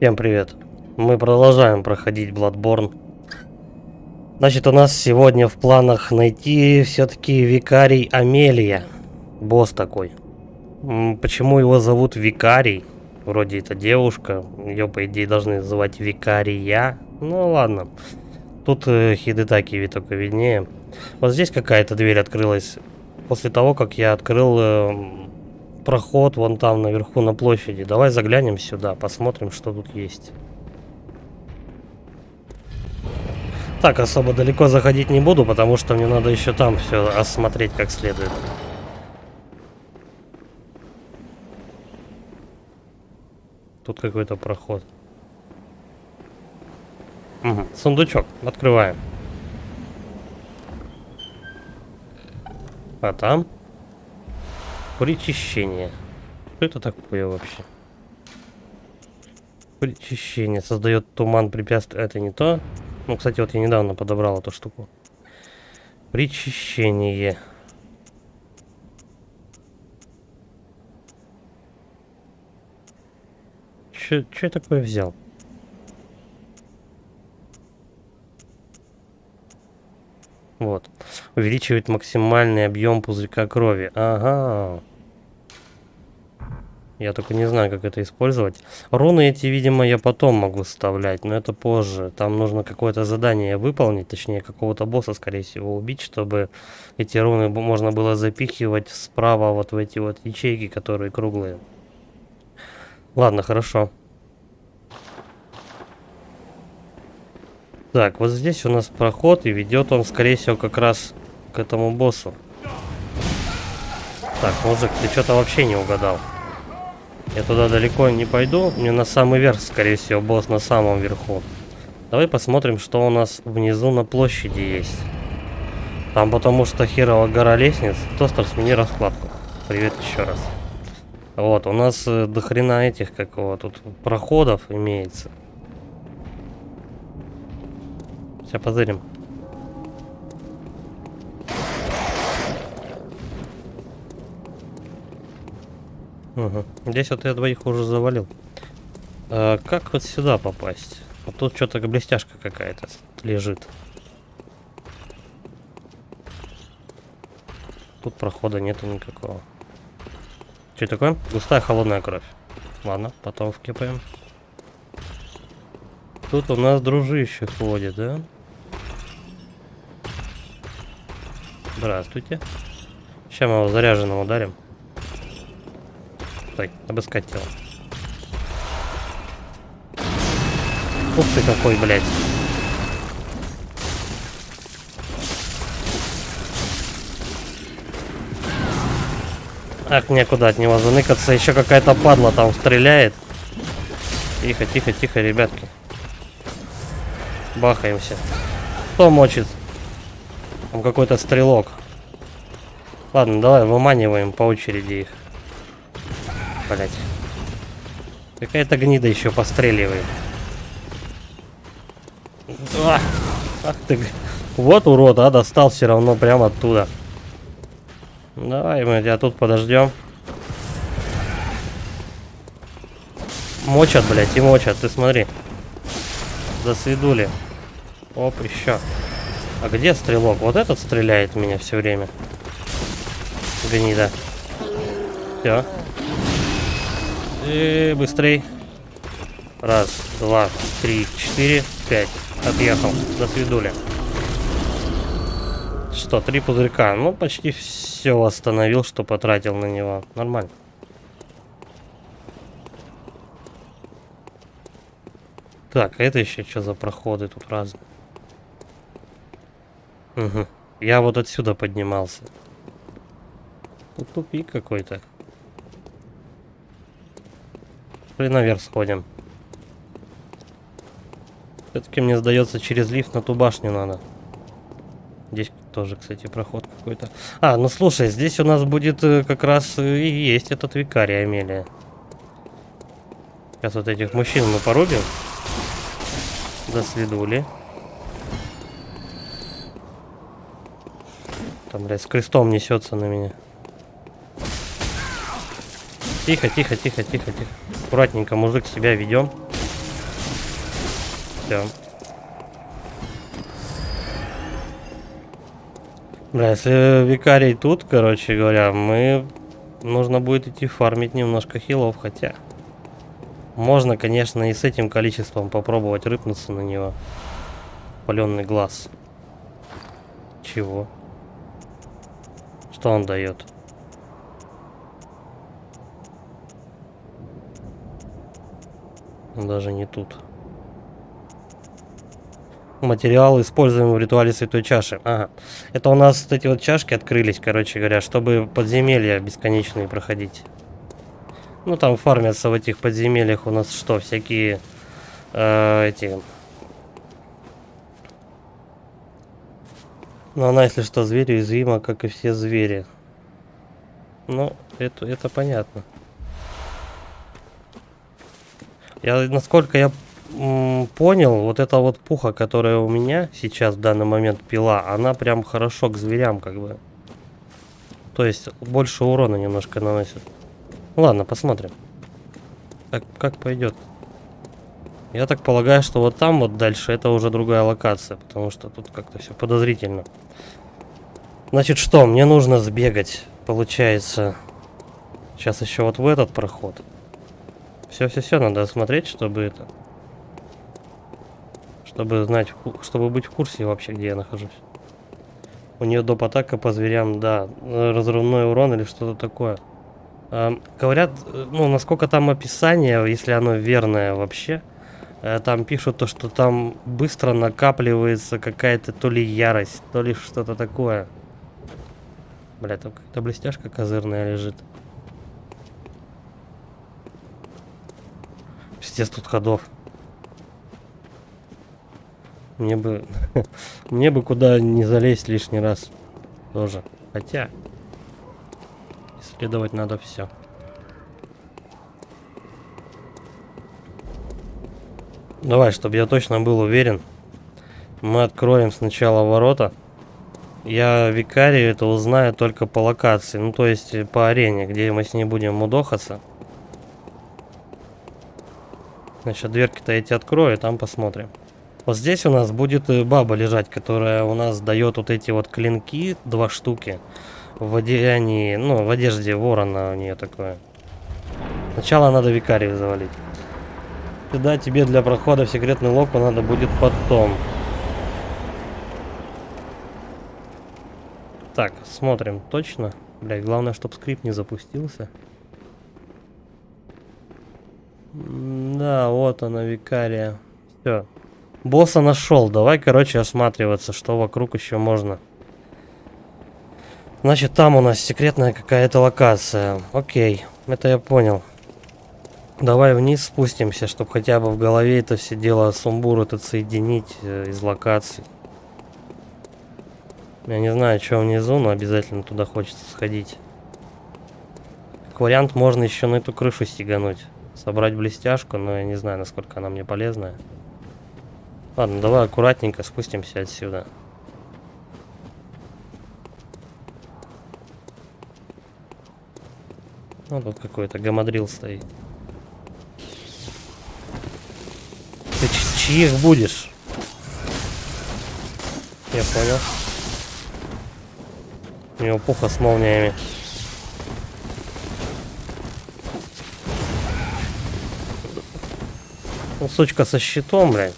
Всем привет. Мы продолжаем проходить Bloodborne. Значит, у нас сегодня в планах найти все-таки викарий Амелия. Босс такой. Почему его зовут викарий? Вроде это девушка. Ее, по идее, должны называть викария. Ну ладно. Тут Хидетаки только виднее. Вот здесь какая-то дверь открылась. После того, как я открыл проход вон там наверху на площади. Давай заглянем сюда, посмотрим, что тут есть. Так, особо далеко заходить не буду, потому что мне надо еще там все осмотреть как следует. Тут какой-то проход. Угу. Сундучок. Открываем. А там? Причащение. Что это такое вообще? Причащение. Создает туман препятствий. Это не то. Ну, кстати, вот я недавно подобрал эту штуку. Причащение. Че я такое взял? Вот. Увеличивает максимальный объем пузырька крови. Ага. Я только не знаю, как это использовать. Руны эти, видимо, я потом могу вставлять, но это позже. Там нужно какое-то задание выполнить, точнее, какого-то босса, скорее всего, убить, чтобы эти руны можно было запихивать справа вот в эти вот ячейки, которые круглые. Ладно, хорошо. Так, вот здесь у нас проход, и ведет он, скорее всего, как раз к этому боссу. Так, мужик, ты что-то вообще не угадал. Я туда далеко не пойду, мне на самый верх, скорее всего, босс на самом верху. Давай посмотрим, что у нас внизу на площади есть. Там потому что херова гора лестниц. Тостер, смени раскладку. Привет еще раз. Вот, у нас до хрена этих, какого тут, проходов имеется. Сейчас позырим. Угу. Здесь вот я двоих уже завалил. Как вот сюда попасть? Вот тут что-то блестяшка какая-то лежит. Тут прохода нету никакого. Что такое? Густая холодная кровь. Ладно, потом вкипаем. Тут у нас дружище ходит, да? Здравствуйте. Сейчас мы его заряженным ударим. Так, обыскать тело. Ух ты какой, блядь. Ах, некуда от него заныкаться. Еще какая-то падла там стреляет. Тихо, тихо, тихо, ребятки. Бахаемся. Кто мочит? Там какой-то стрелок. Ладно, давай выманиваем по очереди их. Блять. Какая-то гнида еще постреливает. Ах ты. Вот урод, а, достал все равно прямо оттуда. Давай мы тебя тут подождем. Мочат, блять, и мочат, ты смотри. Засвидули. Оп, еще. А где стрелок? Вот этот стреляет в меня все время. Гнида. Все. И быстрей. Раз, два, три, четыре, пять. Отъехал. До свидули. Что, 3 пузырька? Ну, почти все восстановил, что потратил на него. Нормально. Так, а это еще что за проходы тут разные? Угу. Я вот отсюда поднимался. Тут тупик какой-то. Наверх сходим. Все-таки мне сдается, через лифт на ту башню надо. Здесь тоже, кстати, проход какой-то. А, ну слушай, здесь у нас будет как раз и есть этот викарий Амелия. Сейчас вот этих мужчин мы порубим. До свидули. Там, блядь, с крестом несется на меня. Тихо, тихо, тихо, тихо, тихо. Аккуратненько, мужик, себя ведем. Все. Бля, если викарий тут, короче говоря, нужно будет идти фармить немножко хилов, хотя... Можно, конечно, и с этим количеством попробовать рыпнуться на него. Паленый глаз. Чего? Что он дает? Даже не тут. Материал, используемый в ритуале Святой Чаши. Ага. Это у нас вот эти вот чашки открылись, короче говоря, чтобы подземелья бесконечные проходить. Ну, там фармятся в этих подземельях у нас что? Всякие эти... Ну, она, если что, зверю уязвима, как и все звери. Ну, это понятно. Насколько я понял, вот эта вот пуха, которая у меня сейчас в данный момент пила, она прям хорошо к зверям как бы. То есть больше урона немножко наносит. Ладно, посмотрим. Как пойдет. Я так полагаю, что вот там вот дальше это уже другая локация, потому что тут как-то все подозрительно. Значит, что? Мне нужно сбегать, получается. Сейчас еще вот в этот проход. Все надо осмотреть, чтобы это... Чтобы знать, чтобы быть в курсе вообще, где я нахожусь. У нее доп. Атака по зверям, да. Разрывной урон или что-то такое. Говорят, ну, насколько там описание, если оно верное вообще, там пишут то, что там быстро накапливается какая-то то ли ярость, то ли что-то такое. Бля, там какая-то блестяшка козырная лежит. Пиздец, тут ходов. Мне бы куда не залезть лишний раз тоже. Хотя исследовать надо все. Давай, чтобы я точно был уверен, мы откроем сначала ворота. Я викарию это узнаю только по локации, ну то есть по арене, где мы с ней будем мудохаться. Значит, дверки-то эти открою, там посмотрим. Вот здесь у нас будет баба лежать, которая у нас дает вот эти вот клинки, 2 штуки. В одеянии, ну, в одежде ворона у нее такое. Сначала надо викарию завалить. Сюда тебе для прохода в секретный локу надо будет потом. Так, смотрим точно. Блядь, главное, чтобы скрипт не запустился. Да, вот она, викария. Все. Босса нашел. Давай, короче, осматриваться, что вокруг еще можно. Значит, там у нас секретная какая-то локация. Окей, это я понял. Давай вниз спустимся, чтобы хотя бы в голове это все дело сумбур этот соединить из локаций. Я не знаю, что внизу, но обязательно туда хочется сходить. Как вариант, можно еще на эту крышу стегануть. Собрать блестяшку, но я не знаю, насколько она мне полезная. Ладно, давай аккуратненько спустимся отсюда. Ну, тут какой-то гамадрил стоит. Ты чьих будешь? Я понял. У него пуха с молниями. Ну, сучка со щитом, блядь.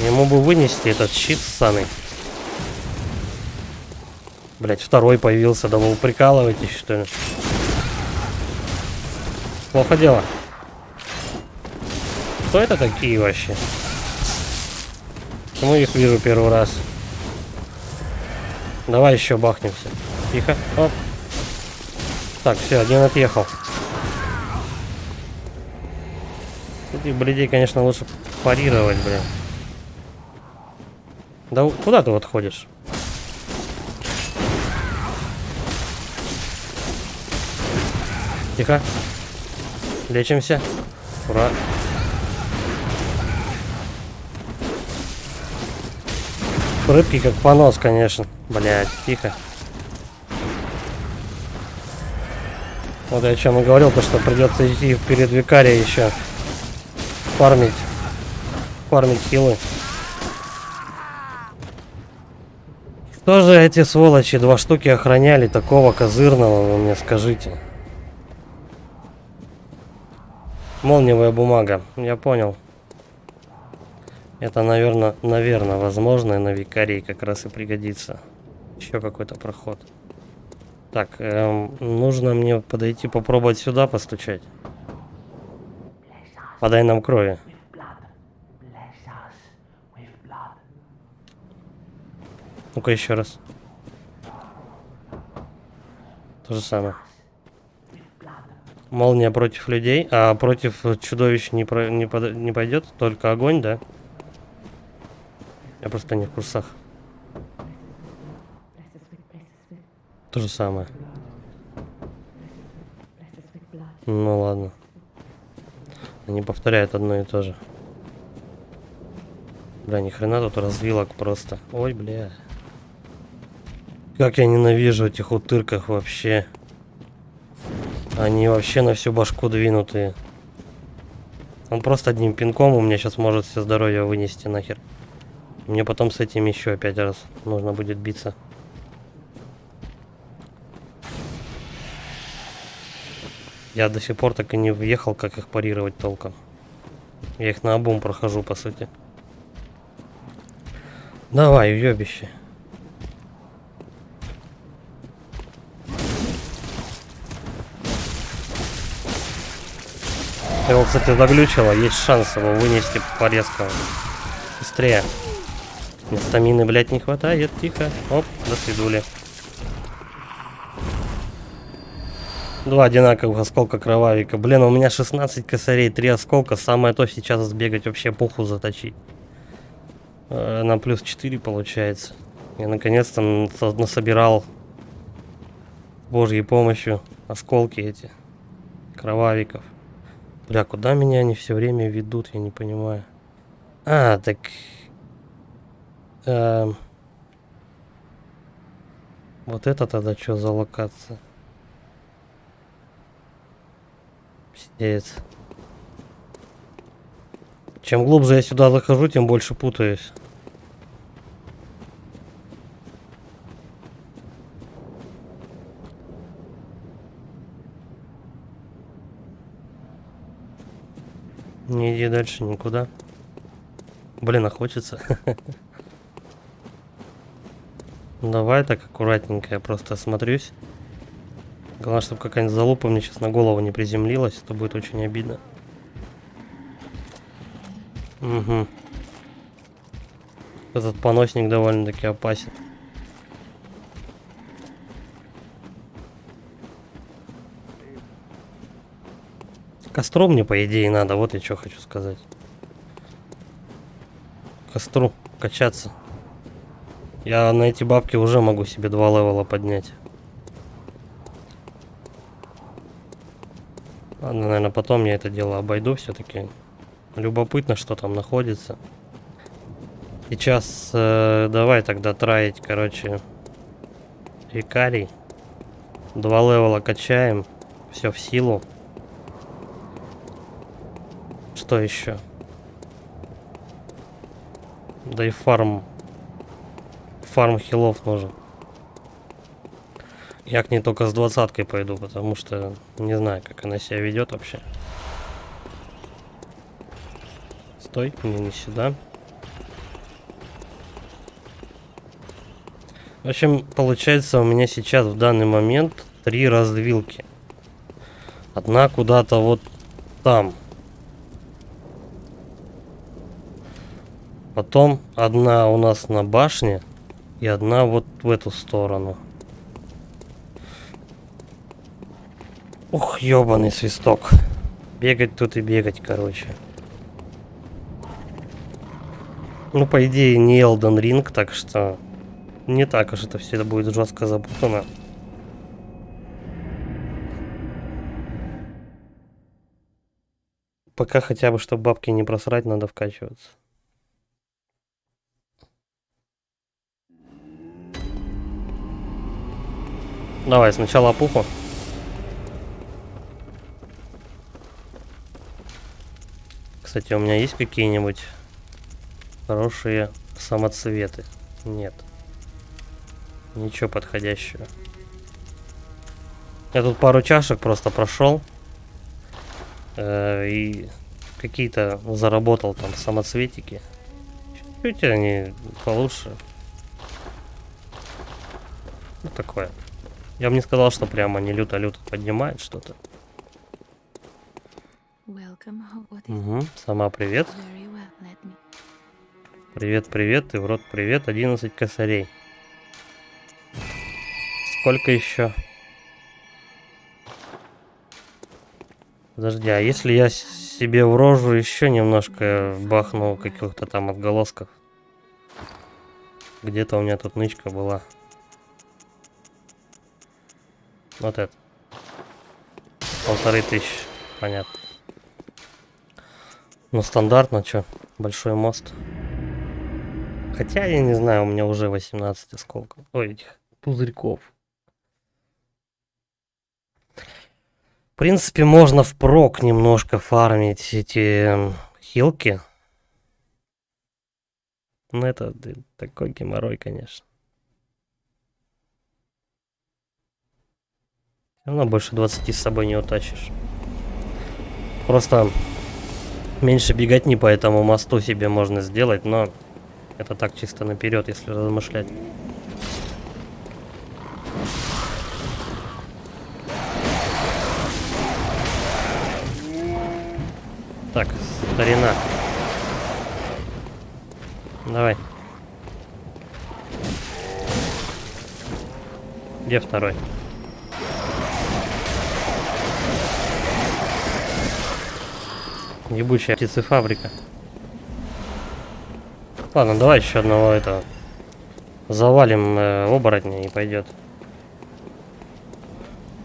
Ему бы вынести этот щит ссаный. Блядь, второй появился. Да вы прикалываетесь, что ли? Плохо дело. Кто это такие вообще? Почему их вижу первый раз? Давай еще бахнемся. Тихо. Оп. Так, все, один отъехал. Этих блядей, конечно, лучше парировать, блин. Да куда ты вот ходишь? Тихо. Лечимся. Ура. Рыбки как понос, конечно. Блять, тихо. Вот я о чем и говорил, то что придется идти перед викарией еще фармить. фармить хилы. Что же эти сволочи 2 штуки охраняли такого козырного, вы мне скажите? Молниевая бумага, я понял. Это, наверное, возможно, и на викарии как раз и пригодится. Еще какой-то проход. Так, нужно мне подойти, попробовать сюда постучать. Подай нам крови. Ну-ка еще раз. То же самое. Молния против людей, а против чудовищ не пойдет, только огонь, да? Я просто не в курсах. То же самое. Ну ладно. Они повторяют одно и то же. Бля, ни хрена тут развилок просто. Ой, бля. Как я ненавижу этих утырках вообще. Они вообще на всю башку двинутые. Он просто одним пинком у меня сейчас может все здоровье вынести нахер. Мне потом с этим еще 5 раз нужно будет биться. Я до сих пор так и не въехал, как их парировать толком. Я их наобум прохожу, по сути. Давай, уебище. Его, кстати, заглючило. Есть шанс его вынести по резкому. Быстрее. Мне стамины, блядь, не хватает. Тихо. Оп, до свидули. 2 одинаковых осколка кровавика. Блин, у меня 16 косарей, 3 осколка. Самое то сейчас сбегать, вообще пуху заточить. На плюс 4 получается. Я наконец-то насобирал Божьей помощью осколки эти. Кровавиков. Бля, куда меня они все время ведут, я не понимаю. А, так... Вот это тогда что за локация? Пиздец. Чем глубже я сюда захожу, тем больше путаюсь. Не иди дальше никуда. Блин, охотится. Давай так аккуратненько, я просто осмотрюсь. Главное, чтобы какая-нибудь залупа мне сейчас на голову не приземлилась, это будет очень обидно. Угу. Этот поносник довольно-таки опасен. Костру мне, по идее, надо, вот я что хочу сказать. Костру качаться. Я на эти бабки уже могу себе 2 левела поднять. Ладно, наверное, потом я это дело обойду все-таки. Любопытно, что там находится. Сейчас давай тогда траить, короче, викарий. 2 левела качаем. Все в силу. Что еще? Да и фарм хилов нужен. Я к ней только с 20-кой пойду, потому что не знаю, как она себя ведет вообще. Стой, мне не сюда. В общем, получается у меня сейчас в данный момент 3 развилки. Одна куда-то вот там. Потом одна у нас на башне. И одна вот в эту сторону. Ух, ёбаный свисток. Бегать тут и бегать, короче. Ну, по идее, не Elden Ring, так что не так уж это все будет жестко запутано. Пока хотя бы, чтобы бабки не просрать, надо вкачиваться. Давай, сначала опуху. Кстати, у меня есть какие-нибудь Хорошие самоцветы. Нет. Ничего подходящего. Я тут пару чашек просто прошел. И какие-то заработал там самоцветики. Чуть-чуть они получше. Ну такое. Я бы не сказал, что прямо не люто-люто поднимает что-то. Угу, сама привет. Привет, привет, и в рот привет. 11 косарей. Сколько еще? Подожди, а если я себе в рожу еще немножко бахну каких-то там отголосков? Где-то у меня тут нычка была. Вот это. 1500. Понятно. Ну, стандартно, что? Большой мост. Хотя, я не знаю, у меня уже 18 осколков. Ой, этих пузырьков. В принципе, можно впрок немножко фармить эти хилки. Но это такой геморрой, конечно. Все равно больше 20 с собой не утащишь. Просто меньше беготни по этому мосту себе можно сделать, но это так чисто наперед, если размышлять. Так, старина. Давай. Где второй? Ебучая птицефабрика. Ладно, давай еще одного этого. Завалим оборотня и пойдет.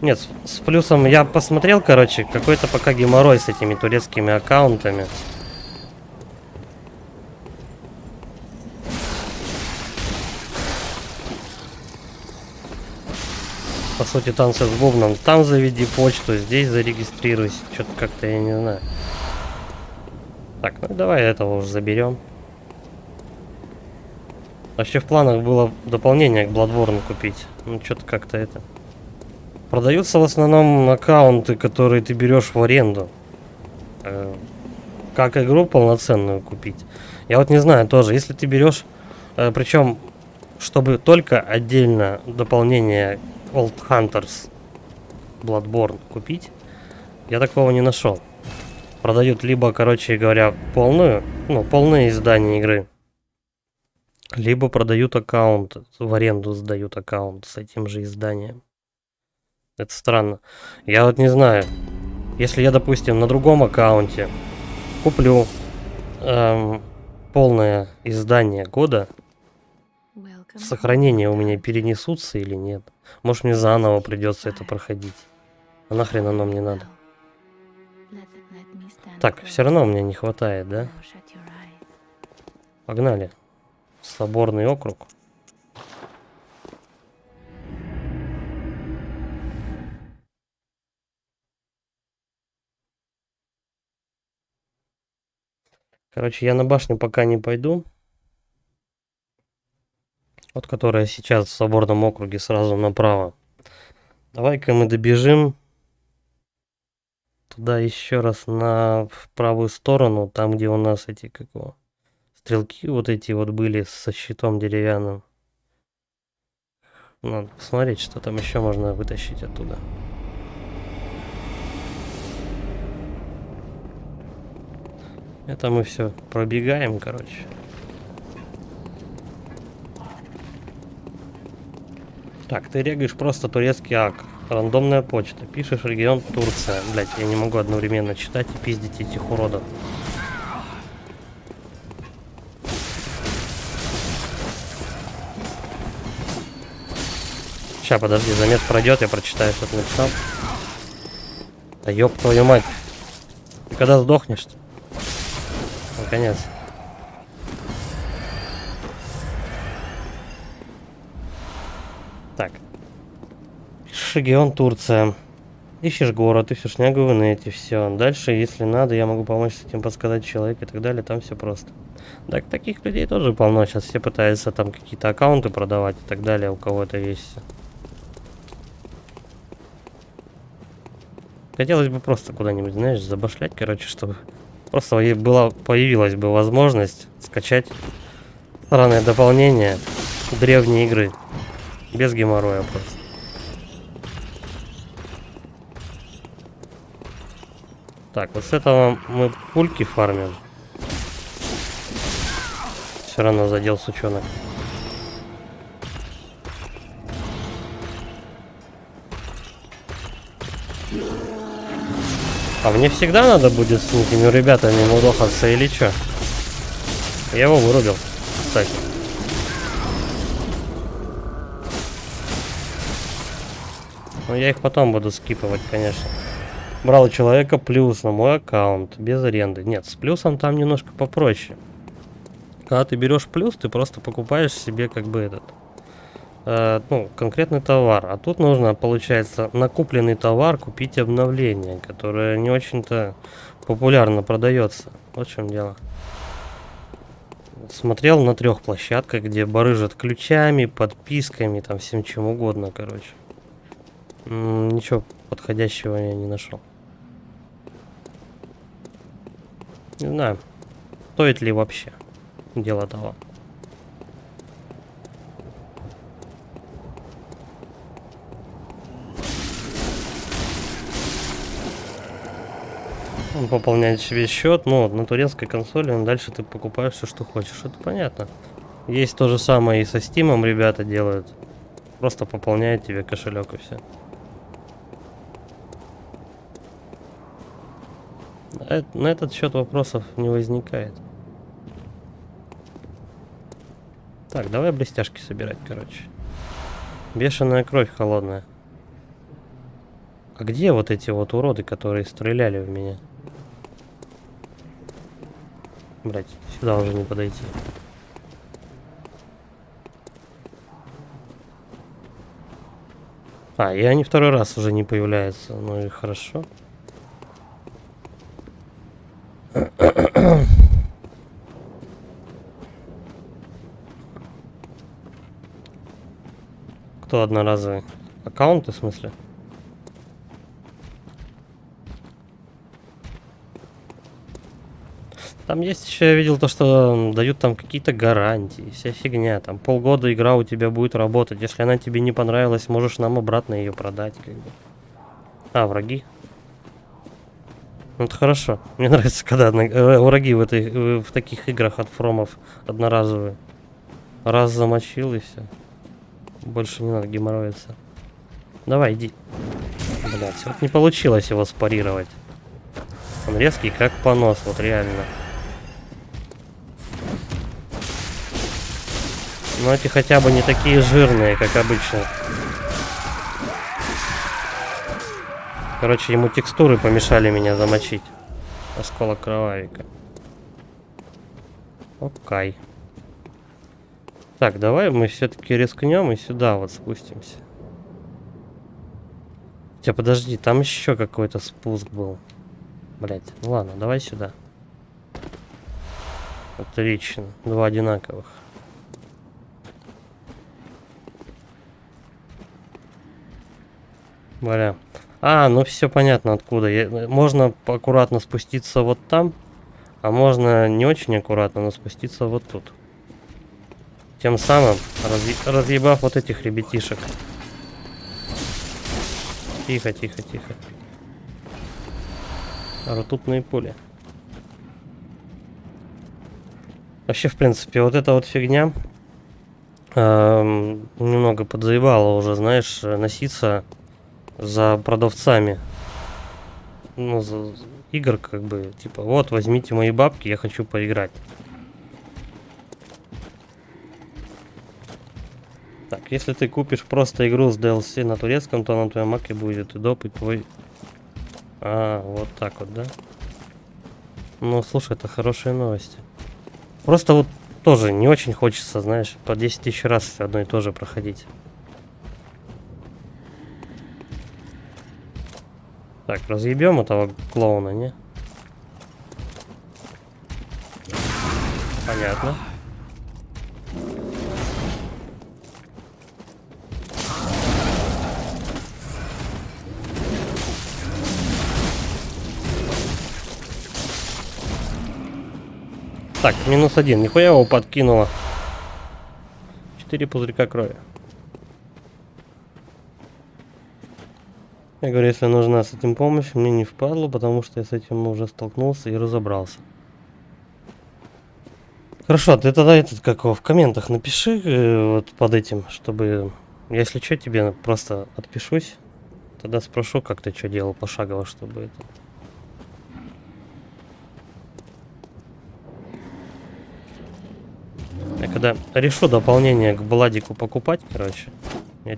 Нет, с плюсом я посмотрел, короче, какой-то пока геморрой с этими турецкими аккаунтами. По сути, танцы с бубном. Там заведи почту, здесь зарегистрируйся. Что-то как-то я не знаю. Так, ну давай этого уже заберем. Вообще в планах было дополнение к Bloodborne купить. Ну что-то как-то это. Продаются в основном аккаунты, которые ты берешь в аренду. Как игру полноценную купить. Я вот не знаю тоже, если ты берешь, причем, чтобы только отдельно дополнение Old Hunters Bloodborne купить, я такого не нашел. Продают либо, короче говоря, полное издание игры, либо продают аккаунт, в аренду сдают аккаунт с этим же изданием. Это странно. Я вот не знаю, если я, допустим, на другом аккаунте куплю полное издание года, сохранения у меня перенесутся или нет? Может, мне заново придется это проходить? А нахрен оно мне надо? Так, все равно мне не хватает, да? Погнали. Соборный округ. Короче, я на башню пока не пойду. Вот которая сейчас в Соборном округе сразу направо. Давай-ка мы добежим туда еще раз в правую сторону, там где у нас эти стрелки вот эти вот были со щитом деревянным. Надо посмотреть, что там еще можно вытащить оттуда. Это мы все пробегаем, короче. Так, ты регаешь просто турецкий ак. Рандомная почта. Пишешь регион Турция. Блять, я не могу одновременно читать и пиздить этих уродов. Сейчас, подожди, замес пройдет, я прочитаю, что ты написал. Да ёб твою мать. Ты когда сдохнешь-то? Наконец. Так. Регион Турция. Ищешь город, ищешь шнягу в инете, все. Дальше, если надо, я могу помочь с этим, подсказать человека и так далее, там все просто. Так, таких людей тоже полно. Сейчас все пытаются там какие-то аккаунты продавать и так далее, у кого это есть. Хотелось бы просто куда-нибудь, знаешь, забашлять, короче, чтобы просто появилась бы возможность скачать странное дополнение древней игры. Без геморроя просто. Так, вот с этого мы пульки фармим. Все равно задел сучонок. А мне всегда надо будет с этими ребятами мудохаться или чё? Я его вырубил, кстати. Но я их потом буду скипывать, конечно. Брал человека плюс на мой аккаунт, без аренды. Нет, с плюсом там немножко попроще. Когда ты берешь плюс, ты просто покупаешь себе как бы этот... ну, конкретный товар. А тут нужно, получается, накупленный товар купить обновление, которое не очень-то популярно продается. Вот в чем дело. Смотрел на 3 площадках, где барыжат ключами, подписками, там всем чем угодно, короче. Ничего подходящего я не нашел. Не знаю, стоит ли вообще дело того. Он пополняет себе счет, но на турецкой консоли дальше ты покупаешь все, что хочешь. Это понятно. Есть то же самое и со Steam ребята делают. Просто пополняет тебе кошелек и все. На этот счет вопросов не возникает. Так, давай блестяшки собирать, короче. Бешеная кровь холодная. А где вот эти вот уроды, которые стреляли в меня? Блять, сюда уже не подойти. А, и они второй раз уже не появляются. Ну и хорошо. Кто одноразовый? Аккаунты, в смысле? Там есть еще, я видел то, что дают там какие-то гарантии, вся фигня. Там полгода игра у тебя будет работать. Если она тебе не понравилась, можешь нам обратно ее продать. Как бы. А, враги? Ну это хорошо. Мне нравится, когда враги в таких играх от фромов одноразовые. Раз замочил и все. Больше не надо геморроиться. Давай, иди. Блять, вот не получилось его спарировать. Он резкий, как понос, вот реально. Но эти хотя бы не такие жирные, как обычно. Короче, ему текстуры помешали меня замочить. Осколок кровавика. Окей. Так, давай мы все-таки рискнем и сюда вот спустимся. Хотя подожди, там еще какой-то спуск был. Блять, ну ладно, давай сюда. Отлично, 2 одинаковых. Бля. А, ну все понятно откуда. Можно аккуратно спуститься вот там, а можно не очень аккуратно, но спуститься вот тут. Тем самым разъебав вот этих ребятишек. Тихо, тихо, тихо. Ртутные пули. Вообще, в принципе, вот эта вот фигня немного подзаебала уже, знаешь, носиться за продавцами. Ну, за игр, как бы, типа, вот, возьмите мои бабки, я хочу поиграть. Так, если ты купишь просто игру с DLC на турецком, то на твоем маке будет и доп, и твой... А, вот так вот, да? Ну, слушай, это хорошие новости. Просто вот тоже не очень хочется, знаешь, по 10 тысяч раз одно и то же проходить. Так, разъебем этого клоуна, не? Понятно. Так, -1. Нихуя его подкинуло. 4 пузырька крови. Я говорю, если нужна с этим помощь, мне не впадло, потому что я с этим уже столкнулся и разобрался. Хорошо, ты тогда этот, как его, в комментах напиши вот под этим, чтобы, если что, тебе просто отпишусь. Тогда спрошу, как ты что делал пошагово, чтобы это... Я когда решу дополнение к Бладику покупать, короче, я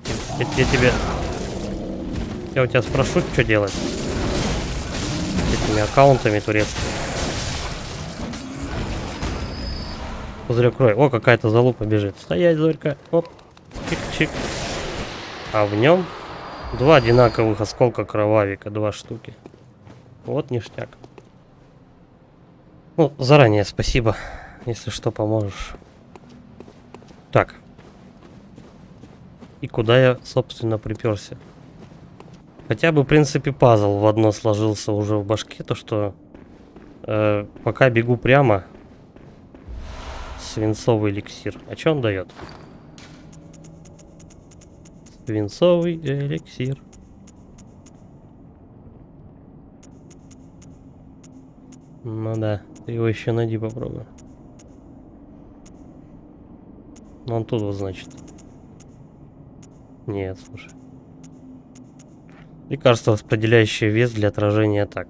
у тебя спрошу, что делать с этими аккаунтами турецкими. Пузырек крови. О, какая-то залупа бежит. Стоять, Зорька. Оп. Чик-чик. А в нем 2 одинаковых осколка кровавика. 2 штуки. Вот ништяк. Ну, заранее спасибо. Если что, поможешь. Так. И куда я, собственно, приперся? Хотя бы, в принципе, пазл в одно сложился уже в башке. То, что пока бегу прямо... Свинцовый эликсир. А что он дает? Свинцовый эликсир. Ну да, ты его еще найди, попробуй. Он тут вот, значит. Нет, слушай. Лекарство, распределяющее вес для отражения атак.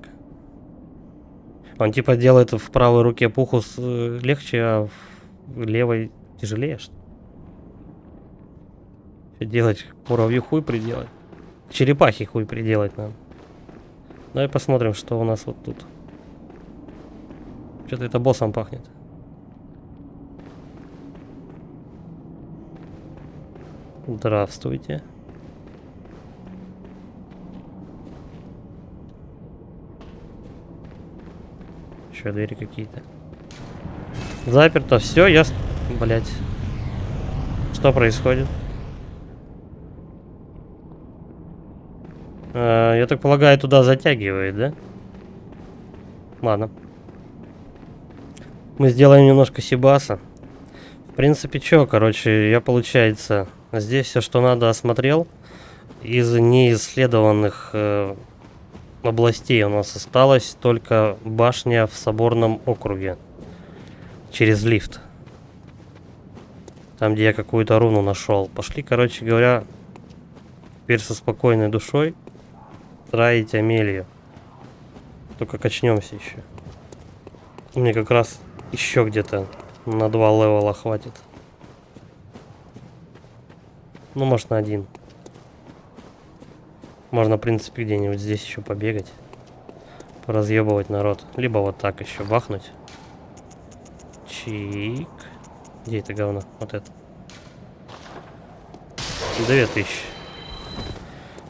Он типа делает в правой руке пухус легче, а в левой тяжелее, что? Что делать? Муравью хуй приделать? Черепахе хуй приделать надо. Давай посмотрим, что у нас вот тут. Что-то это боссом пахнет. Здравствуйте. Еще двери какие-то. Заперто. Все, я... Блять. Что происходит? Я так полагаю, туда затягивает, да? Ладно. Мы сделаем немножко сибаса. В принципе, что, короче, я, получается, здесь все, что надо, осмотрел. Из неисследованных областей у нас осталась только башня в Соборном округе. Через лифт. Там, где я какую-то руну нашел. Пошли, короче говоря, теперь со спокойной душой траить Амелию. Только качнемся еще. Мне как раз еще где-то на 2 левела хватит. Ну, может, на 1. Можно, в принципе, где-нибудь здесь еще побегать. Поразъебывать народ. Либо вот так еще бахнуть. Чик. Где это говно? Вот это. 2000.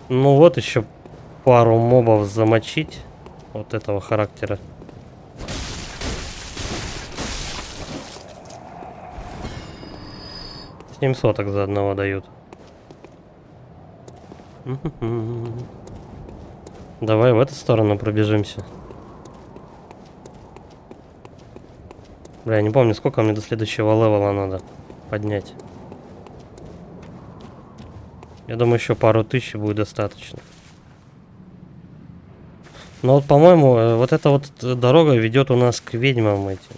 Ну вот еще пару мобов замочить. Вот этого характера. С ним соток за одного дают. Давай в эту сторону пробежимся. Бля, я не помню, сколько мне до следующего левела надо поднять. Я думаю, еще пару тысяч будет достаточно. Но вот, по-моему, вот эта вот дорога ведет у нас к ведьмам этим.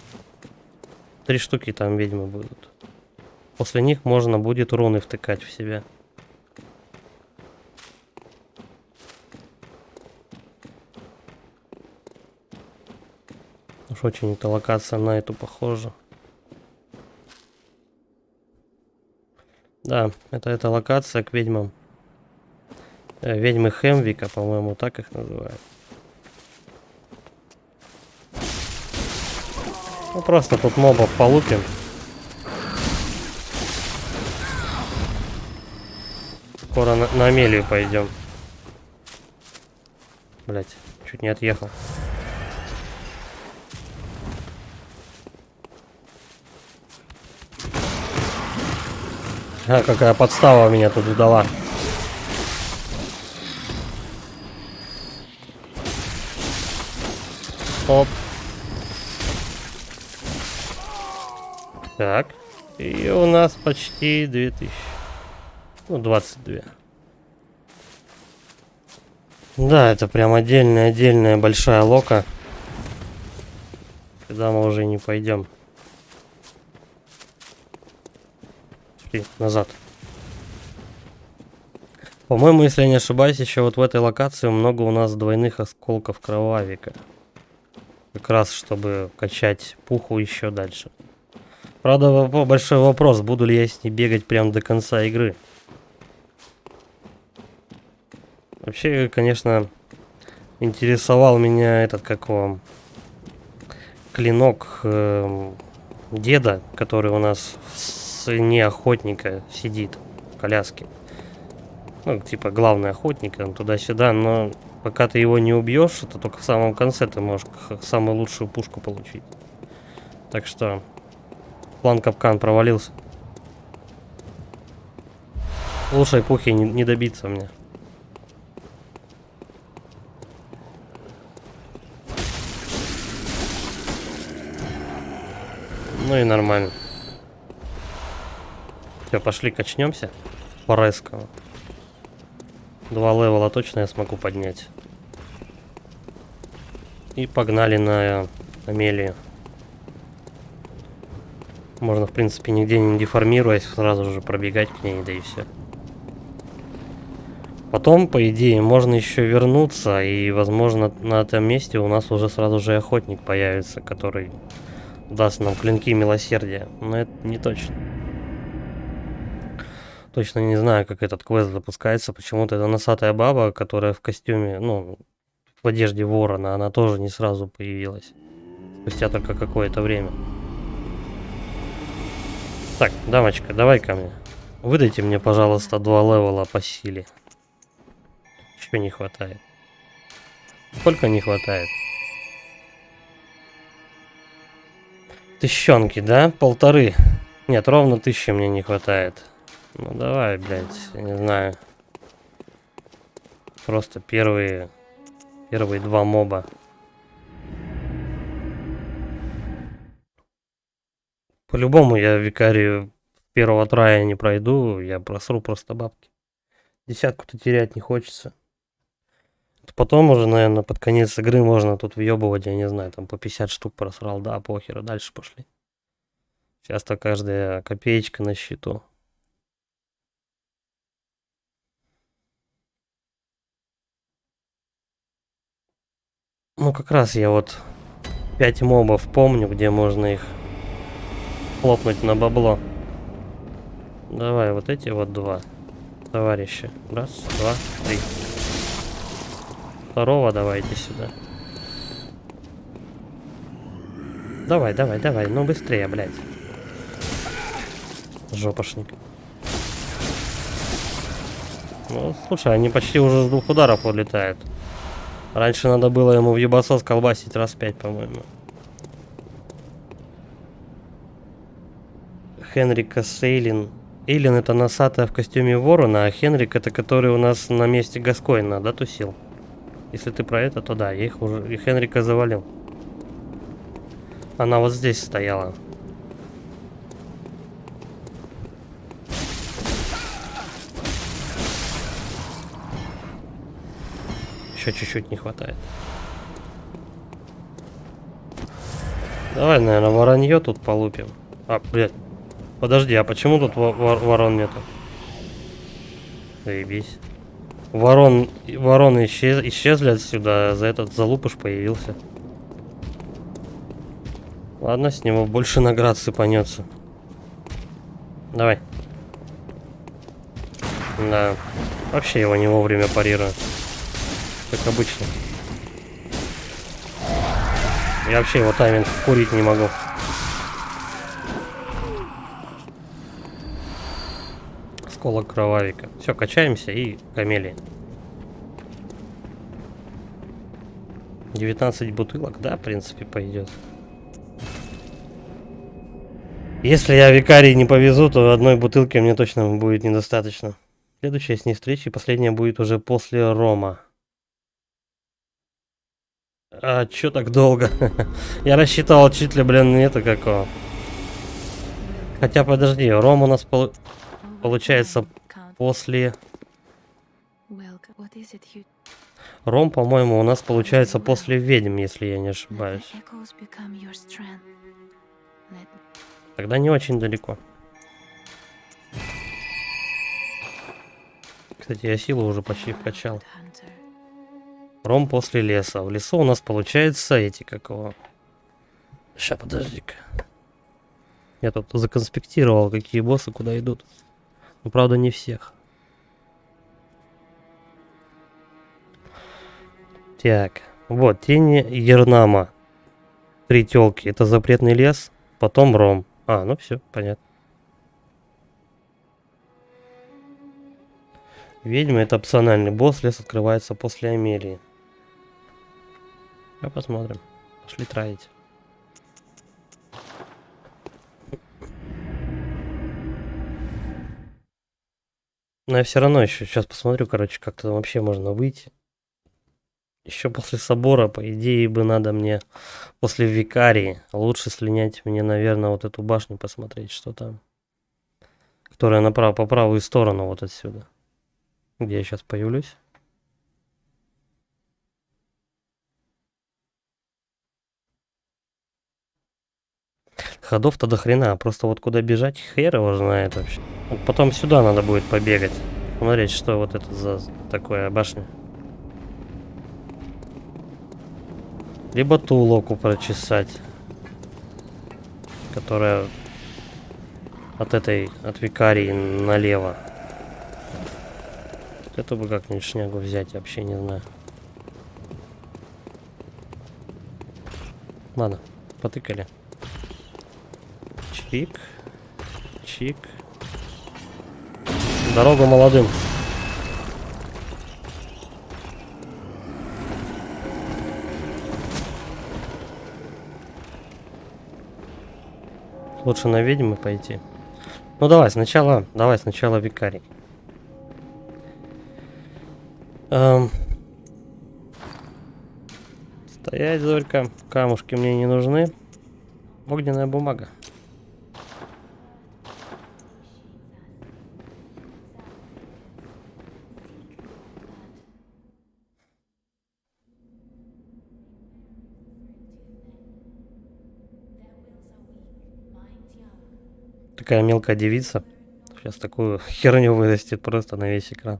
3 штуки там ведьмы будут. После них можно будет руны втыкать в себя. Уж очень эта локация на эту похожа. Да, это эта локация к ведьмам. Ведьмы Хемвика, по-моему, так их называют. Ну просто тут мобов полупим. Скоро на Амелию пойдем. Блять, чуть не отъехал. А, какая подстава меня тут ждала. Оп. Так. И у нас почти 2000. Ну, 22. Да, это прям отдельная большая лока. Сюда мы уже не пойдем. Шли назад. По-моему, если я не ошибаюсь, еще вот в этой локации много у нас двойных осколков кровавика. Как раз, чтобы качать пуху еще дальше. Правда, большой вопрос, буду ли я с ней бегать прям до конца игры. Вообще, конечно, интересовал меня этот, как его, клинок деда, который у нас с не охотника сидит в коляске. Ну, типа, главный охотник, там, туда-сюда, но пока ты его не убьешь, это только в самом конце ты можешь самую лучшую пушку получить. Так что план капкан провалился. Лучшей пухи не добиться мне. Ну и нормально. Все, пошли качнемся. По резкому. 2 левела точно я смогу поднять. И погнали на Амелию. Можно, в принципе, нигде не деформируясь, сразу же пробегать к ней, да и все. Потом, по идее, можно еще вернуться, и, возможно, на этом месте у нас уже сразу же охотник появится, который даст нам клинки милосердия. Но это не точно. Точно не знаю, как этот квест запускается. Почему-то эта носатая баба, которая в костюме, ну, в одежде ворона, она тоже не сразу появилась. Спустя только какое-то время. Так, дамочка, давай ко мне. Выдайте мне, пожалуйста, 2 левела по силе. Чего не хватает? Сколько не хватает? Тыщенки, да? 1500. Нет, ровно 1000 мне не хватает. Ну давай, блядь, я не знаю. Просто первые 2 моба. По-любому я викарию первого трая не пройду, я просру просто бабки. Десятку-то терять не хочется. Потом уже, наверное, под конец игры можно тут въебывать, я не знаю, там по 50 штук просрал, да, похер, дальше пошли. Сейчас-то каждая копеечка на счету. Ну, как раз я вот 5 мобов помню, где можно их хлопнуть на бабло. Давай, вот эти вот 2 товарища. Раз, 2, 3. Второго давайте сюда. Давай, ну быстрее, блядь. Жопошник. Ну, слушай, они почти уже с 2 ударов улетают. Раньше надо было ему в ебасос колбасить раз 5, по-моему. Хенрика Сейлин. Эйлин это носатая в костюме ворона, а Хенрик это который у нас на месте Гаскоина, да, тусил? Если ты про это, то да, я их уже, и Хенрика завалил. Она вот здесь стояла. Еще чуть-чуть не хватает. Давай, наверное, воронье тут полупим. А, блядь. Подожди, а почему тут ворон нету? Заебись. Вороны исчезли отсюда, а за этот залупыш появился. Ладно, с него больше наград сыпанется. Давай. Да. Вообще его не вовремя парирую. Как обычно. Я вообще его тайминг курить не могу. Осколок кровавика. Все, качаемся и камелии. 19 бутылок, да, в принципе, пойдет. Если я викарий не повезу, то одной бутылки мне точно будет недостаточно. Следующая с ней встреча, и последняя будет уже после рома. А чё так долго? Я рассчитывал чуть ли, блин, это какого. Хотя, подожди, ром у нас получается после... Ром, по-моему, у нас получается после ведьм, если я не ошибаюсь. Тогда не очень далеко. Кстати, я силу уже почти вкачал. Ром после леса. В лесу у нас получается эти какого. Ща, подожди-ка. Я тут законспектировал, какие боссы куда идут. Но, правда, не всех. Так, вот, тени Ернама. 3 тёлки. Это запретный лес. Потом ром. А, ну все, понятно. Ведьма — это опциональный босс. Лес открывается после Амелии. А посмотрим. Пошли траить. Но я все равно еще сейчас посмотрю, короче, как там вообще можно выйти. Еще после собора, по идее, бы надо мне после викарии лучше слинять мне, наверное, вот эту башню посмотреть, что там. Которая направо, по правую сторону вот отсюда. Где я сейчас появлюсь. Ходов-то до хрена, просто вот куда бежать, хер его знает вообще. Вот потом сюда надо будет побегать. Смотреть, что вот это за такое башня. Либо ту локу прочесать, которая от этой, от викарии налево. Это бы как-нибудь шнягу взять, вообще не знаю. Ладно, потыкали. Чик, чик. Дорогу молодым. Лучше на ведьмы пойти. Ну давай сначала викарий. Стоять, Зорька. Камушки мне не нужны. Огненная бумага. Такая мелкая девица. Сейчас такую херню вырастет просто на весь экран.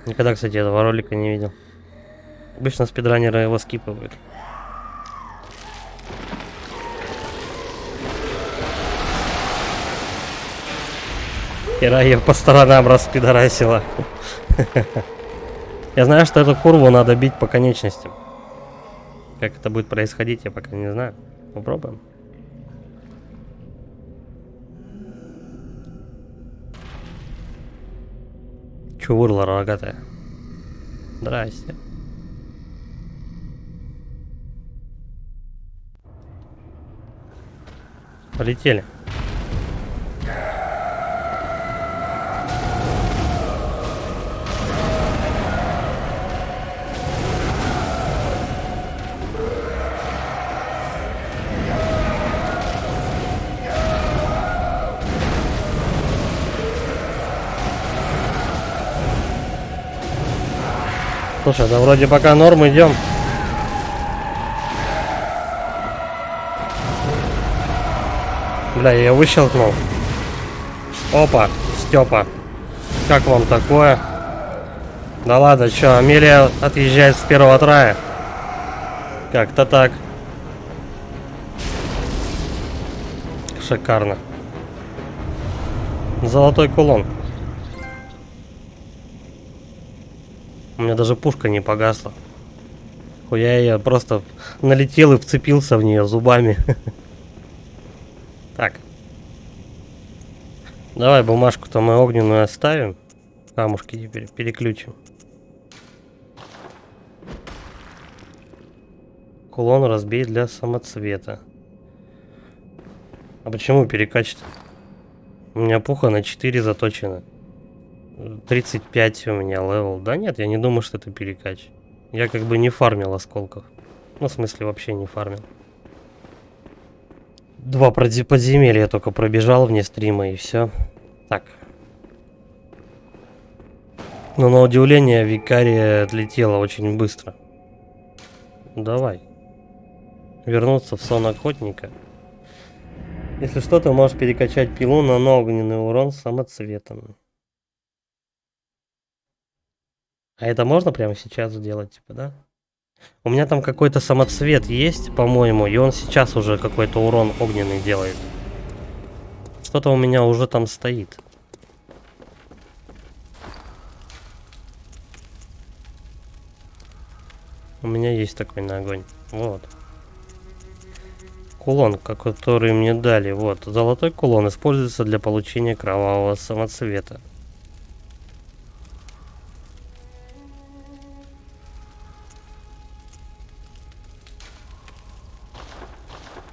Никогда, кстати, этого ролика не видел. Обычно спидранеры его скипывают. Хера ее по сторонам распидорасила. Я знаю, что эту курву надо бить по конечностям. Как это будет происходить, я пока не знаю. Попробуем. Чувырла рогатая. Здрасте. Полетели. Слушай, да вроде пока норм идем. Бля, я ее выщелкнул. Опа, Степа. Как вам такое? Да ладно, чё, Амелия отъезжает с первого трая. Как-то так. Шикарно. Золотой кулон. У меня даже пушка не погасла. Я просто налетел и вцепился в нее зубами. Так. Давай бумажку-то мы огненную оставим. Камушки теперь переключим. Кулон разбей для самоцвета. А почему перекачать? У меня пуха на 4 заточена. 35 у меня левел. Да нет, я не думаю, что это перекач. Я как бы не фармил осколков. Ну, в смысле, вообще не фармил. 2 подземелья только пробежал вне стрима и все. Так. Но на удивление Викария отлетела очень быстро. Давай. Вернуться в сон охотника. Если что, ты можешь перекачать пилу на огненный урон самоцветом. А это можно прямо сейчас сделать, типа, да? У меня там какой-то самоцвет есть, по-моему, и он сейчас уже какой-то урон огненный делает. Что-то у меня уже там стоит. У меня есть такой на огонь. Вот. Кулон, который мне дали. Вот. Золотой кулон используется для получения кровавого самоцвета.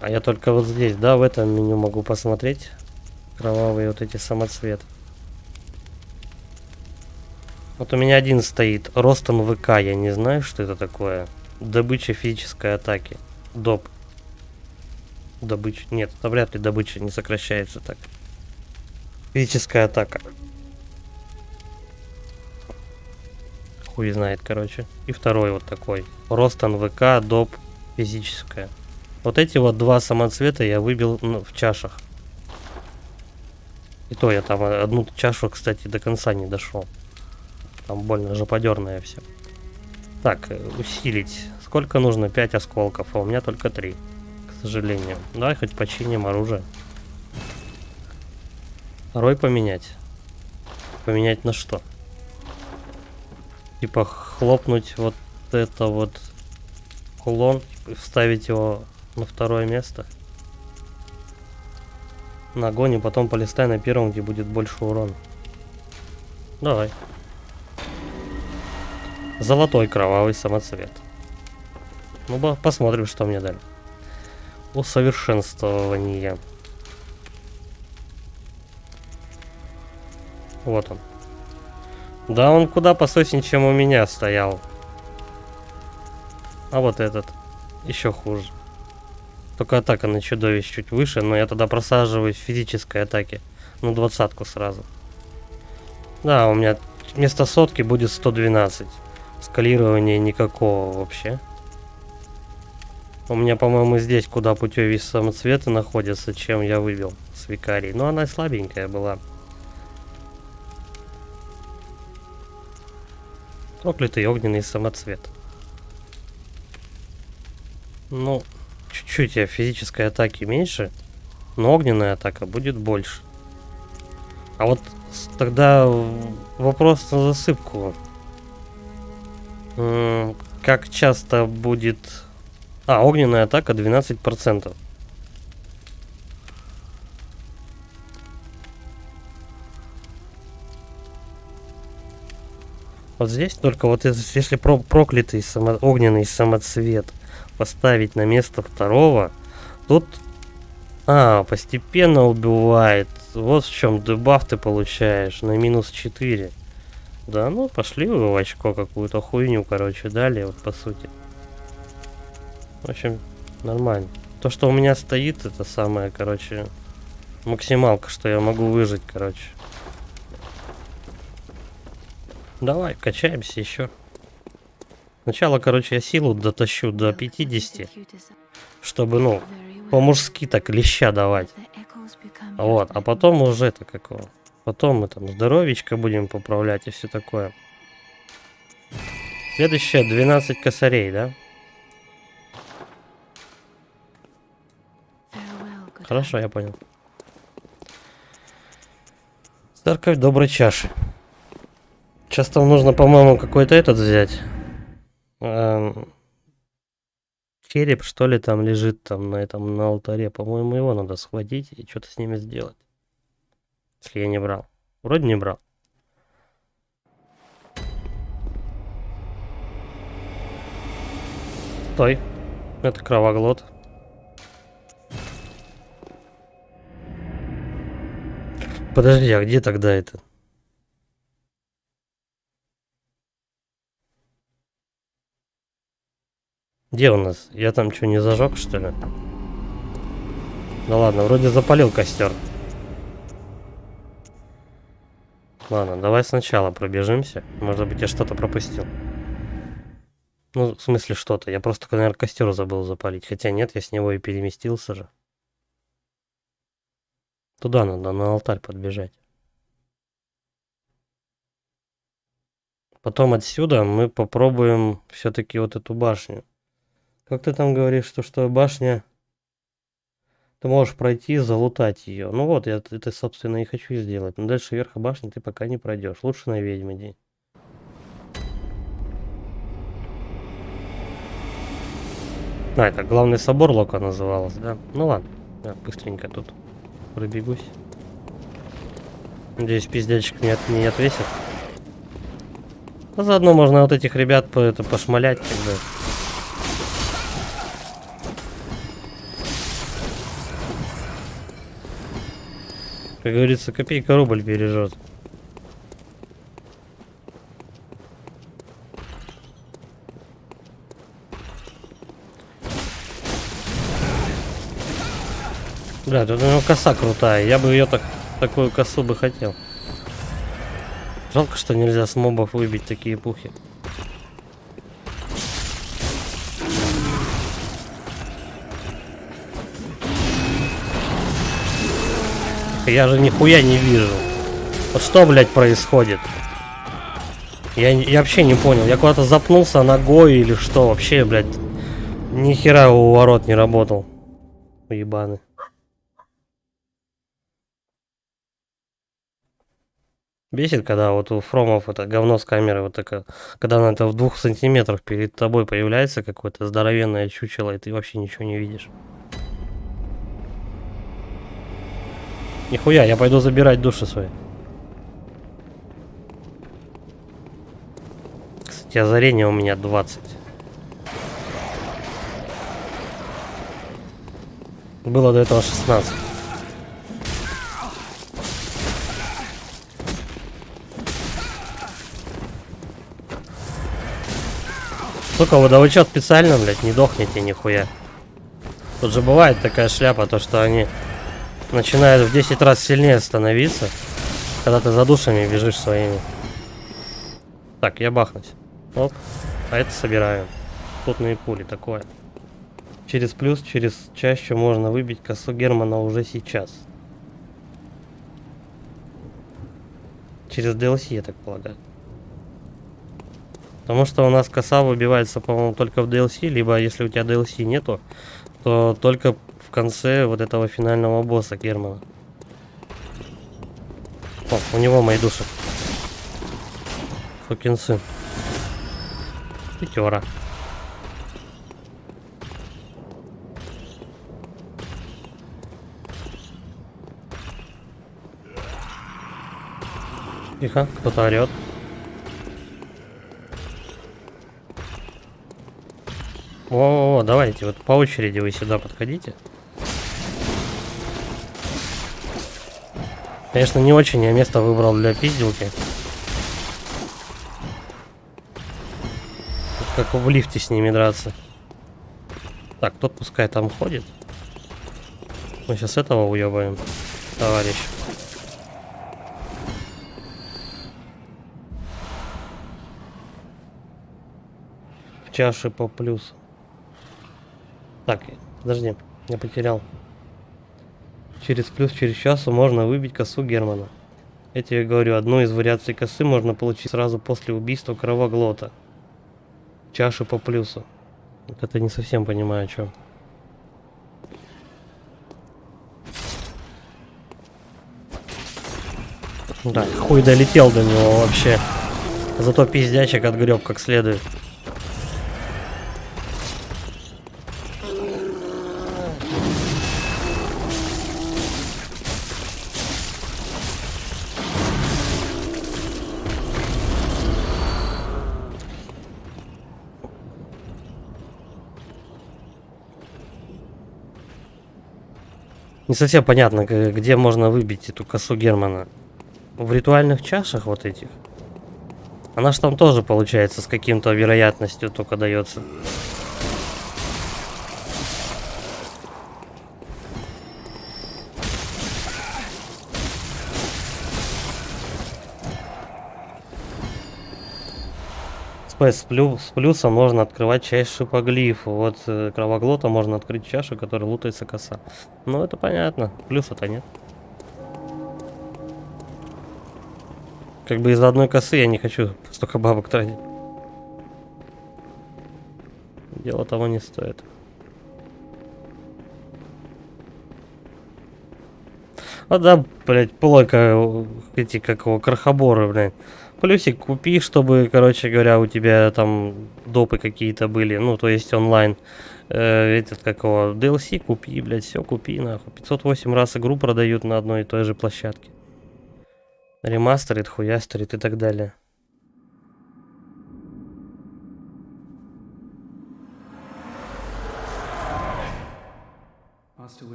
А я только вот здесь, да, в этом меню могу посмотреть. Кровавые вот эти самоцветы. Вот у меня один стоит. Ростом ВК, я не знаю, что это такое. Добыча физической атаки. Доп. Добыча. Нет, это вряд ли добыча не сокращается так. Физическая атака. Хуй знает, короче. И второй вот такой. Ростон ВК, доп. Физическая. Вот эти вот 2 самоцвета я выбил в чашах. И то я там одну чашу, кстати, до конца не дошел. Там больно жоподерное все. Так, усилить. Сколько нужно? 5 осколков, а у меня только 3. К сожалению. Давай хоть починим оружие. Рой поменять. Поменять на что? Типа хлопнуть вот это вот кулон, вставить его на второе место. На огонь, и потом полистай на первом, где будет больше урона. Давай. Золотой кровавый самоцвет. Ну, посмотрим, что мне дали. Усовершенствование. Вот он. Да, он куда пососнее, чем у меня стоял. А вот этот еще хуже. Только атака на чудовищ чуть выше, но я тогда просаживаюсь в физической атаке. Ну, 20-ку сразу. Да, у меня вместо сотки будет 112. Скалирования никакого вообще. У меня, по-моему, здесь куда путевее самоцветы находятся, чем я выбил с Викарией. Но она слабенькая была. Проклятый огненный самоцвет. Ну, чуть-чуть я физической атаки меньше, но огненная атака будет больше. А вот тогда вопрос на засыпку. Как часто будет... А, огненная атака 12%. Вот здесь только вот если проклятый огненный самоцвет поставить на место второго, тут постепенно убивает. Вот в чем дебаф ты получаешь на минус 4. Да, ну пошли вы в очко какую-то хуйню, короче, дали, вот по сути. В общем, нормально. То, что у меня стоит, это самое, короче, максималка, что я могу выжить, короче. Давай, качаемся еще. Сначала, короче, я силу дотащу до 50, чтобы, ну, по-мужски так леща давать. Вот, а потом уже это какого. Потом мы там здоровечко будем поправлять и все такое. Следующее 12 косарей, да? Хорошо, я понял. Церковь доброй чаши. Сейчас там нужно, по-моему, какой-то этот взять. череп, что ли, там лежит там на алтаре. По-моему, его надо схватить и что-то с ними сделать. Если я не брал. Вроде не брал. Стой. Это кровоглот. Подожди, а где тогда это? Где у нас? Я там что, не зажег, что ли? Ну ладно, вроде запалил костер. Ладно, давай сначала пробежимся. Может быть, я что-то пропустил. Ну, в смысле что-то. Я просто, наверное, костер забыл запалить. Хотя нет, я с него и переместился же. Туда надо, на алтарь подбежать. Потом отсюда мы попробуем все-таки вот эту башню. Как ты там говоришь, что башня... Ты можешь пройти, залутать ее. Ну вот, я это, собственно, и хочу сделать. Но дальше верха башни ты пока не пройдешь. Лучше на ведьм иди. А, это главный собор Лока называлось, да? Ну ладно, я быстренько тут пробегусь. Надеюсь, пиздячек не отвесит. А заодно можно вот этих ребят пошмалять, когда... Как говорится, копейка рубль бережет. Бля, тут у него коса крутая. Я бы ее такую косу бы хотел. Жалко, что нельзя с мобов выбить такие пухи. Я же нихуя не вижу. Вот что, блядь, происходит? Я вообще не понял. Я куда-то запнулся ногой или что? Вообще, блядь, ни хера у ворот не работал. Ебаны. Бесит, когда вот у Фромов это говно с камеры, вот такое, когда она это в 2 сантиметрах перед тобой появляется какое-то здоровенное чучело, и ты вообще ничего не видишь. Нихуя, я пойду забирать души свои. Кстати, озарение у меня 20. Было до этого 16. Сука, вы что специально, блядь, не дохнете нихуя. Тут же бывает такая шляпа, то что они начинают в 10 раз сильнее становиться, когда ты за душами бежишь своими. Так, я бахнусь. Оп. А это собираю. Плотные пули, такое. Через плюс, через чащу можно выбить косу Германа уже сейчас. Через DLC, я так полагаю. Потому что у нас коса выбивается, по-моему, только в DLC, либо если у тебя DLC нету, то только в конце вот этого финального босса Германа. О, у него мои души. Сукин сын. 5. Тихо, кто-то орет. О, давайте, вот по очереди вы сюда подходите. Конечно, не очень я место выбрал для пизделки. Как в лифте с ними драться. Так, тот пускай там ходит. Мы сейчас этого уебаем, товарищ. В чаше по плюсу. Так, подожди, я потерял. Через плюс, через часу можно выбить косу Германа. Я тебе говорю, одну из вариаций косы можно получить сразу после убийства кровоглота. Чаши по плюсу. Вот это не совсем понимаю, о чем. Да, хуй долетел до него вообще. Зато пиздячек отгреб как следует. Не совсем понятно, где можно выбить эту косу Германа. В ритуальных чашах вот этих. Она ж там тоже, получается, с каким-то вероятностью только дается. С плюсом можно открывать часть шипоглифа. Вот кровоглота можно открыть чашу, которая лутается коса. Ну, это понятно. Плюса-то нет. Как бы из-за одной косы я не хочу столько бабок тратить. Дело того не стоит. А да, блять, плойка, эти, как его, крохоборы, блядь. Плюсик купи, чтобы, короче говоря, у тебя там допы какие-то были, ну, то есть онлайн. Этот, как его, DLC купи, блядь, все купи, нахуй. 508 раз игру продают на одной и той же площадке. Ремастерит, хуястерит и так далее.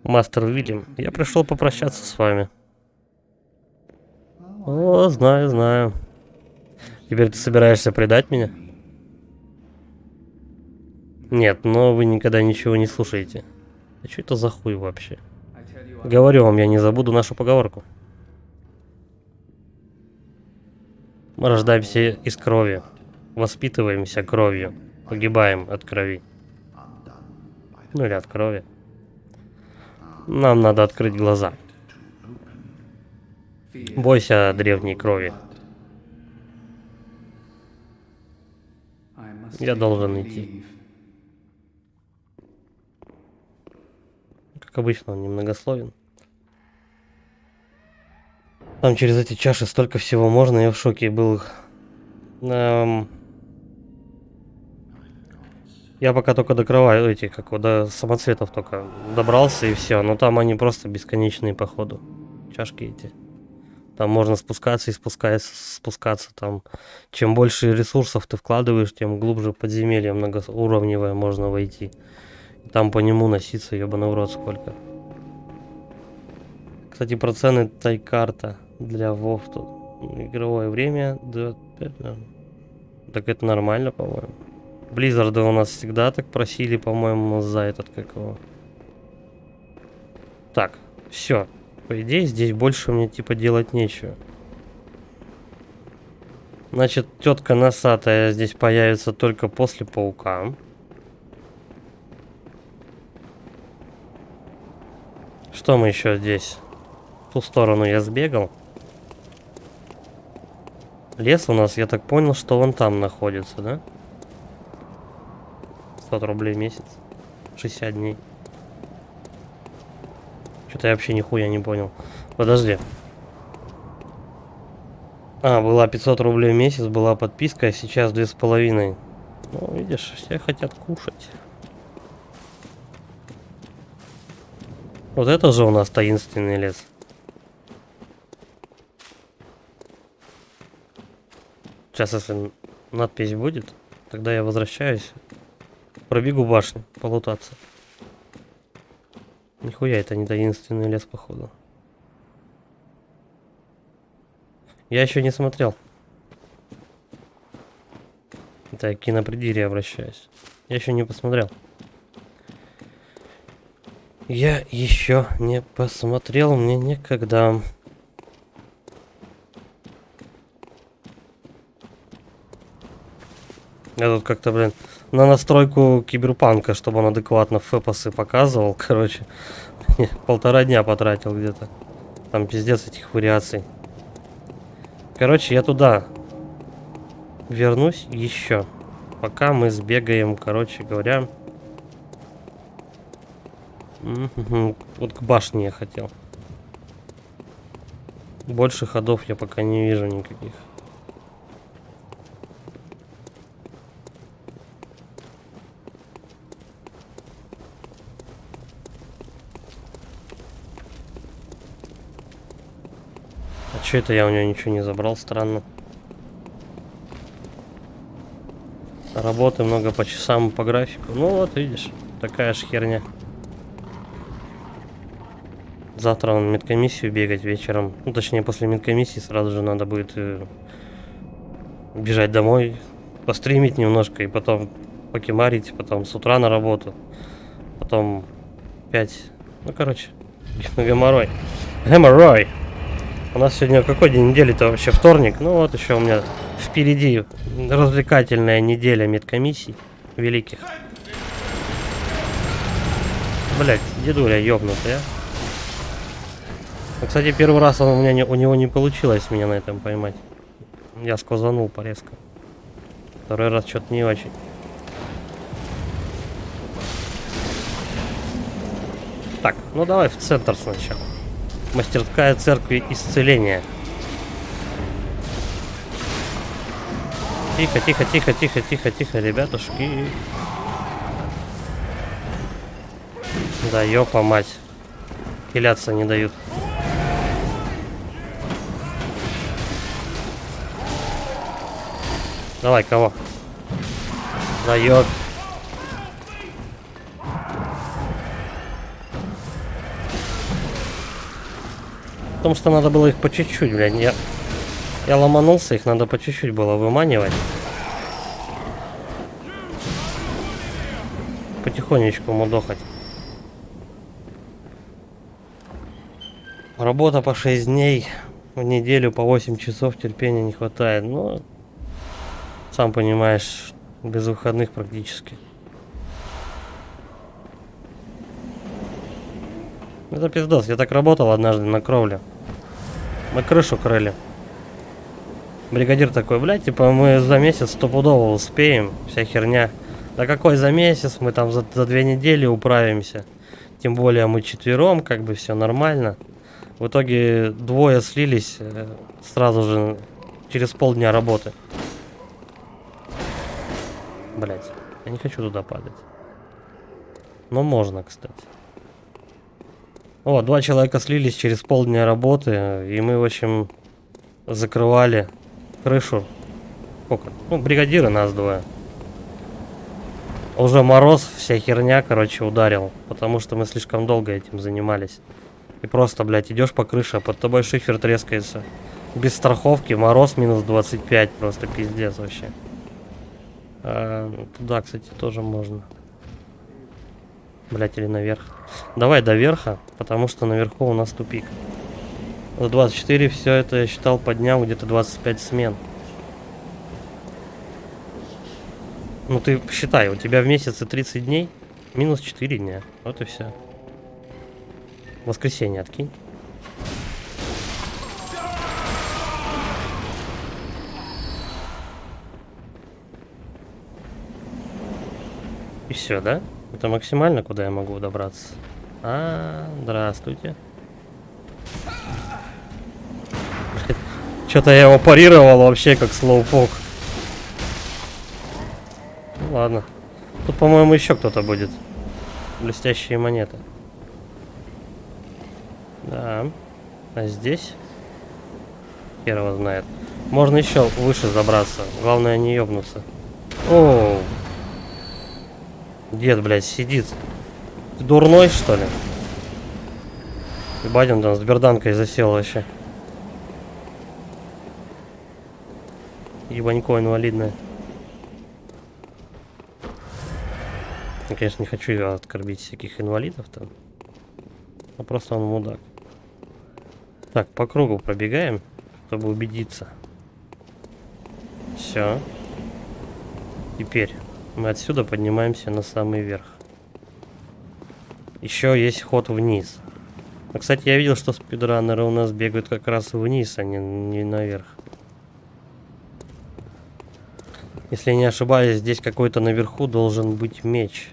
Мастер Уильям, я пришел попрощаться с вами. О, знаю, знаю. Теперь ты собираешься предать меня? Нет, но вы никогда ничего не слушаете. А что это за хуй вообще? Говорю вам, я не забуду нашу поговорку. Мы рождаемся из крови, воспитываемся кровью, погибаем от крови. Ну или от крови. Нам надо открыть глаза. Бойся древней крови. Я должен идти. Как обычно, он немногословен. Там через эти чаши столько всего можно, я в шоке был. Я пока только до кровати, этих, как до самоцветов только добрался и все, но там они просто бесконечные походу. Чашки эти. Там можно спускаться и спускаться там. Чем больше ресурсов ты вкладываешь, тем глубже подземелье многоуровневое можно войти. И там по нему носиться, ебаный в рот, сколько. Кстати, про цены тайкарта для Вов тут. Игровое время. Да, так это нормально, по-моему. Близзарды у нас всегда так просили, по-моему, за этот, как его. Так, все. По идее, здесь больше мне типа делать нечего. Значит, тетка носатая здесь появится только после паука. Что мы еще здесь? В ту сторону я сбегал. Лес у нас, я так понял, что вон там находится, да? 100 рублей в месяц. 60 дней. Что-то я вообще нихуя не понял. Подожди. Была 500 рублей в месяц, была подписка, а сейчас 2,5. Ну, видишь, все хотят кушать. Вот это же у нас таинственный лес. Сейчас, если надпись будет, тогда я возвращаюсь. Пробегу башню, полутаться. Нихуя, это не таинственный лес, походу. Я еще не смотрел. Это я к кинопредире обращаюсь. Я еще не посмотрел. Я еще не посмотрел, мне никогда. Я тут как-то, блин, на настройку киберпанка, чтобы он адекватно фэпосы показывал, короче. 1,5 дня потратил где-то. Там пиздец этих вариаций. Короче, я туда вернусь еще. Пока мы сбегаем, короче говоря. Вот к башне я хотел. Больше ходов я пока не вижу никаких. А что это я у него ничего не забрал? Странно. Работы много по часам, по графику. Ну вот, видишь, такая ж херня. Завтра он медкомиссию бегать вечером. Ну, точнее, после медкомиссии сразу же надо будет бежать домой, постримить немножко и потом покемарить, потом с утра на работу. Потом 5. Ну, короче, геморрой. Геморрой. У нас сегодня какой день недели-то вообще? Вторник. Ну вот еще у меня впереди развлекательная неделя медкомиссий великих. Блять, дедуля ёбнутый, а. Ну, кстати, первый раз у него не получилось меня на этом поймать. Я сквозанул порезко. Второй раз что-то не очень. Так, ну давай в центр сначала. Мастерская церкви исцеления. Тихо, тихо, тихо, тихо, тихо, тихо, ребятушки. Да ёпа мать. Хиляться не дают. Давай, кого? Да ёп. Потому что надо было их по чуть-чуть, блядь. Я ломанулся, их надо по чуть-чуть было выманивать. Потихонечку мудохать. Работа по 6 дней. В неделю по 8 часов терпения не хватает. Ну, сам понимаешь, без выходных практически. Это пиздос. Я так работал однажды на кровле. Мы крышу крыли. Бригадир такой, блядь, типа мы за месяц стопудово успеем. Вся херня. Да какой за месяц? Мы там за 2 недели управимся. Тем более мы четвером, как бы все нормально. В итоге двое слились сразу же через полдня работы. Блять, я не хочу туда падать. Но можно, кстати. О, 2 человека слились через полдня работы, и мы, в общем, закрывали крышу. Сколько? Ну, бригадиры нас 2. Уже мороз, вся херня, короче, ударил, потому что мы слишком долго этим занимались. И просто, блядь, идешь по крыше, а под тобой шифер трескается. Без страховки, мороз минус 25, просто пиздец вообще. Туда, кстати, тоже можно. Блять, или наверх. Давай до верха, потому что наверху у нас тупик. За 24 все это я считал, поднял где-то 25 смен. Ну ты считай, у тебя в месяце 30 дней, минус 4 дня. Вот и все. Воскресенье откинь. И все, да? Это максимально, куда я могу добраться. Здравствуйте. Что-то я его парировал вообще как слоупок. Ну, ладно. Тут, по-моему, еще кто-то будет. Блестящие монеты. Да. А здесь? Хер его знает. Можно еще выше забраться. Главное не ёбнуться. Оу. Дед, блядь, сидит. Ты дурной, что ли? Ебать, он там с берданкой засел вообще. Ебанько инвалидное. Я, конечно, не хочу его откорбить всяких инвалидов там. А просто он мудак. Так, по кругу пробегаем, чтобы убедиться. Все. Теперь мы отсюда поднимаемся на самый верх. Еще есть ход вниз. Но, кстати, я видел, что спидранеры у нас бегают как раз вниз, а не наверх. Если я не ошибаюсь, здесь какой-то наверху должен быть меч.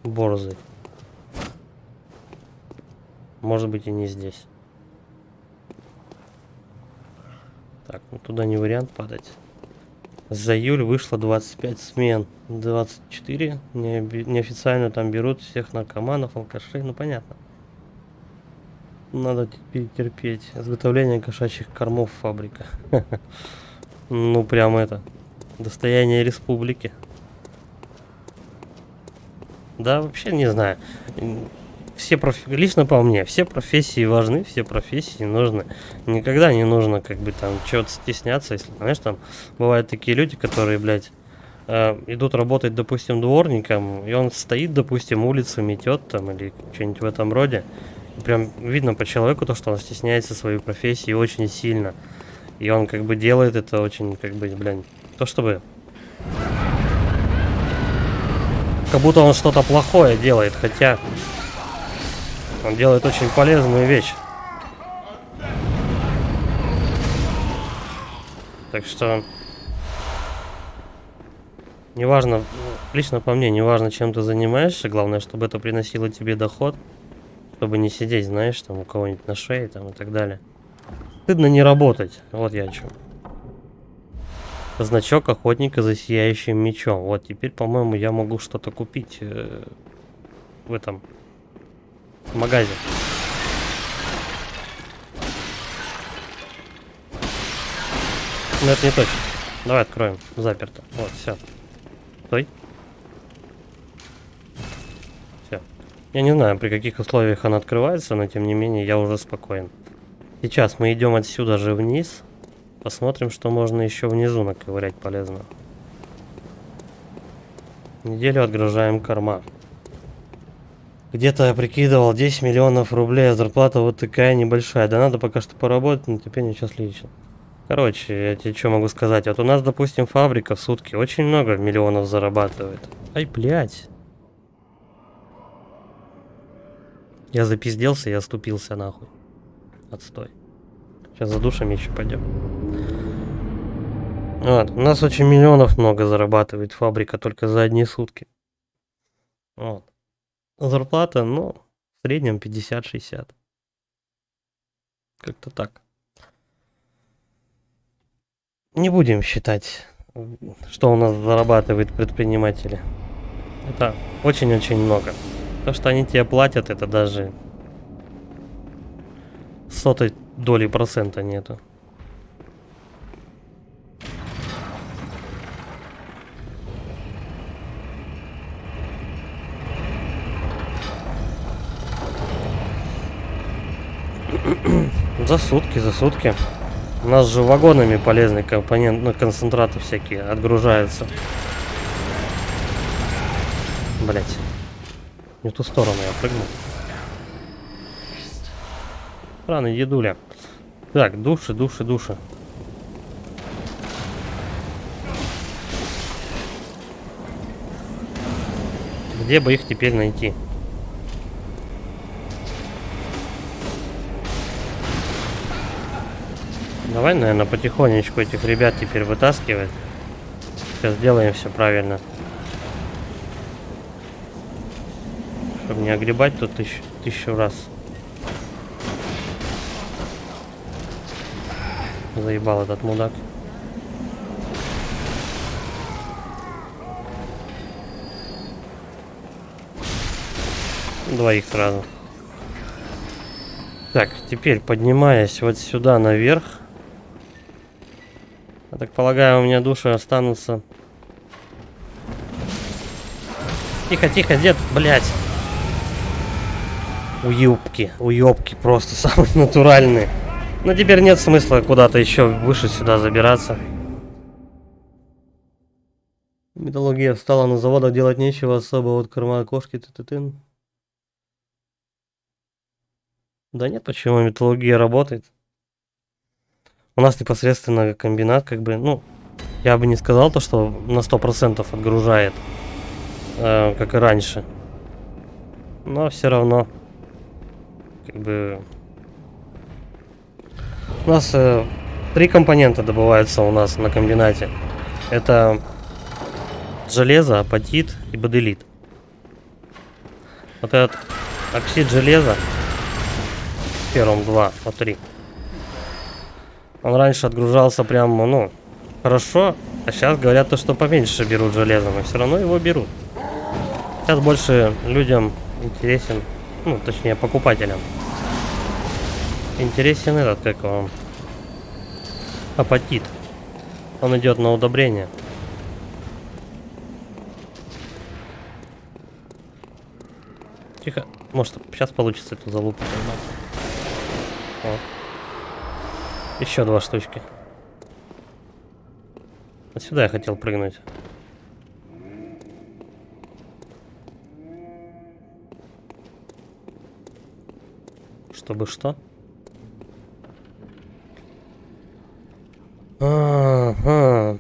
Борзый. Может быть и не здесь. Так, ну туда не вариант падать. За июль вышло 25 смен. 24 неофициально там берут всех наркоманов, алкашей. Ну понятно. Надо перетерпеть. Изготовление кошачьих кормов фабрика. Ну прям это. Достояние республики. Да, вообще не знаю. лично по мне, все профессии важны, все профессии нужны. Никогда не нужно, как бы, там, чего-то стесняться, если, знаешь, там, бывают такие люди, которые, блядь, идут работать, допустим, дворником, и он стоит, допустим, улицу метет, там, или что-нибудь в этом роде. И прям видно по человеку то, что он стесняется своей профессии очень сильно. И он, как бы, делает это очень, как бы, блин, то, чтобы... Как будто он что-то плохое делает, хотя... Он делает очень полезную вещь. Так что... Неважно, лично по мне, неважно, чем ты занимаешься, главное, чтобы это приносило тебе доход. Чтобы не сидеть, знаешь, там у кого-нибудь на шее там и так далее. Стыдно не работать, вот я о чем. Значок охотника за сияющим мечом. Вот теперь, по-моему, я могу что-то купить в этом магазе. Но это не точно. Давай откроем. Заперто. Вот, все. Стой. Все. Я не знаю, при каких условиях она открывается, но тем не менее я уже спокоен. Сейчас мы идем отсюда же вниз. Посмотрим, что можно еще внизу наковырять полезно. Неделю отгружаем корма. Где-то я прикидывал 10 миллионов рублей, а зарплата вот такая небольшая. Да надо пока что поработать, но теперь ничего лично. Короче, я тебе что могу сказать. Вот у нас, допустим, фабрика в сутки очень много миллионов зарабатывает. Ай, блядь. Я запизделся и оступился нахуй. Отстой. Сейчас за душами еще пойдем. Вот, у нас очень миллионов много зарабатывает фабрика только за одни сутки. Вот. Зарплата, ну, в среднем 50-60. Как-то так. Не будем считать, что у нас зарабатывают предприниматели. Это очень-очень много. То, что они тебе платят, это даже сотой доли процента нету. За сутки, за сутки. У нас же вагонами полезный компонент, ну, концентраты всякие отгружаются. Блять. Не в ту сторону я прыгнул. Рано, едуля. Так, души, души, души. Где бы их теперь найти? Давай, наверное, потихонечку этих ребят теперь вытаскивать. Сейчас сделаем все правильно. Чтобы не огребать тут тысячу раз. Заебал этот мудак. Двоих сразу. Так, теперь поднимаясь вот сюда наверх. Я так полагаю, у меня души останутся. Тихо, тихо, дед, блядь. Уёбки просто самые натуральные. Но теперь нет смысла куда-то еще выше сюда забираться. Металлургия встала, на заводах делать нечего особо, вот корма кошки ты-ты-ты. Да нет, почему металлургия работает? У нас непосредственно комбинат, как бы, ну, я бы не сказал то, что на 100% отгружает, как и раньше. Но все равно, как бы, у нас 3 компонента добываются у нас на комбинате. Это железо, апатит и баделит. Вот этот оксид железа, первым 2, вот 3. Он раньше отгружался прям, ну, хорошо, а сейчас говорят то, что поменьше берут железом, но все равно его берут. Сейчас больше людям интересен, ну, точнее, покупателям. Интересен этот, как он, апатит. Он идет на удобрение. Тихо. Может, сейчас получится эту залупу поймать. Еще 2 штучки. Вот сюда я хотел прыгнуть. Чтобы что? Ага.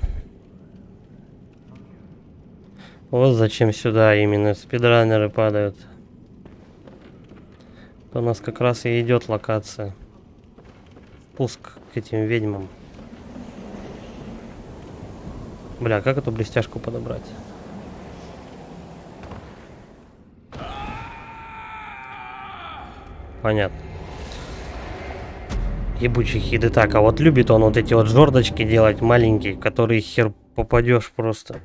Вот зачем сюда именно спидранеры падают. У нас как раз и идет локация. Спуск к этим ведьмам. Бля, как эту блестяшку подобрать? Понятно. Ебучий Хидетак. А вот любит он вот эти вот жердочки делать маленькие, которые хер попадешь просто.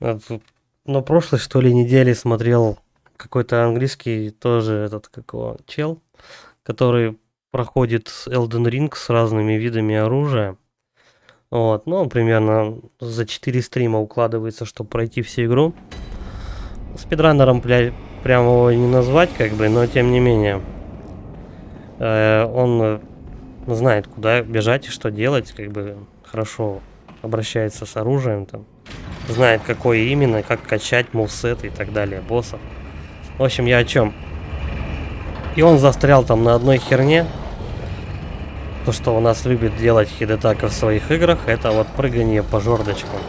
На прошлой, что ли, неделе смотрел какой-то английский, тоже этот, какого, чел, который проходит Elden Ring с разными видами оружия. Вот, ну, он примерно за 4 стрима укладывается, чтобы пройти всю игру. Спидранером, прямо его не назвать, как бы, но тем не менее. Он знает, куда бежать и что делать, как бы, хорошо обращается с оружием, там. Знает, какое именно, как качать мувсеты и так далее, боссов. В общем, я о чем? И он застрял там на одной херне. То, что у нас любит делать Хидетака в своих играх, это вот прыгание по жердочкам.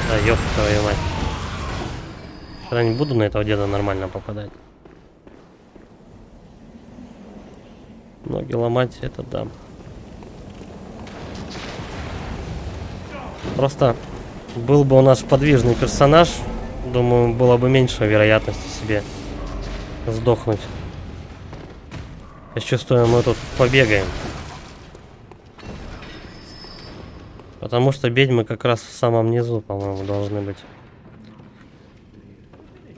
Да ёб твою мать. Когда не буду на этого деда нормально попадать. Ноги ломать, это да. Просто был бы у нас подвижный персонаж, думаю, было бы меньше вероятности себе сдохнуть. Я чувствую, мы тут побегаем. Потому что ведьмы как раз в самом низу, по-моему, должны быть.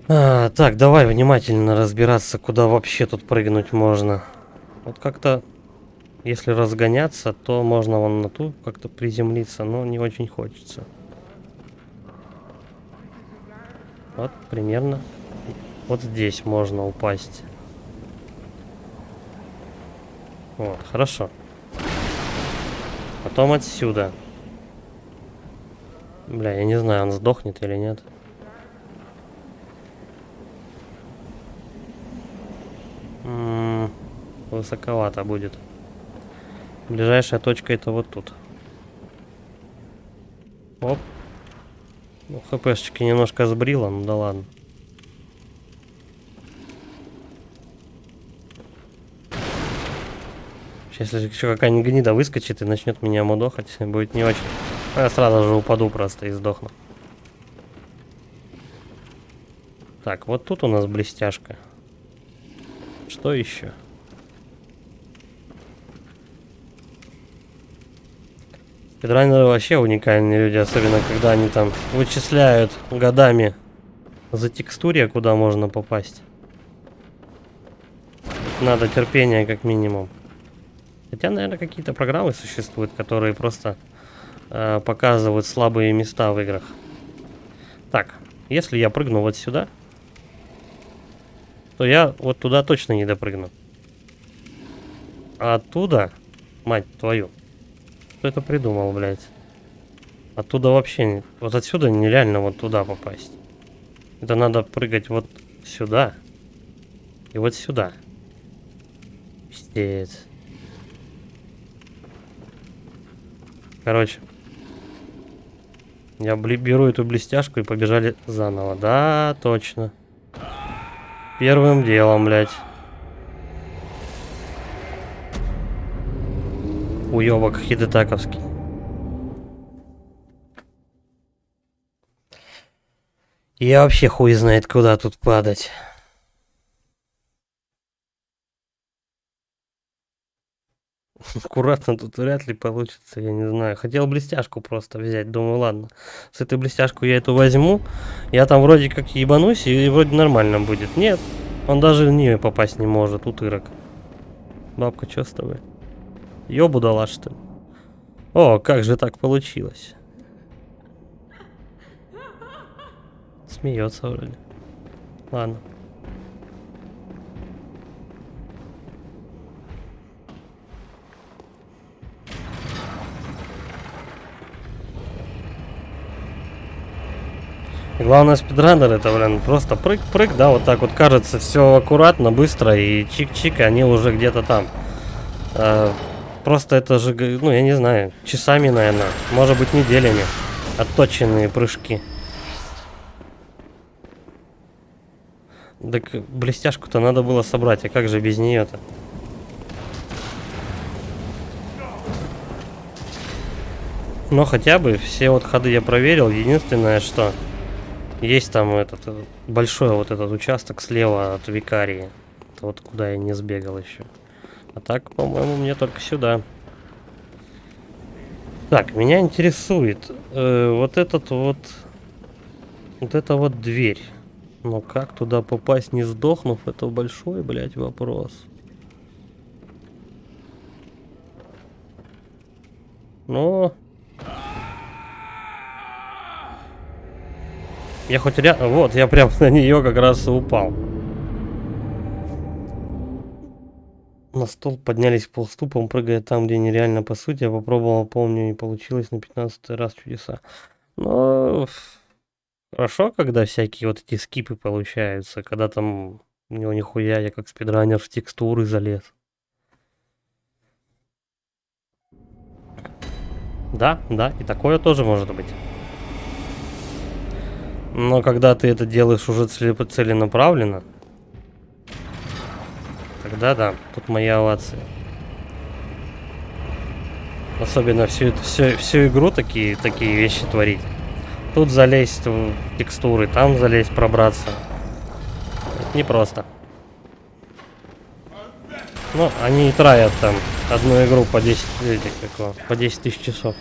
Так, давай внимательно разбираться, куда вообще тут прыгнуть можно. Вот как-то, если разгоняться, то можно вон на ту как-то приземлиться, но не очень хочется. Вот примерно вот здесь можно упасть. Вот, хорошо. Потом отсюда. Бля, я не знаю, он сдохнет или нет. Высоковато будет. Ближайшая точка это вот тут. Оп. Ну, хпшечки немножко сбрило, ну да ладно. Сейчас, если еще какая-нибудь гнида выскочит и начнет меня мудохать, будет не очень. Я сразу же упаду просто и сдохну. Так, вот тут у нас блестяшка. Что еще? Спидранеры вообще уникальные люди, особенно когда они там вычисляют годами за текстуре, куда можно попасть. Надо терпение как минимум. Хотя, наверное, какие-то программы существуют, которые просто показывают слабые места в играх. Так, если я прыгну вот сюда, то я вот туда точно не допрыгну. А оттуда, мать твою, кто это придумал, блядь? Оттуда вообще, вот отсюда нереально вот туда попасть. Это надо прыгать вот сюда и вот сюда. Пиздец. Короче, я беру эту блестяшку и побежали заново. Да, точно. Первым делом, блядь. Уёбок хидетаковский. Я вообще хуй знает, куда тут падать. Аккуратно тут вряд ли получится, я не знаю. Хотел блестяшку просто взять, думаю, ладно. С этой блестяшку я эту возьму. Я там вроде как ебанусь, и вроде нормально будет. Нет, он даже в нее попасть не может, утырок. Бабка, что с тобой? Ёбу дала, что ли? О, как же так получилось? Смеется вроде. Ладно. И главное, спидранер это, блин, просто прыг-прыг, да, вот так вот кажется, все аккуратно, быстро, и чик-чик, и они уже где-то там. Просто это же, ну, я не знаю, часами, наверное, может быть, неделями отточенные прыжки. Так блестяшку-то надо было собрать, а как же без нее-то? Но хотя бы все вот ходы я проверил. Единственное, что есть там этот большой вот этот участок слева от викарии. Это вот куда я не сбегал еще. А так, по-моему, мне только сюда. Так, меня интересует вот этот вот... Вот эта вот дверь. Но как туда попасть, не сдохнув, это большой, блядь, вопрос. Но... Я хоть рядом... Вот, я прям на нее как раз и упал. На стол поднялись полступом, прыгая там, где нереально по сути. Я попробовал, помню, не получилось на 15-й раз чудеса. Но... Хорошо, когда всякие вот эти скипы получаются, когда там у него нихуя, я как спидранер в текстуры залез. Да, да, и такое тоже может быть. Но когда ты это делаешь уже целенаправленно, тогда да, тут моя овация. Особенно всю игру такие вещи творить. Тут залезть в текстуры, там залезть, пробраться. Это непросто. Ну, они и траят там одну игру по 10, по 10 тысяч часов.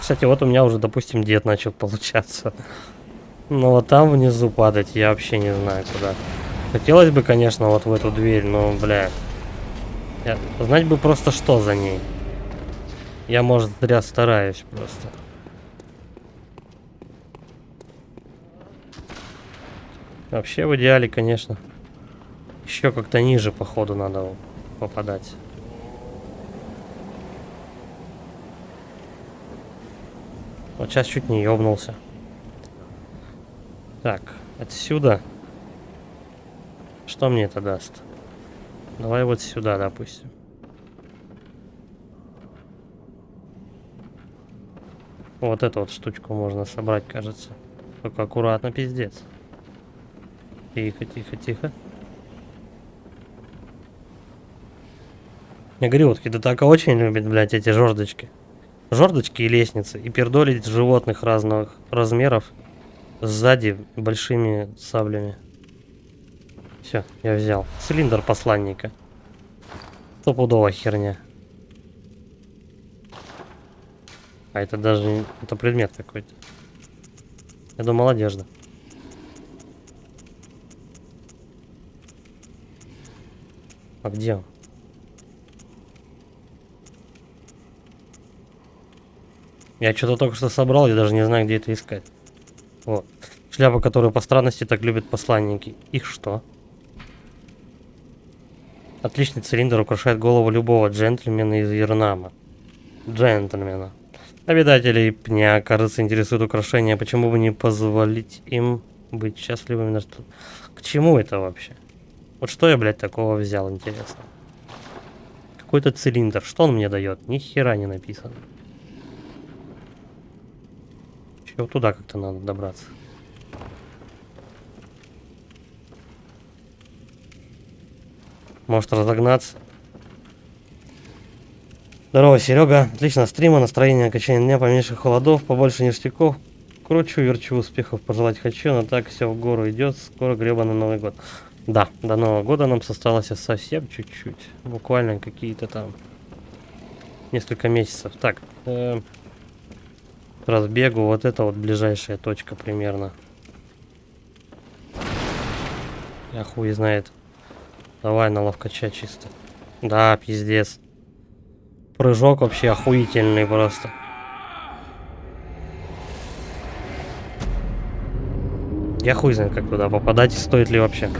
Кстати, вот у меня уже, допустим, дед начал получаться. Но вот там внизу падать я вообще не знаю куда. Хотелось бы, конечно, вот в эту дверь, но, бля. Знать бы просто, что за ней. Я, может, зря стараюсь просто. Вообще, в идеале, конечно. Еще как-то ниже, походу, надо попадать. Вот сейчас чуть не ёбнулся. Так, отсюда. Что мне это даст? Давай вот сюда, допустим. Вот эту вот штучку можно собрать, кажется. Только аккуратно, пиздец. Тихо, тихо, тихо. Я говорю, вот Хидетака очень любит, блядь, эти жердочки. Жердочки и лестницы. И пердолить животных разных размеров сзади большими саблями. Все, я взял. Цилиндр посланника. Стопудовая херня. А это даже... Это предмет какой-то. Я думал, одежда. А где он? Я что-то только что собрал, я даже не знаю, где это искать. Вот. Шляпа, которую по странности так любят посланники. Их что? Отличный цилиндр украшает голову любого джентльмена из Ернама. Джентльмена. Обитателей пня, кажется, интересует украшение. Почему бы не позволить им быть счастливыми? К чему это вообще? Вот что я, блядь, такого взял, интересно? Какой-то цилиндр. Что он мне дает? Ни хера не написано. Еще вот туда как-то надо добраться. Может разогнаться. Здорово, Серега. Отлично стрима, настроение, качание дня, поменьше холодов, побольше ништяков. Кручу, верчу, успехов пожелать хочу, но так все в гору идет. Скоро гребаный Новый год. Да, до Нового года нам осталось совсем чуть-чуть. Буквально какие-то там несколько месяцев. Так, разбегу, вот это вот ближайшая точка примерно. Я хуй знает. Давай на ловкача чисто. Да, пиздец. Прыжок вообще охуительный просто. Я хуй знает, как туда попадать, стоит ли вообще.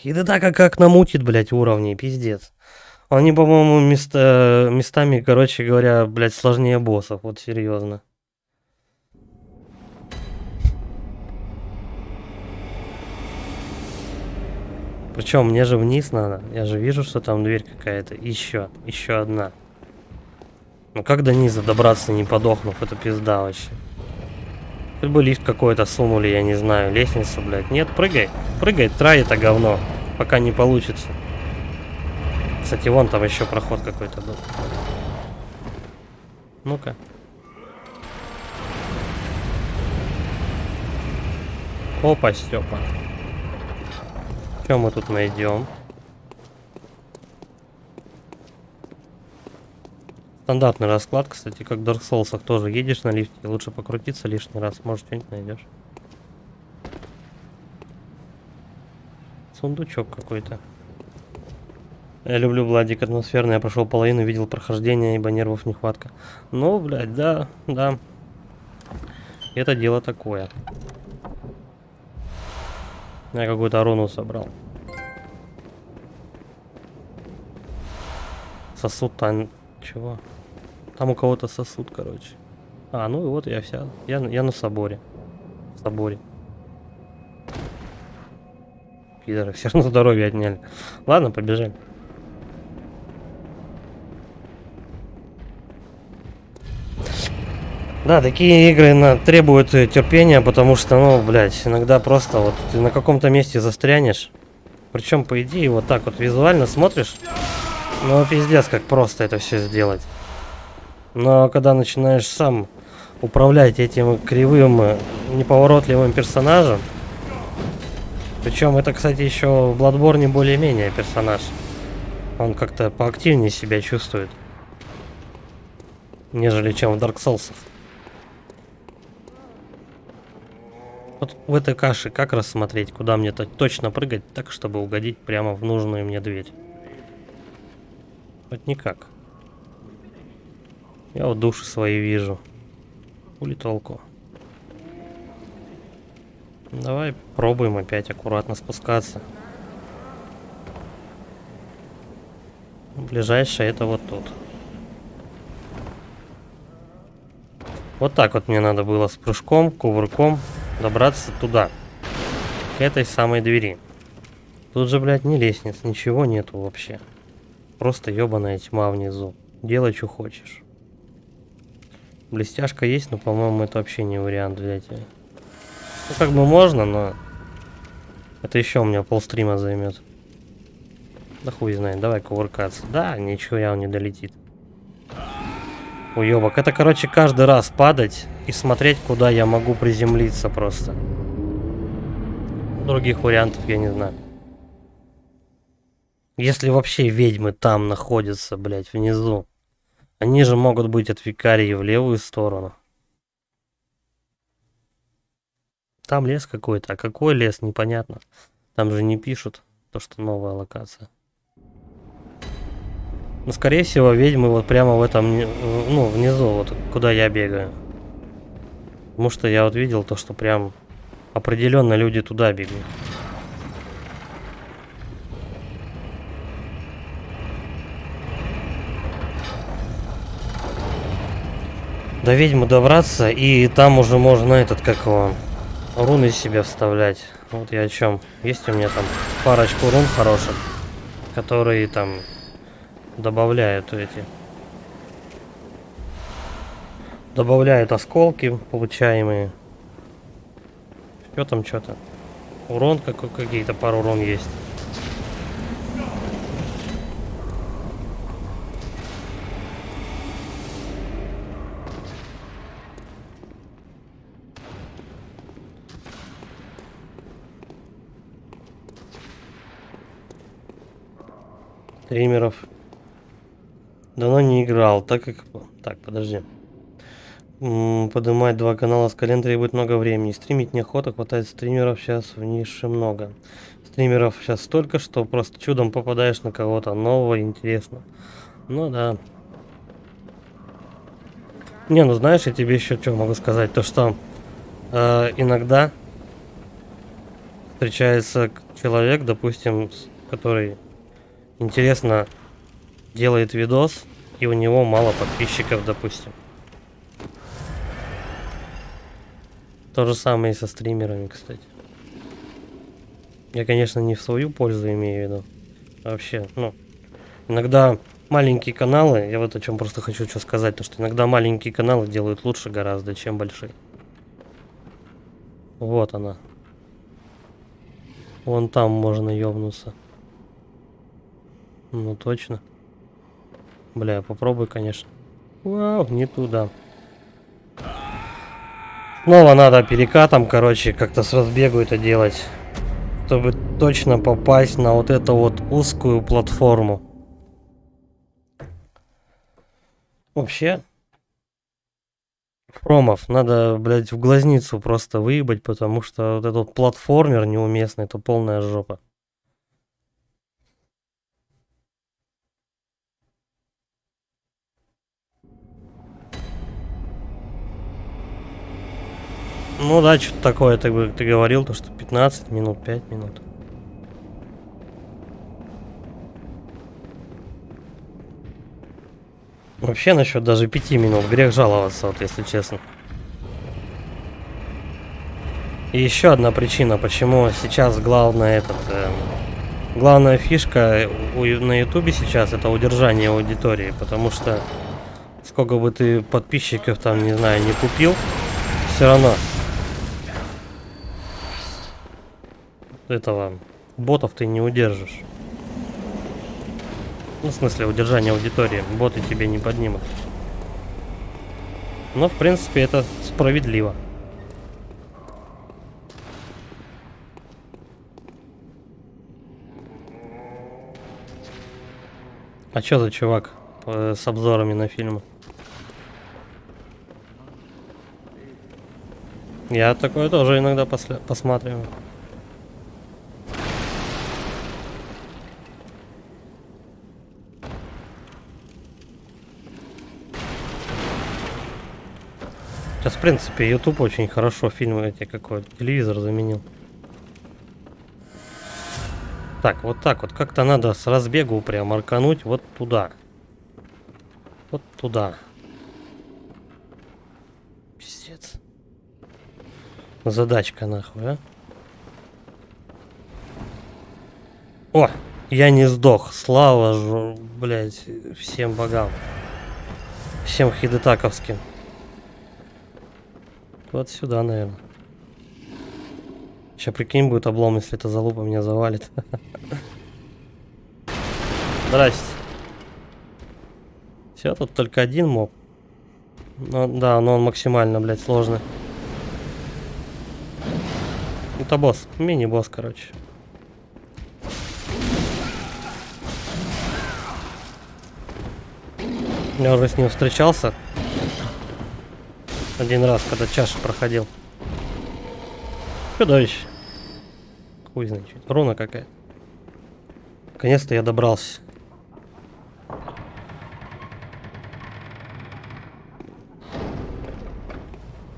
И да так, как намутит, блядь, уровни, пиздец. Они, по-моему, местами, короче говоря, блядь, сложнее боссов, вот серьезно. Причем мне же вниз надо. Я же вижу, что там дверь какая-то. Еще одна. Ну как до низа добраться, не подохнув? Это пизда вообще. Хоть бы лифт какой-то сунули, я не знаю. Лестницу, блядь. Нет, прыгай. Прыгай, трай это говно. Пока не получится. Кстати, вон там еще проход какой-то был. Ну-ка. Опа, Степа. Что мы тут найдем? Стандартный расклад, кстати, как в Dark Souls тоже. Едешь на лифте, лучше покрутиться лишний раз, может что-нибудь найдешь. Сундучок какой-то. Я люблю Владик атмосферный, я прошел половину, видел прохождение, ибо нервов нехватка. Ну, блядь, да. Это дело такое. Я какую-то руну собрал. Сосуд там... Чего? Там у кого-то сосуд, короче. А, ну и вот я вся. Я на соборе. В соборе. Пидоры, все равно здоровье отняли. Ладно, побежали. Да, такие игры требуют терпения, потому что, ну, блядь, иногда просто вот ты на каком-то месте застрянешь. Причем, по идее, вот так вот визуально смотришь. Ну, пиздец, как просто это все сделать. Но когда начинаешь сам управлять этим кривым, неповоротливым персонажем. Причем это, кстати, еще в Bloodborne более-менее персонаж. Он как-то поактивнее себя чувствует, нежели чем в Dark Souls. Вот в этой каше как рассмотреть, куда мне точно прыгать, так, чтобы угодить прямо в нужную мне дверь? Вот никак. Я вот души свои вижу. Хули толку? Давай пробуем опять аккуратно спускаться. Ближайшее это вот тут. Вот так вот мне надо было с прыжком, кувырком добраться туда. К этой самой двери. Тут же, блядь, ни лестниц, ничего нету вообще. Просто ебаная тьма внизу. Делай, что хочешь. Блестяшка есть, но, по-моему, это вообще не вариант взять. Ну, как бы можно, но... Это еще у меня полстрима займет. Да хуй знает, давай кувыркаться. Да, ничего, я он не долетит. Уебок, это, короче, каждый раз падать и смотреть, куда я могу приземлиться просто. Других вариантов я не знаю. Если вообще ведьмы там находятся, блядь, внизу. Они же могут быть от викарии в левую сторону. Там лес какой-то, а какой лес, непонятно. Там же не пишут, то что новая локация. Но скорее всего ведьмы вот прямо в этом, ну, внизу, вот куда я бегаю. Потому что я вот видел то, что прям определенно люди туда бегут. До ведьмы добраться, и там уже можно этот, как его, руны себе вставлять. Вот я о чем. Есть у меня там парочку рун хороших, которые там добавляют эти. Добавляют осколки получаемые. Что там что-то? Урон какие-то пару рун есть. Стримеров давно не играл, так как... Так, подожди. Поднимать 2 канала с колен требует много времени. Стримить неохота, хватает стримеров сейчас в нише много. Стримеров сейчас столько, что просто чудом попадаешь на кого-то нового, интересно. Ну да. Не, ну знаешь, я тебе еще что могу сказать, то что иногда встречается человек, допустим, который интересно делает видос, и у него мало подписчиков, допустим. То же самое и со стримерами, кстати. Я, конечно, не в свою пользу имею в виду. А вообще, ну, иногда маленькие каналы, я вот о чем просто хочу что сказать, то что иногда маленькие каналы делают лучше гораздо, чем большие. Вот она. Вон там можно ёбнуться. Ну точно. Бля, попробуй, конечно. Вау, не туда. Снова надо перекатом, короче, как-то с разбегу это делать. Чтобы точно попасть на вот эту вот узкую платформу. Вообще, промов надо, блядь, в глазницу просто выебать, потому что вот этот платформер неуместный, это полная жопа. Ну да, что-то такое ты говорил, то что 15 минут, 5 минут. Вообще насчет даже 5 минут, грех жаловаться, вот если честно. И еще одна причина, почему сейчас главная фишка на ютубе сейчас это удержание аудитории, потому что сколько бы ты подписчиков там, не знаю, не купил, все равно этого ботов ты не удержишь. Ну, в смысле, удержание аудитории. Боты тебе не поднимут. Но, в принципе, это справедливо. А чё за чувак с обзорами на фильмы? Я такое тоже иногда посматриваю. Сейчас, в принципе, YouTube очень хорошо фильмы эти какой телевизор заменил. Так вот как-то надо с разбегу прям аркануть вот туда. Вот туда. Пиздец. Задачка нахуй, а? О, я не сдох. Слава же, блядь, всем богам. Всем хидетаковским. Вот сюда, наверное. Сейчас прикинь, будет облом, если эта залупа меня завалит. Здрасте. Все, тут только один моб. Ну, да, но он максимально, блядь, сложный. Это босс. Мини-босс, короче. Я уже с ним встречался. Один раз, когда чаша проходил. Чудовище. Хуй знает, руна какая. Наконец-то я добрался.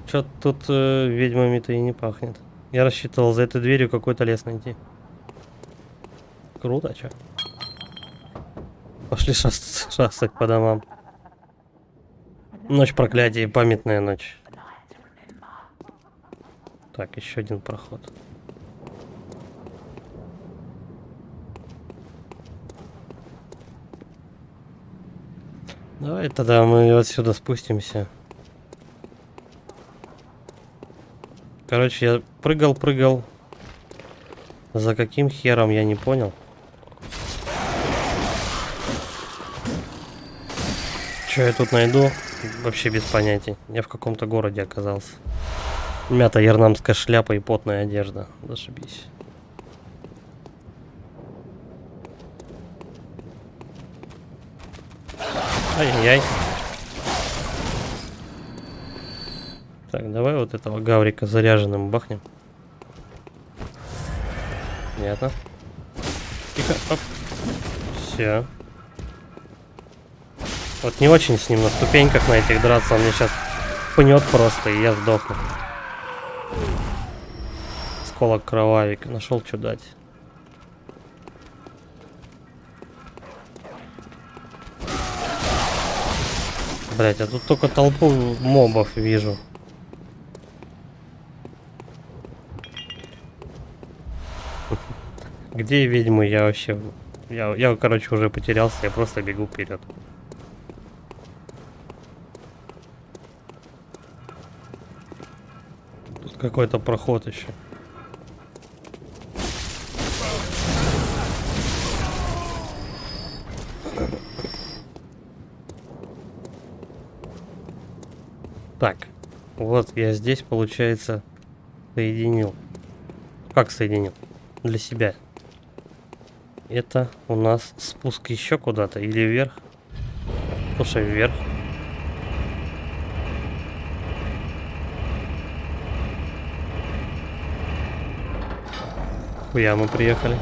Чё-то тут ведьмами-то и не пахнет. Я рассчитывал за этой дверью какой-то лес найти. Круто, чё? Пошли шастать по домам. Ночь проклятия, памятная ночь. Так, еще один проход. Давай тогда мы отсюда спустимся. Короче, я прыгал. За каким хером, я не понял. Что я тут найду? Вообще без понятия. Я в каком-то городе оказался. Мята ярнамская шляпа и потная одежда. Зашибись. Ай-яй-яй. Так, давай вот этого гаврика заряженным бахнем. Понятно. Тихо, оп. Все. Вот не очень с ним на ступеньках на этих драться, он мне сейчас пнет просто, и я сдохну. Осколок кровавика. Нашел что дать. Блять, я тут только толпу мобов вижу. Где ведьмы? Я вообще... Я, короче, уже потерялся, я просто бегу вперед. Тут какой-то проход еще. Так, вот я здесь, получается, соединил. Как соединил? Для себя. Это у нас спуск еще куда-то или вверх? Слушай, вверх. Хуя, мы приехали.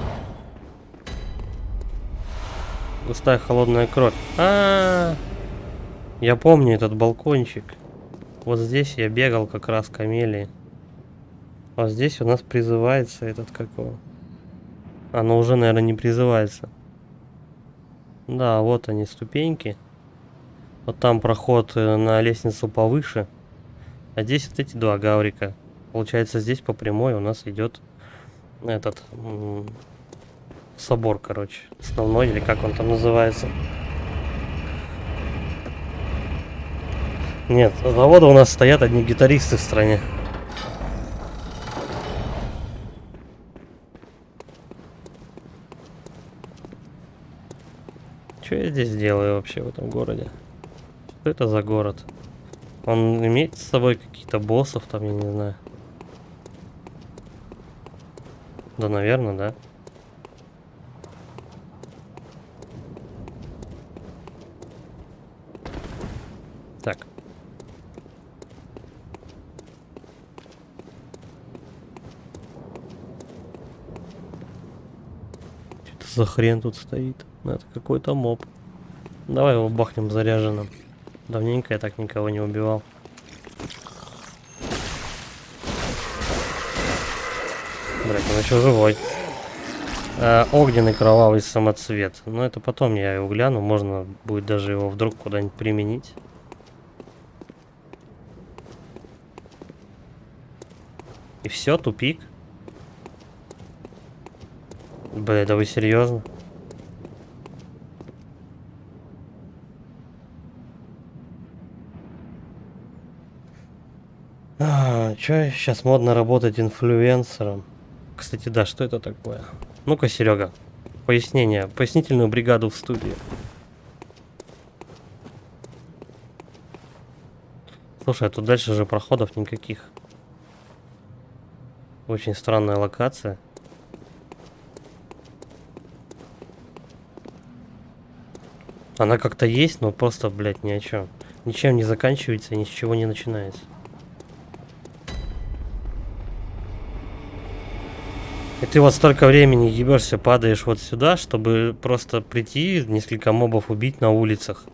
Густая холодная кровь. Я помню этот балкончик. Вот здесь я бегал как раз к Амелии. А здесь у нас призывается этот какого? Оно уже, наверное, не призывается. Да, вот они, ступеньки. Вот там проход на лестницу повыше. А здесь вот эти два гаврика. Получается, здесь по прямой у нас идет этот собор, короче. Основной, или как он там называется. Нет, завода у нас стоят одни гитаристы в стране. Что я здесь делаю вообще в этом городе? Что это за город? Он имеет с собой какие-то боссов там, я не знаю. Да, наверное, да. Так. Что-то за хрен тут стоит. Это какой-то моб. Давай его бахнем заряженным. Давненько я так никого не убивал. Блять, он еще живой. Огненный кровавый самоцвет. Но это потом я его гляну. Можно будет даже его вдруг куда-нибудь применить. И все, тупик. Бля, да вы серьезно? Чё, сейчас модно работать инфлюенсером. Кстати, да, что это такое? Ну-ка, Серега, пояснение. Пояснительную бригаду в студии. Слушай, а тут дальше же проходов никаких. Очень странная локация. Она как-то есть, но просто, блядь, ни о чем. Ничем не заканчивается, ни с чего не начинается. И ты вот столько времени ебешься, падаешь вот сюда, чтобы просто прийти, несколько мобов убить на улицах,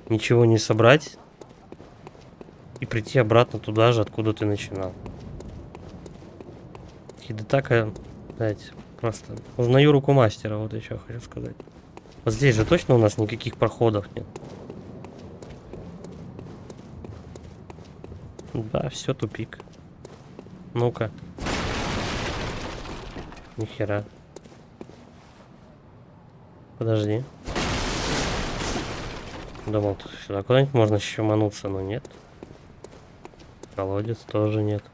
ничего не собрать и прийти обратно туда же, откуда ты начинал. Хидетака, блядь, просто узнаю руку мастера, вот еще хочу сказать. Вот здесь же точно у нас никаких проходов нет. Да, все, тупик. Ну-ка. Нихера. Подожди. Думал, сюда куда-нибудь можно еще мануться, но нет. Колодец тоже нет.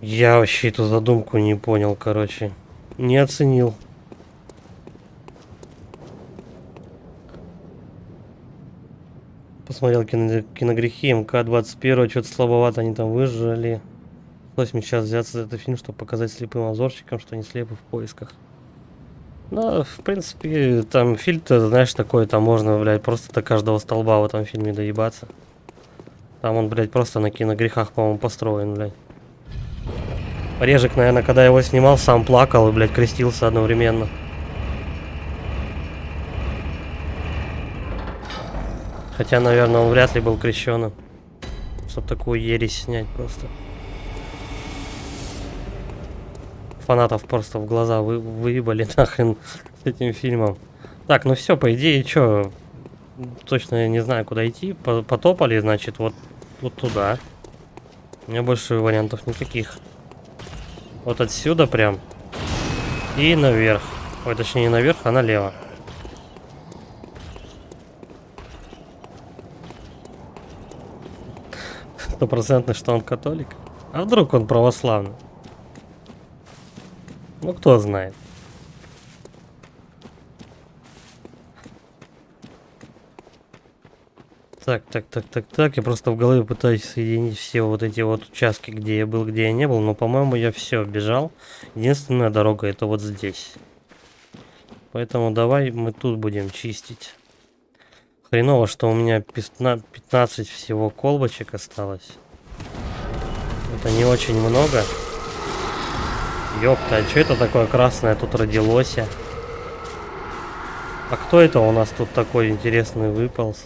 Я вообще эту задумку не понял, короче. Не оценил. Посмотрел киногрехи МК-21, что-то слабовато они там выжили. Пришлось мне сейчас взяться за этот фильм, чтобы показать слепым обзорщикам, что не слепы в поисках. Ну, в принципе, там фильм-то, знаешь, такой, там можно, блядь, просто до каждого столба в этом фильме доебаться. Там он, блядь, просто на киногрехах, по-моему, построен, блядь. Режик, наверное, когда я его снимал, сам плакал и, блядь, крестился одновременно. Хотя, наверное, он вряд ли был крещеным. Чтоб такую ересь снять просто. Фанатов просто в глаза выебали нахрен с этим фильмом. Так, ну все, по идее, что? Точно я не знаю, куда идти. Потопали, значит, вот туда. У меня больше вариантов никаких. Вот отсюда прям. И наверх. Ой, точнее, не наверх, а налево. Стопроцентно, что он католик. А вдруг он православный? Ну, кто знает. Так. Я просто в голове пытаюсь соединить все вот эти вот участки, где я был, где я не был. Но, по-моему, я все бежал. Единственная дорога это вот здесь. Поэтому давай мы тут будем чистить. Хреново, что у меня 15 всего колбочек осталось. Это не очень много. Ёпта, а что это такое красное тут родилось? А кто это у нас тут такой интересный выполз?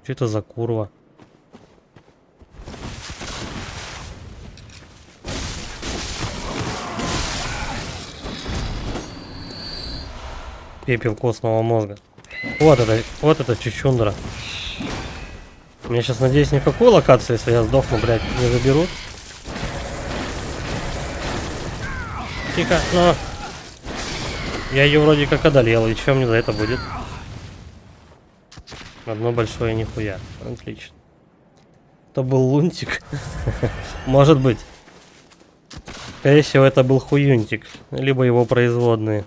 Что это за курва? Пепел костного мозга. Вот это чучундра. Меня сейчас, надеюсь, никакую локацию, если я сдохну, блядь, не заберут. Тихо, но... Я ее вроде как одолел, и что мне за это будет? Одно большое нихуя. Отлично. Это был лунтик. Может быть. Скорее всего, это был хуюнтик. Либо его производные.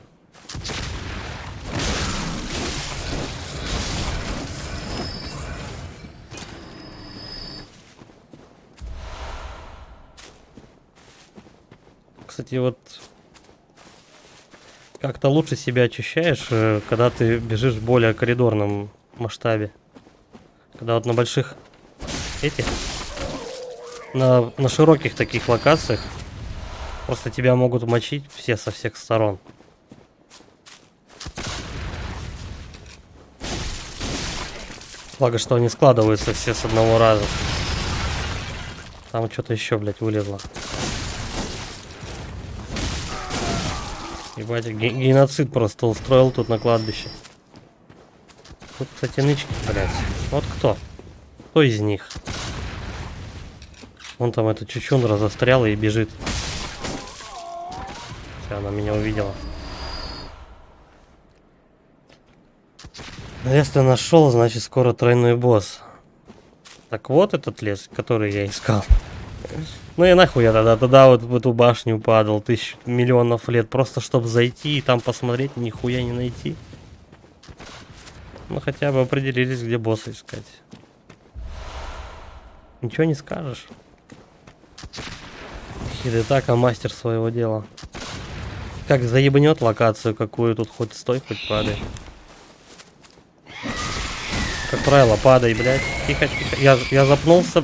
Кстати, вот... Как-то лучше себя очищаешь, когда ты бежишь в более коридорном масштабе. Когда вот на больших этих, на широких таких локациях просто тебя могут мочить все со всех сторон. Благо, что они складываются все с одного раза. Там что-то еще, блядь, вылезло. Ебать, геноцид просто устроил тут на кладбище. Тут, кстати, нычки, блядь. Вот кто? Кто из них? Вон там эта чучундра застряла и бежит. Все, она меня увидела. Но если нашел, значит скоро тройной босс. Так вот этот лес, который я искал. Ну и нахуй я тогда вот в эту башню падал 1000 миллионов лет, просто чтобы зайти и там посмотреть, нихуя не найти. Ну хотя бы определились, где босса искать. Ничего не скажешь. Хидетака мастер своего дела. Как заебнет локацию какую, тут хоть стой, хоть падай. Как правило, падай, блядь. Тихо. Я запнулся.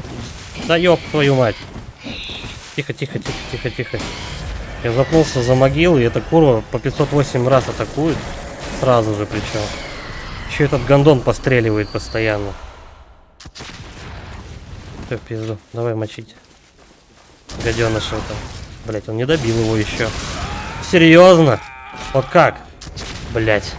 Да ёб твою мать. Тихо. Я запнулся за могилу, и эта курва по 508 раз атакует. Сразу же причем. Еще этот гондон постреливает постоянно. Все, пизду. Давай мочить. Гаденыш это. Блять, он не добил его еще. Серьезно? Вот как? Блять.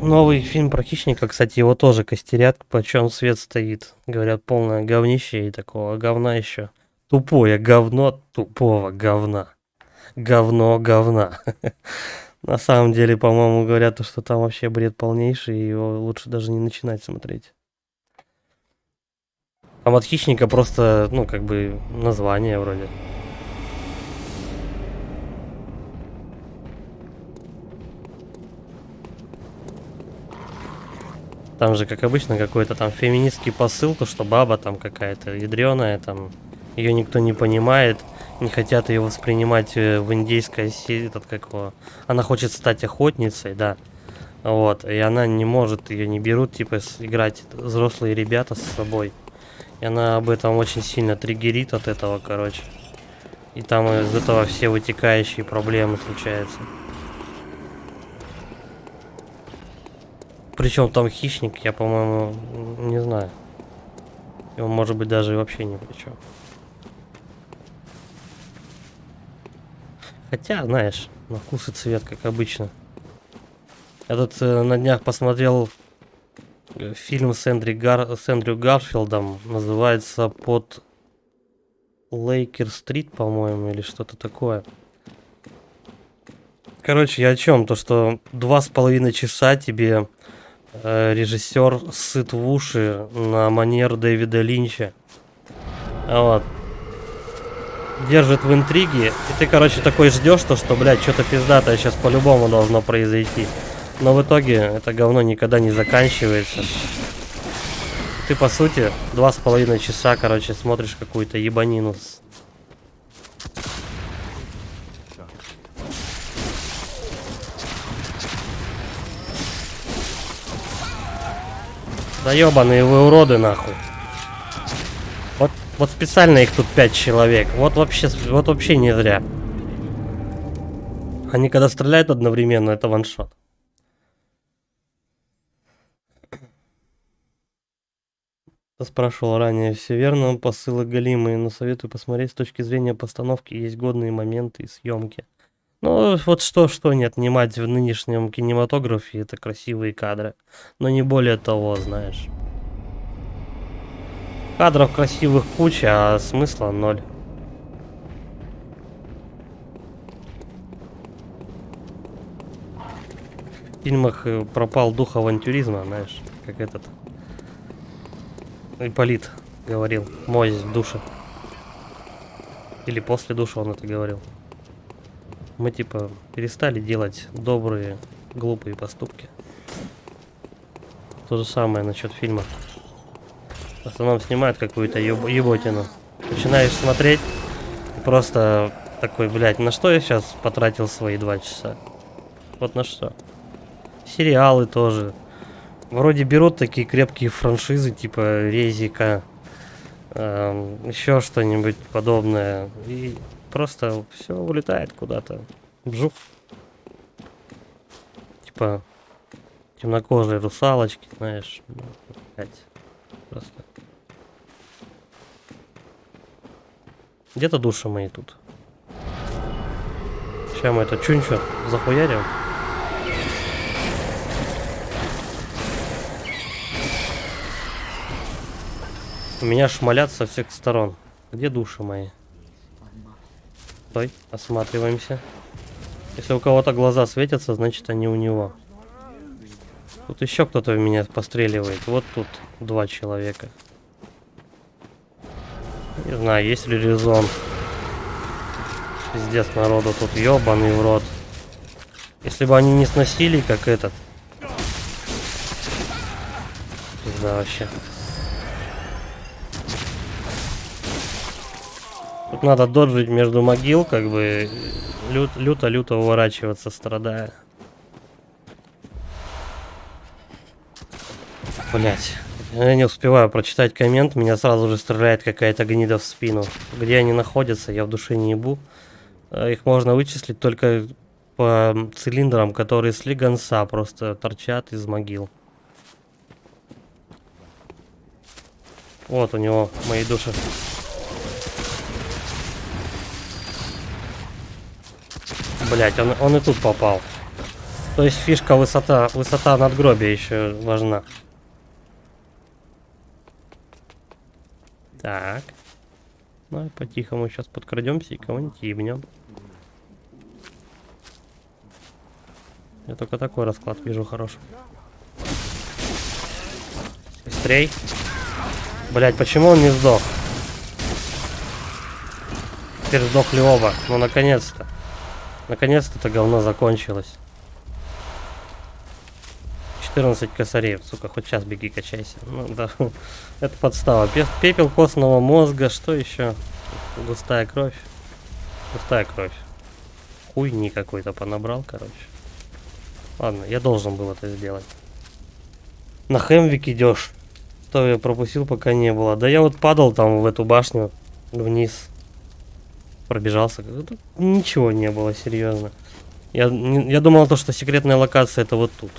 Новый фильм про хищника, кстати, его тоже костерят, почем свет стоит. Говорят, полное говнище и такого говна еще. Тупое говно тупого говна. Говно говна. На самом деле, по-моему, говорят, что там вообще бред полнейший, и его лучше даже не начинать смотреть. Там от хищника просто, ну, как бы, название вроде. Там же, как обычно, какой-то там феминистский посыл, то что баба там какая-то ядреная, там ее никто не понимает, не хотят ее воспринимать в индейской сети, этот как его. Она хочет стать охотницей, да. Вот, и она не может, ее не берут, типа, играть взрослые ребята с собой. И она об этом очень сильно триггерит от этого, короче. И там из этого все вытекающие проблемы случаются. Причем там хищник, я, по-моему, не знаю. И он может быть даже и вообще ни при чем. Хотя, знаешь, на вкус и цвет, как обычно. Я тут на днях посмотрел фильм с Эндрю Гарфилдом. Называется «Под Лейкер-стрит», по-моему, или что-то такое. Короче, я о чем? То, что 2,5 часа тебе режиссер сыт в уши на манер Дэвида Линча. Вот. Держит в интриге. И ты, короче, такой ждешь, что, блядь, что-то пиздатое сейчас по-любому должно произойти. Но в итоге это говно никогда не заканчивается. Ты, по сути, 2,5 часа, короче, смотришь какую-то ебанину. Да ебаные вы уроды, нахуй. Вот специально их тут 5 человек. Вот вообще не зря. Они когда стреляют одновременно, это ваншот. Спрашивал ранее, все верно, посылы галимые, но советую посмотреть с точки зрения постановки, есть годные моменты и съемки. Ну, вот что не отнимать в нынешнем кинематографе, это красивые кадры. Но не более того, знаешь. Кадров красивых куча, а смысла ноль. В фильмах пропал дух авантюризма, знаешь, как этот Ипполит говорил, моясь в душе. Или после душа он это говорил. Мы типа перестали делать добрые, глупые поступки. То же самое насчет фильма. В основном снимают какую-то еботину. Начинаешь смотреть, просто такой, блядь, на что я сейчас потратил свои 2 часа? Вот на что. Сериалы тоже. Вроде берут такие крепкие франшизы, типа Резика, еще что-нибудь подобное. И просто все улетает куда-то. Бжух. Типа темнокожие русалочки, знаешь. Блядь. Просто. Где-то души мои тут. Сейчас мы это чунчу захуярим. Меня шмалят со всех сторон. Где души мои? Стой, осматриваемся. Если у кого-то глаза светятся, значит они у него. Тут еще кто-то в меня постреливает. Вот тут 2 человека. Не знаю, есть ли резон. Пиздец народу тут, ебаный в рот. Если бы они не сносили, как этот. Пизда вообще. Тут надо доджить между могил, как бы люто-люто уворачиваться, страдая. Блять, я не успеваю прочитать коммент, меня сразу же стреляет какая-то гнида в спину. Где они находятся, я в душе не ебу. Их можно вычислить только по цилиндрам, которые с лигонца просто торчат из могил. Вот у него мои души. Блять, он и тут попал. То есть фишка высота надгробия еще важна. Так. Ну и по-тихому сейчас подкрадемся и кого-нибудь ебнем. Я только такой расклад вижу хороший. Быстрей. Блять, почему он не сдох? Теперь сдохли оба. Ну наконец-то. Наконец-то это говно закончилось. 14 косарей, сука, хоть сейчас беги, качайся. Ну да, это подстава. Пепел костного мозга, что еще? Густая кровь. Густая кровь. Хуйни какой-то понабрал, короче. Ладно, я должен был это сделать. На Хемвик идешь. Что я пропустил, пока не было. Да я вот падал там в эту башню вниз. Пробежался. Тут ничего не было, серьезно. Я думал, то, что секретная локация это вот тут.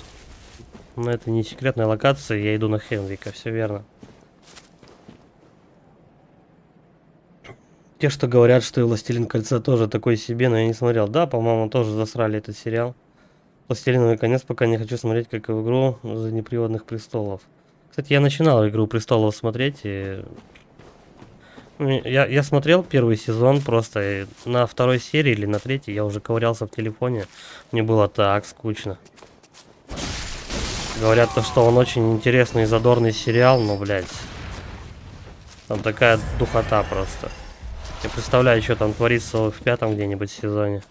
Но это не секретная локация, я иду на Хенвика, все верно. Те, что говорят, что и «Властелин кольца» тоже такой себе, но я не смотрел. Да, по-моему, тоже засрали этот сериал. «Властелиновый конец» пока не хочу смотреть, как и в игру «Заднеприводных престолов». Кстати, я начинал «Игру престолов» смотреть, и... Я смотрел первый сезон просто, и на второй серии или на третьей я уже ковырялся в телефоне. Мне было так скучно. Говорят, то, что он очень интересный и задорный сериал, но, блядь, там такая духота просто. Я представляю, что там творится в пятом где-нибудь сезоне.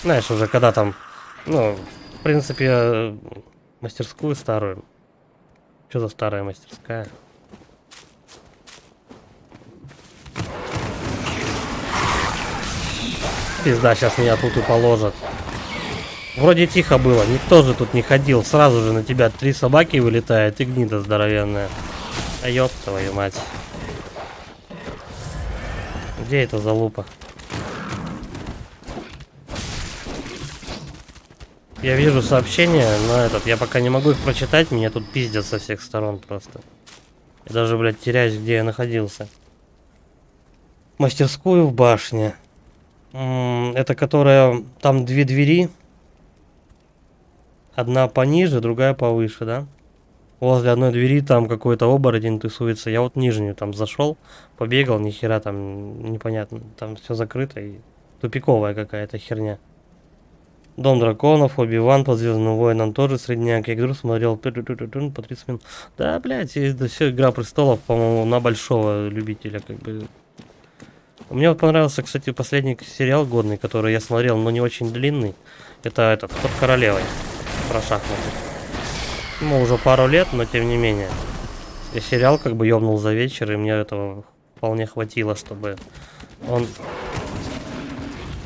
Знаешь, уже когда там, ну, в принципе, мастерскую старую. Что за старая мастерская? Пизда, сейчас меня тут и положат. Вроде тихо было, никто же тут не ходил. Сразу же на тебя 3 собаки вылетает и гнида здоровенная. А ёб твою мать. Где это залупа? Я вижу сообщения, но я пока не могу их прочитать, меня тут пиздят со всех сторон просто. Я даже, блядь, теряюсь, где я находился. Мастерскую в башне. Это которая... Там 2 двери. Одна пониже, другая повыше, да? Возле одной двери там какой-то оборотень тусуется. Я вот нижнюю там зашел, побегал, ни хера там непонятно. Там все закрыто и тупиковая какая-то херня. Дом драконов, Оби-Ван по Звездным войнам тоже средняк. Я игру смотрел по 30 минут. Да, блядь, это все «Игра престолов», по-моему, на большого любителя, как бы. Мне вот понравился, кстати, последний сериал годный, который я смотрел, но не очень длинный. Это этот «Ход королевой» про шахматы. Ему уже пару лет, но тем не менее. Я сериал как бы ёбнул за вечер, и мне этого вполне хватило, чтобы он...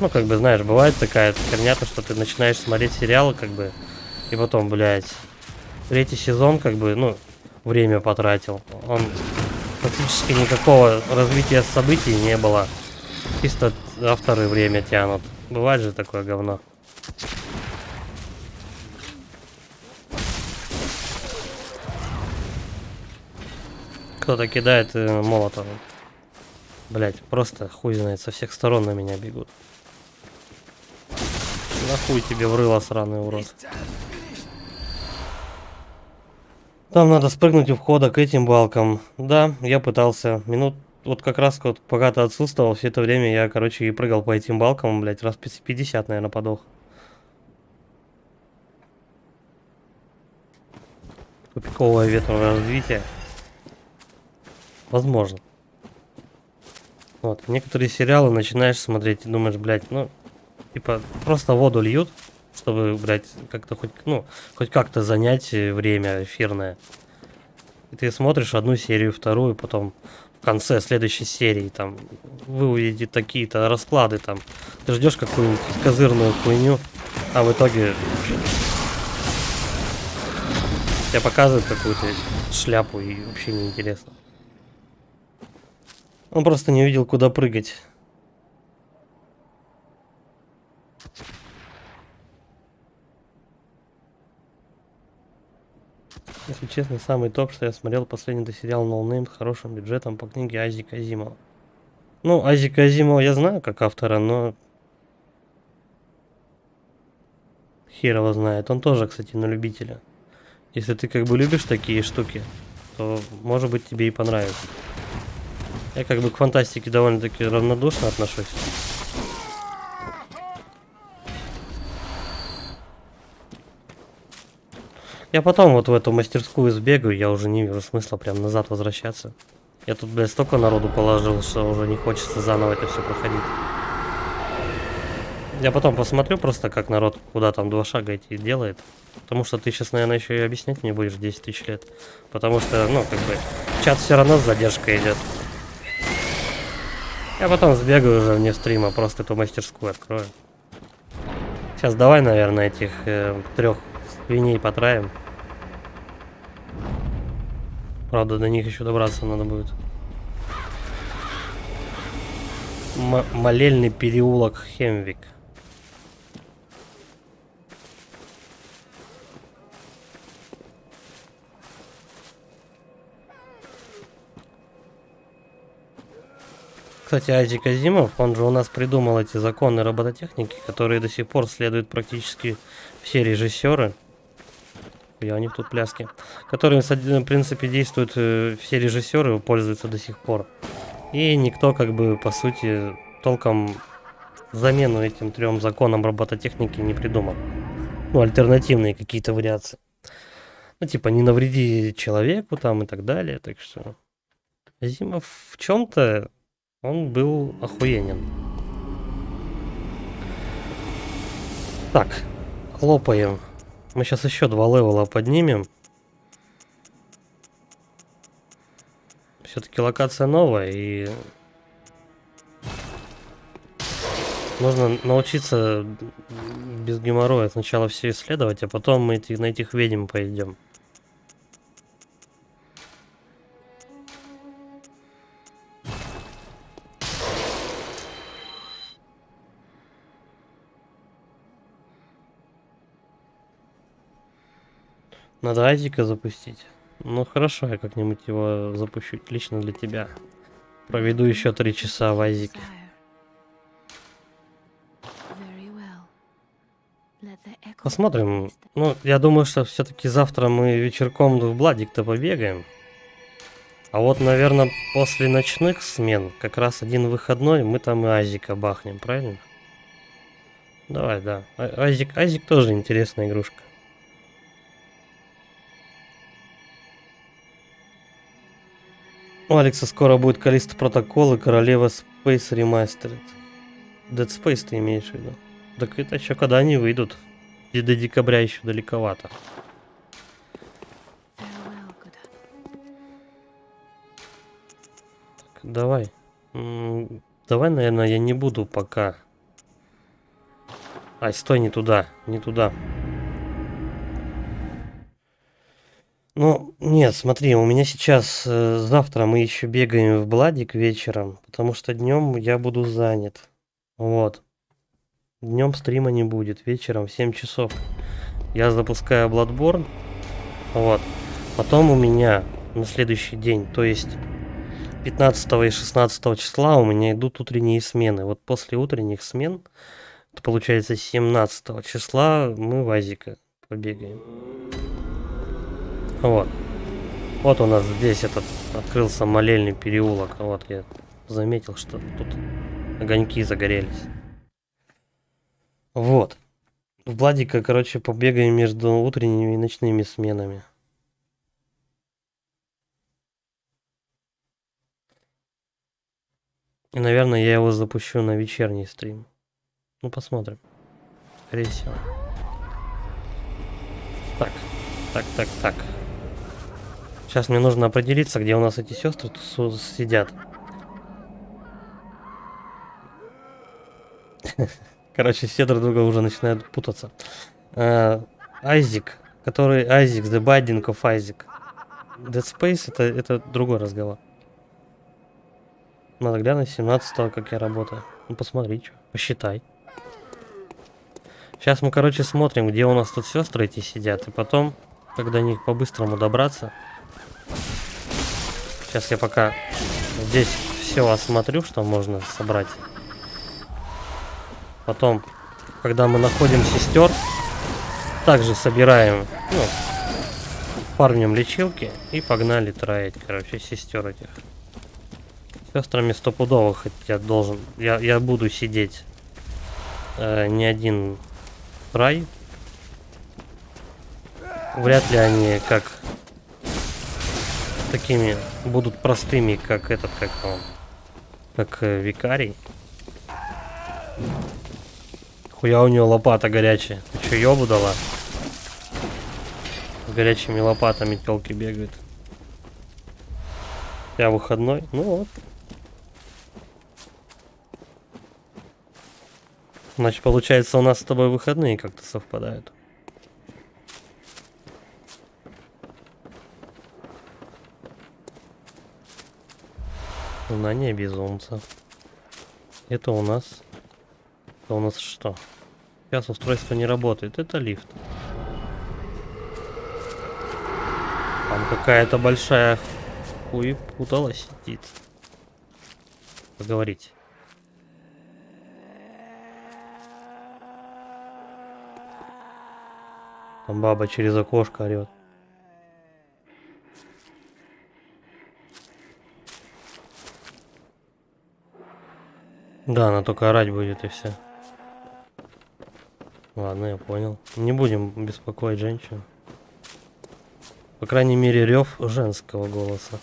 Ну, как бы, знаешь, бывает такая херня, то, что ты начинаешь смотреть сериалы, как бы, и потом, блядь, 3-й сезон, как бы, ну, время потратил. Он практически никакого развития событий не было. Чисто авторы время тянут. Бывает же такое говно. Кто-то кидает молотом. Блять, просто хуй знает, со всех сторон на меня бегут. Нахуй тебе в рыло, сраный урод. Там надо спрыгнуть у входа к этим балкам. Да, я пытался. Минут, вот как раз вот, пока ты отсутствовал, все это время я, короче, и прыгал по этим балкам, блять, раз 50, наверное, подох. Тупиковое ветровое развитие. Возможно. Вот, некоторые сериалы начинаешь смотреть и думаешь, блядь, ну, типа, просто воду льют, чтобы, блядь, как-то хоть, ну, хоть как-то занять время эфирное. И ты смотришь одну серию, вторую, потом в конце следующей серии, там, вы увидите такие-то расклады, там, ты ждешь какую-нибудь козырную хуйню, а в итоге тебе показывают какую-то шляпу и вообще неинтересно. Он просто не увидел, куда прыгать. Если честно, самый топ, что я смотрел последний сериал No Name с хорошим бюджетом по книге Айзека Азимова. Ну, Айзека Азимова я знаю как автора, но... Хер его знает. Он тоже, кстати, на любителя. Если ты как бы любишь такие штуки, то, может быть, тебе и понравится. Я как бы к фантастике довольно-таки равнодушно отношусь. Я потом вот в эту мастерскую сбегаю, я уже не вижу смысла прям назад возвращаться. Я тут, блядь, столько народу положил, что уже не хочется заново это все проходить. Я потом посмотрю просто, как народ куда там 2 шага идти делает. Потому что ты сейчас, наверное, еще и объяснять мне будешь 10 тысяч лет. Потому что, ну, как бы, чат все равно с задержкой идет. Я потом сбегаю уже вне стрима, просто эту мастерскую открою. Сейчас давай, наверное, этих 3 свиней потравим. Правда, до них еще добраться надо будет. Молельный переулок Хемвик. Кстати, Айзек Азимов, он же у нас придумал эти законы робототехники, которые до сих пор следуют практически все режиссеры. Я у них тут пляски. Которые, в принципе, действуют все режиссеры, пользуются до сих пор. И никто, как бы, по сути, толком замену этим 3 законам робототехники не придумал. Ну, альтернативные какие-то вариации. Ну, типа, не навреди человеку там и так далее. Так что Азимов в чем-то он был охуенен. Так, хлопаем. Мы сейчас еще 2 левела поднимем. Все-таки локация новая, и нужно научиться без геморроя сначала все исследовать, а потом мы на этих ведьм пойдем. Надо Азика запустить. Ну хорошо, я как-нибудь его запущу лично для тебя. Проведу еще 3 часа в Азике. Посмотрим. Ну, я думаю, что все-таки завтра мы вечерком в Бладик-то побегаем. А вот, наверное, после ночных смен, как раз один выходной, мы там и Азика бахнем, правильно? Давай, да. Азик тоже интересная игрушка. У Алекса скоро будет Каллисто Протокол и Королева Space Remastered. Dead Space ты имеешь в виду? Так это еще когда они выйдут. И до декабря еще далековато. Так, давай. Давай, наверное, я не буду пока. Ай, стой, не туда, не туда. Ну, нет, смотри, у меня сейчас завтра мы еще бегаем в Бладик вечером, потому что днем я буду занят. Вот. Днем стрима не будет, вечером в 7 часов я запускаю Bloodborne. Вот. Потом у меня на следующий день, то есть 15 и 16 числа у меня идут утренние смены. Вот после утренних смен, это получается 17 числа, мы в Азика побегаем. Вот. Вот у нас здесь этот открылся молельный переулок. Вот я заметил, что тут огоньки загорелись. Вот. В Бладика, короче, побегаем между утренними и ночными сменами. И, наверное, я его запущу на вечерний стрим. Ну, посмотрим. Скорее всего. Так. Сейчас мне нужно определиться, где у нас эти сестры сидят. Короче, все друг друга уже начинают путаться. Айзек, который Айзек, The Binding of Isaac. Dead Space это другой разговор. Надо глянуть 17-го, как я работаю. Ну посмотри, что, посчитай. Сейчас мы, короче, смотрим, где у нас тут сестры эти сидят, и потом, когда до них по-быстрому добраться. Сейчас я пока здесь все осмотрю, что можно собрать. Потом, когда мы находим сестер, также собираем, ну, парнем лечилки и погнали троить, короче, сестер этих. Сестрами стопудово, хотя я буду сидеть не один рай. Вряд ли они как такими будут простыми, как этот, как викарий. Хуя у него лопата горячая. Ты что, ёбу дала? С горячими лопатами тёлки бегают. Я выходной? Ну вот. Значит, получается, у нас с тобой выходные как-то совпадают. На не безумца. Это у нас... Это у нас что? Сейчас устройство не работает. Это лифт. Там какая-то большая хуепутала сидит. поговорить. Там баба через окошко орет. Да, она только орать будет и все. Ладно, я понял. Не будем беспокоить женщину. По крайней мере, рев женского голоса.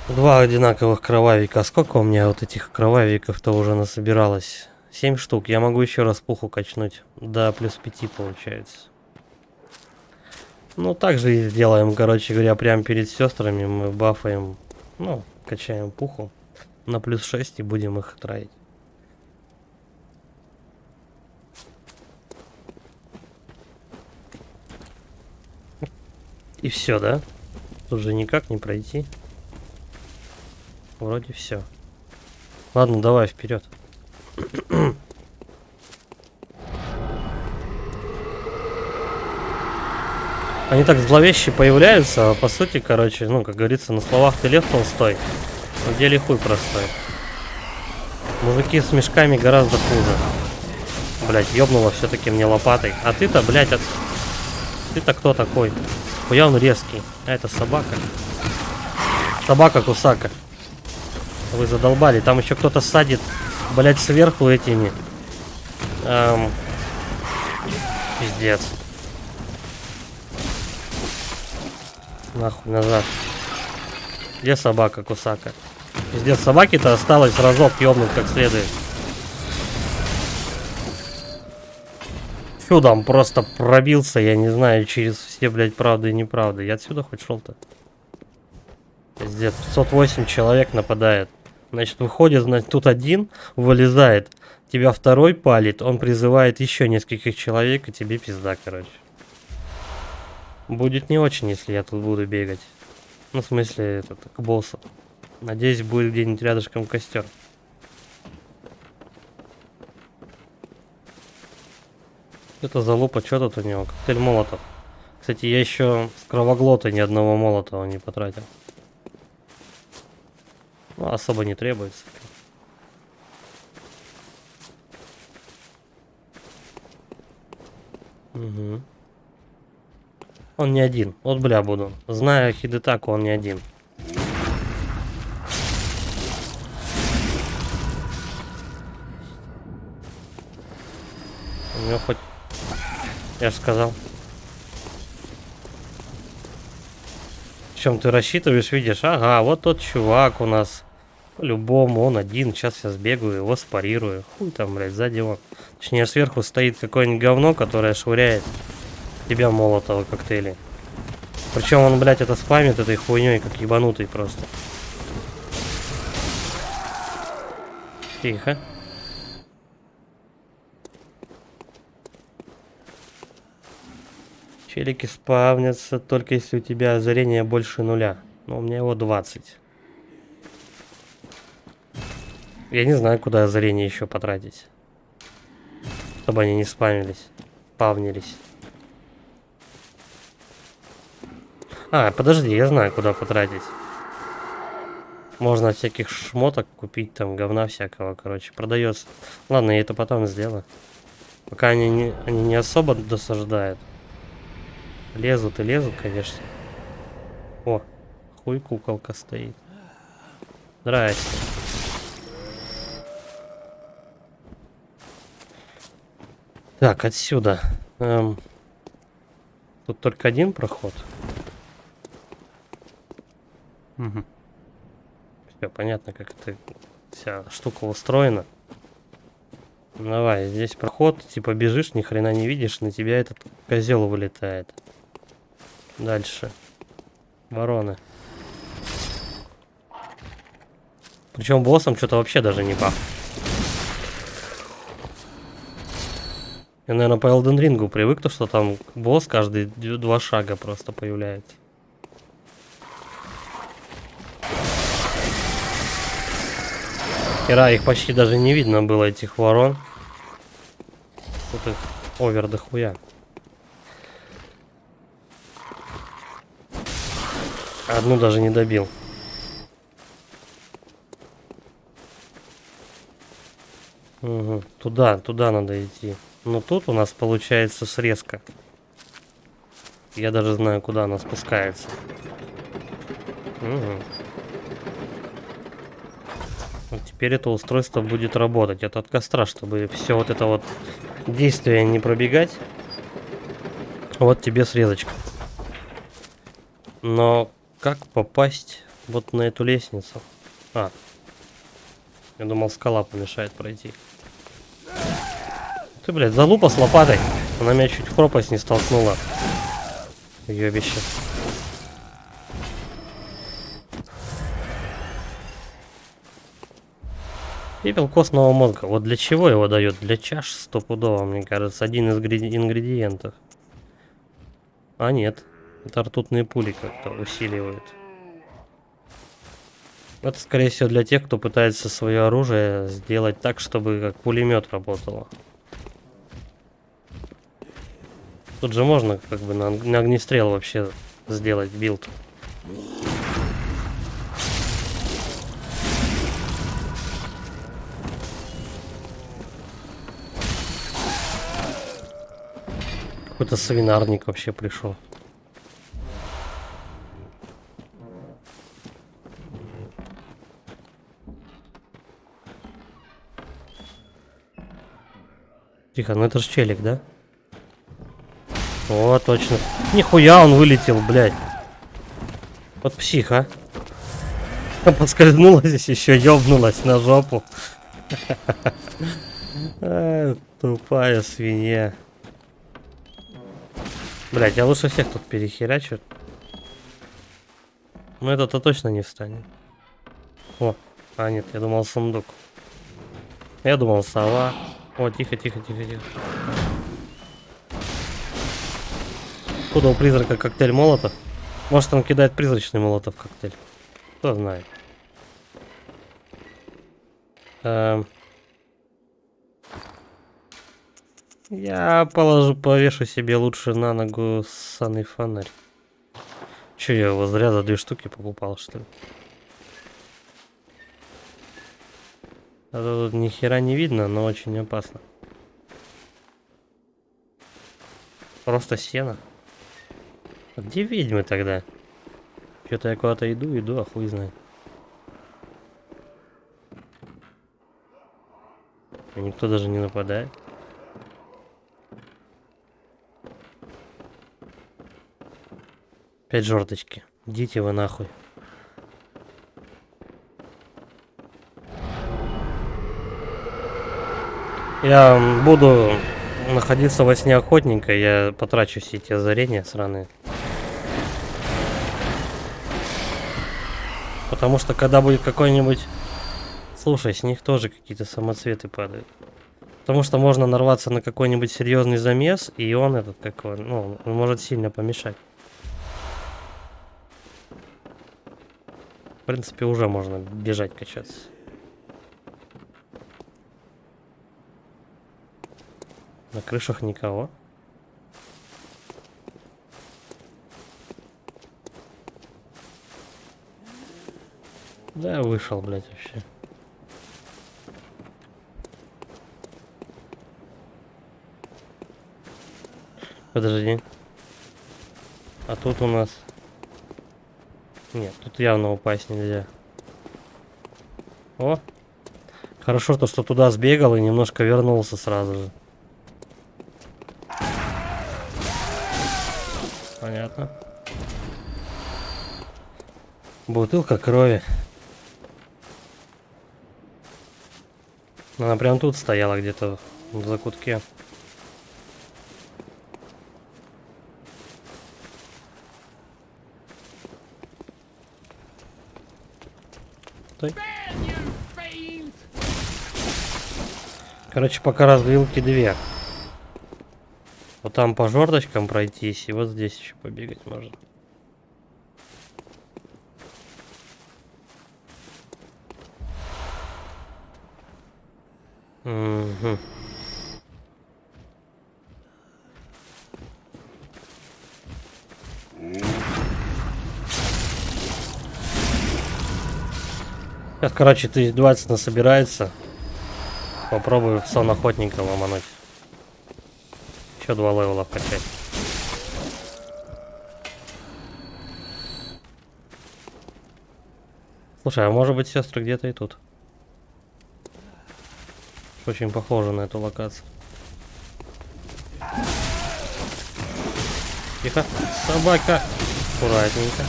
Два одинаковых кровавика. Сколько у меня вот этих кровавиков-то уже насобиралось? 7 штук. Я могу еще раз пуху качнуть. Да, плюс 5 получается. Ну, так же и сделаем, короче говоря, прямо перед сестрами. Мы бафаем, ну, качаем пуху на плюс 6 и будем их троить. И все, да? Тут же никак не пройти. Вроде все. Ладно, давай вперед. Они так зловеще появляются, а по сути, короче, ну, как говорится, на словах ты Лев Толстой, а в деле хуй простой. Мужики с мешками гораздо хуже. Блять, ёбнуло все-таки мне лопатой. А ты-то, блять, ты-то кто такой? Хуя он резкий. А это собака. Собака Кусака. Вы задолбали. Там еще кто-то садит, блять, сверху этими. Пиздец. Нахуй назад. Где собака Кусака? Пиздец, собаки-то осталось разок ёбнуть как следует. Чудом просто пробился, я не знаю, через все, блядь, правды и неправды. Я отсюда хоть шел-то? Пиздец, 508 человек нападает. Значит, выходит, значит, тут один вылезает, тебя второй палит, он призывает еще нескольких человек, и тебе пизда, короче. Будет не очень, если я тут буду бегать. Ну, в смысле, это к боссу. Надеюсь, будет где-нибудь рядышком костер. Это за лупа, что тут у него? Коктейль молотов. Кстати, я еще с кровоглота ни одного молотова не потратил. Ну, особо не требуется. Угу. Он не один. Вот бля буду. Зная Хидетаку, он не один. У него хоть... Я же сказал. В чем ты рассчитываешь, видишь? Ага, вот тот чувак у нас. По-любому, он один. Сейчас я сбегаю, его спарирую. Хуй там, блядь, сзади он. Точнее, сверху стоит какое-нибудь говно, которое швыряет тебя молотого коктейли. Причем он, блядь, это спамит этой хуйней, как ебанутый просто. Тихо. Челики спавнятся только если у тебя озарение больше 0. Но у меня его 20. Я не знаю, куда озарение еще потратить. Чтобы они не спавнились. Спавнились. А, подожди, я знаю, куда потратить. Можно всяких шмоток купить, там, говна всякого, короче, продается. Ладно, я это потом сделаю. Пока они не особо досаждают. Лезут и лезут, конечно. О, хуй куколка стоит. Здрасте. Так, отсюда. Тут только один проход. Угу. Все понятно, как эта вся штука устроена. Давай, здесь проход, типа бежишь, ни хрена не видишь, на тебя этот козел вылетает. Дальше. Вороны. Причем боссом что-то вообще даже не пах. Я, наверное, по Elden Ring привык, то что там босс каждые 2 шага просто появляется. Хера, их почти даже не видно было, этих ворон. Тут их овер до хуя. Одну даже не добил. Угу. Туда надо идти. Но тут у нас получается срезка. Я даже знаю, куда она спускается. Угу. Вот теперь это устройство будет работать. Это от костра, чтобы все вот это вот действие не пробегать. Вот тебе срезочка. Но как попасть вот на эту лестницу? А. Я думал, скала помешает пройти. Ты, блядь, залупа с лопатой. Она меня чуть в пропасть не столкнула. Ёбище. Пепел костного мозга. Вот для чего его дают? Для чаш стопудово, мне кажется. Один из ингредиентов. А нет. Это ртутные пули как-то усиливают. Это, скорее всего, для тех, кто пытается свое оружие сделать так, чтобы как пулемет работало. Тут же можно как бы на огнестрел вообще сделать билд. Какой-то свинарник вообще пришел. Тихо, ну это ж челик, да? О, точно. Нихуя он вылетел, блядь. Вот псих, а. Подскользнула здесь, еще ёбнулась на жопу. Тупая свинья. Блядь, я лучше всех тут перехерячу. Ну это-то точно не встанет. О, а нет, я думал сундук. Я думал сова. О, тихо. Откуда у призрака коктейль молотов? Может, он кидает призрачный молотов коктейль. Кто знает. Я повешу себе лучше на ногу ссаный фонарь. Че, я его зря за 2 штуки покупал, что ли? А то тут ни хера не видно, но очень опасно. Просто сено. А где ведьмы тогда? Что-то я куда-то иду, а хуй знает. И никто даже не нападает. Опять жорточки. Идите вы нахуй. Я буду находиться во сне охотника, я потрачу все эти озарения сраные. Потому что когда будет какой-нибудь... Слушай, с них тоже какие-то самоцветы падают. Потому что можно нарваться на какой-нибудь серьезный замес, и он этот, как он, ну, он может сильно помешать. В принципе, уже можно бежать качаться. На крышах никого. Да, вышел, блядь, вообще. Подожди. А тут у нас... Нет, тут явно упасть нельзя. О! Хорошо, то, что туда сбегал и немножко вернулся сразу же. Понятно. Бутылка крови. Она прям тут стояла где-то в закутке. Стой. Короче, пока развилки 2. Вот там по жердочкам пройтись, и вот здесь еще побегать можно. Угу. Сейчас, короче, 1020 насобирается. Попробую в сон охотника ломануть. Еще 2 левела вкачать. Слушай, а может быть сестры где-то и тут? Очень похоже на эту локацию. Тихо, собака. Аккуратненько.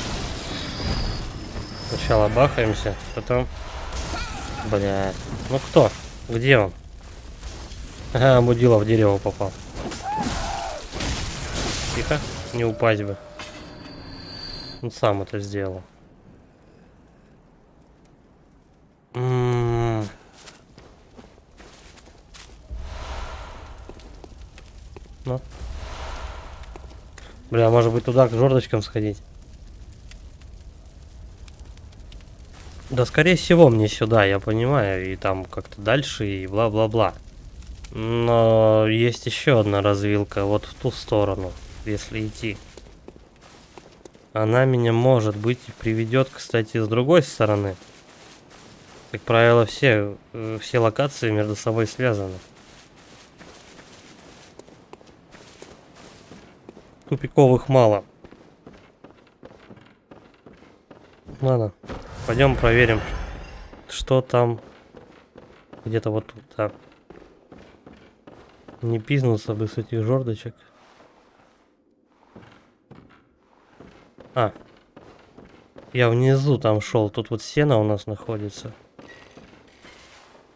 Сначала бахаемся, потом... Блядь. Ну кто? Где он? Ага, мудила в дерево попал. Тихо, не упасть бы. Он сам это сделал. Ну. Бля, может быть туда к жердочкам сходить? Да, скорее всего, мне сюда, я понимаю, и там как-то дальше, и бла-бла-бла. Но есть еще одна развилка, вот в ту сторону, если идти. Она меня, может быть, приведет, кстати, с другой стороны. Как правило, все локации между собой связаны. Тупиковых мало. Ладно, пойдем проверим, что там. Где-то вот тут, да. Не пизнуться бы с этих жердочек. А. Я внизу там шел. Тут вот сено у нас находится.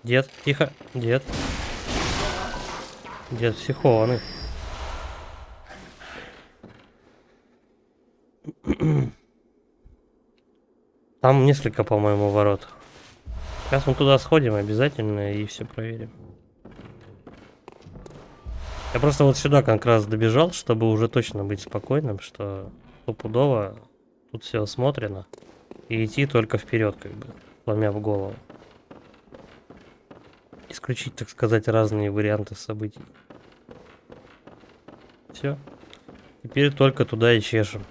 Дед, тихо, дед. Дед психованный. Там несколько, по-моему, ворот. Сейчас мы туда сходим обязательно и все проверим. Я просто вот сюда как раз добежал, чтобы уже точно быть спокойным, что стопудово тут все осмотрено. И идти только вперед, как бы, сломя в голову. Исключить, так сказать, разные варианты событий. Все. Теперь только туда и чешем.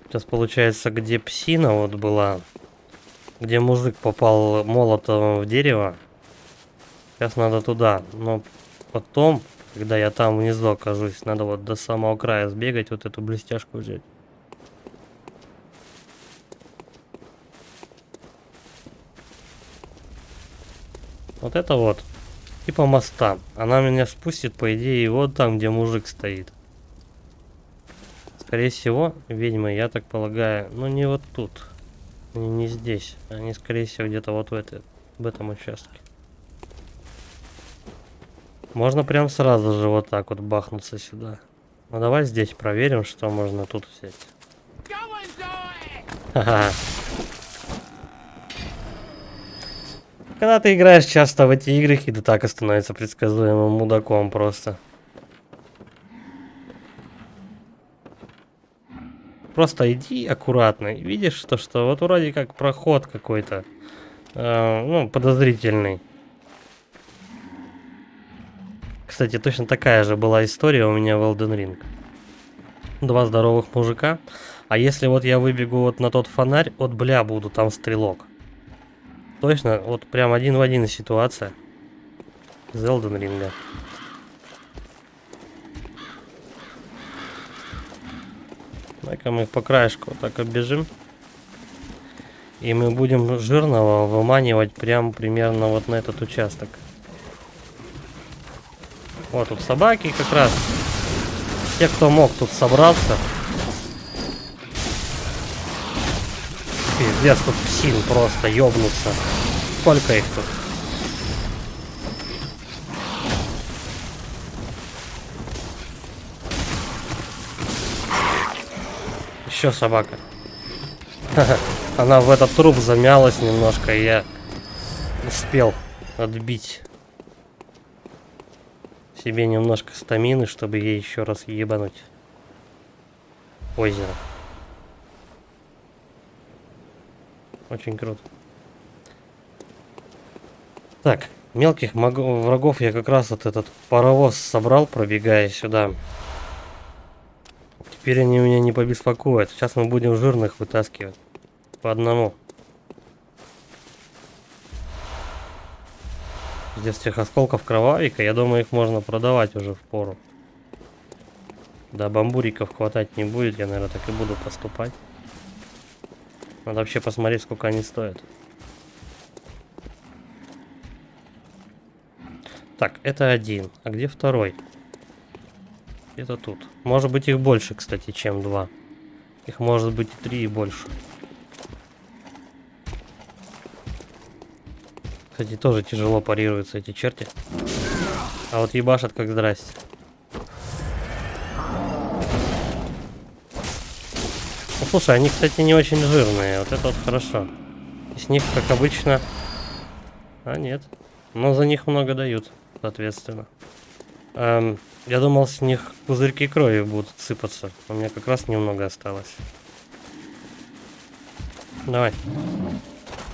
Сейчас получается, где псина вот была, где мужик попал молотом в дерево. Сейчас надо туда. Но потом, когда я там внизу окажусь, надо вот до самого края сбегать, вот эту блестяшку взять. Вот это вот. Типа моста. Она меня спустит, по идее, вот там, где мужик стоит. Скорее всего, ведьмы, я так полагаю, ну не вот тут. Не здесь. Они, скорее всего, где-то вот в этом участке. Можно прям сразу же вот так вот бахнуться сюда. Ну давай здесь проверим, что можно тут взять. Ха-ха. Когда ты играешь часто в эти игры, и так и становится предсказуемым мудаком просто. Просто иди аккуратно. И видишь, что вот вроде как проход какой-то. Ну, подозрительный. Кстати, точно такая же была история у меня в Elden Ring. 2 здоровых мужика. А если вот я выбегу вот на тот фонарь, от бля буду, там стрелок. Точно, вот прям один в один ситуация. Из Elden Ring. Так-ка мы по краешку вот так оббежим. И мы будем жирного выманивать прям примерно вот на этот участок. Вот тут собаки как раз. Те, кто мог, тут собрался. Пиздец, тут псин просто ёбнуться. Сколько их тут? Еще собака. Она в этот труп замялась немножко, и я успел отбить себе немножко стамины, чтобы ей еще раз ебануть озеро. Очень круто. Так, мелких врагов я как раз вот этот паровоз собрал, пробегая сюда. Теперь они меня не побеспокоят. Сейчас мы будем жирных вытаскивать. По одному. Здесь всех осколков кровавика, я думаю, их можно продавать уже в пору. Да, бамбуриков хватать не будет, я, наверное, так и буду поступать. Надо вообще посмотреть, сколько они стоят. Так, это один. А где второй? Где-то тут. Может быть, их больше, кстати, чем два. Их может быть и 3 и больше. Кстати, тоже тяжело парируются эти черти. А вот ебашат как здрасте. Ну, слушай, они, кстати, не очень жирные. Вот это вот хорошо. С них, как обычно... А, нет. Но за них много дают, соответственно. Я думал, с них пузырьки крови будут сыпаться. У меня как раз немного осталось. Давай.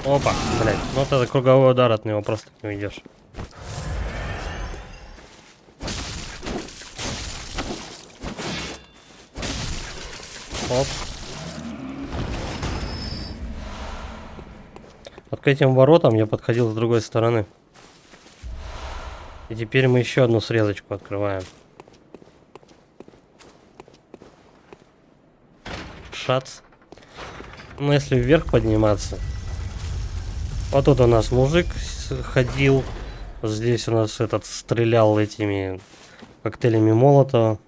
Опа, блядь. Ну вот это круговой удар, от него просто не уйдешь. Оп. Вот к этим воротам я подходил с другой стороны. И теперь мы еще одну срезочку открываем. Шац. Ну, если вверх подниматься. Вот тут у нас мужик ходил. Здесь у нас этот стрелял этими коктейлями Молотова.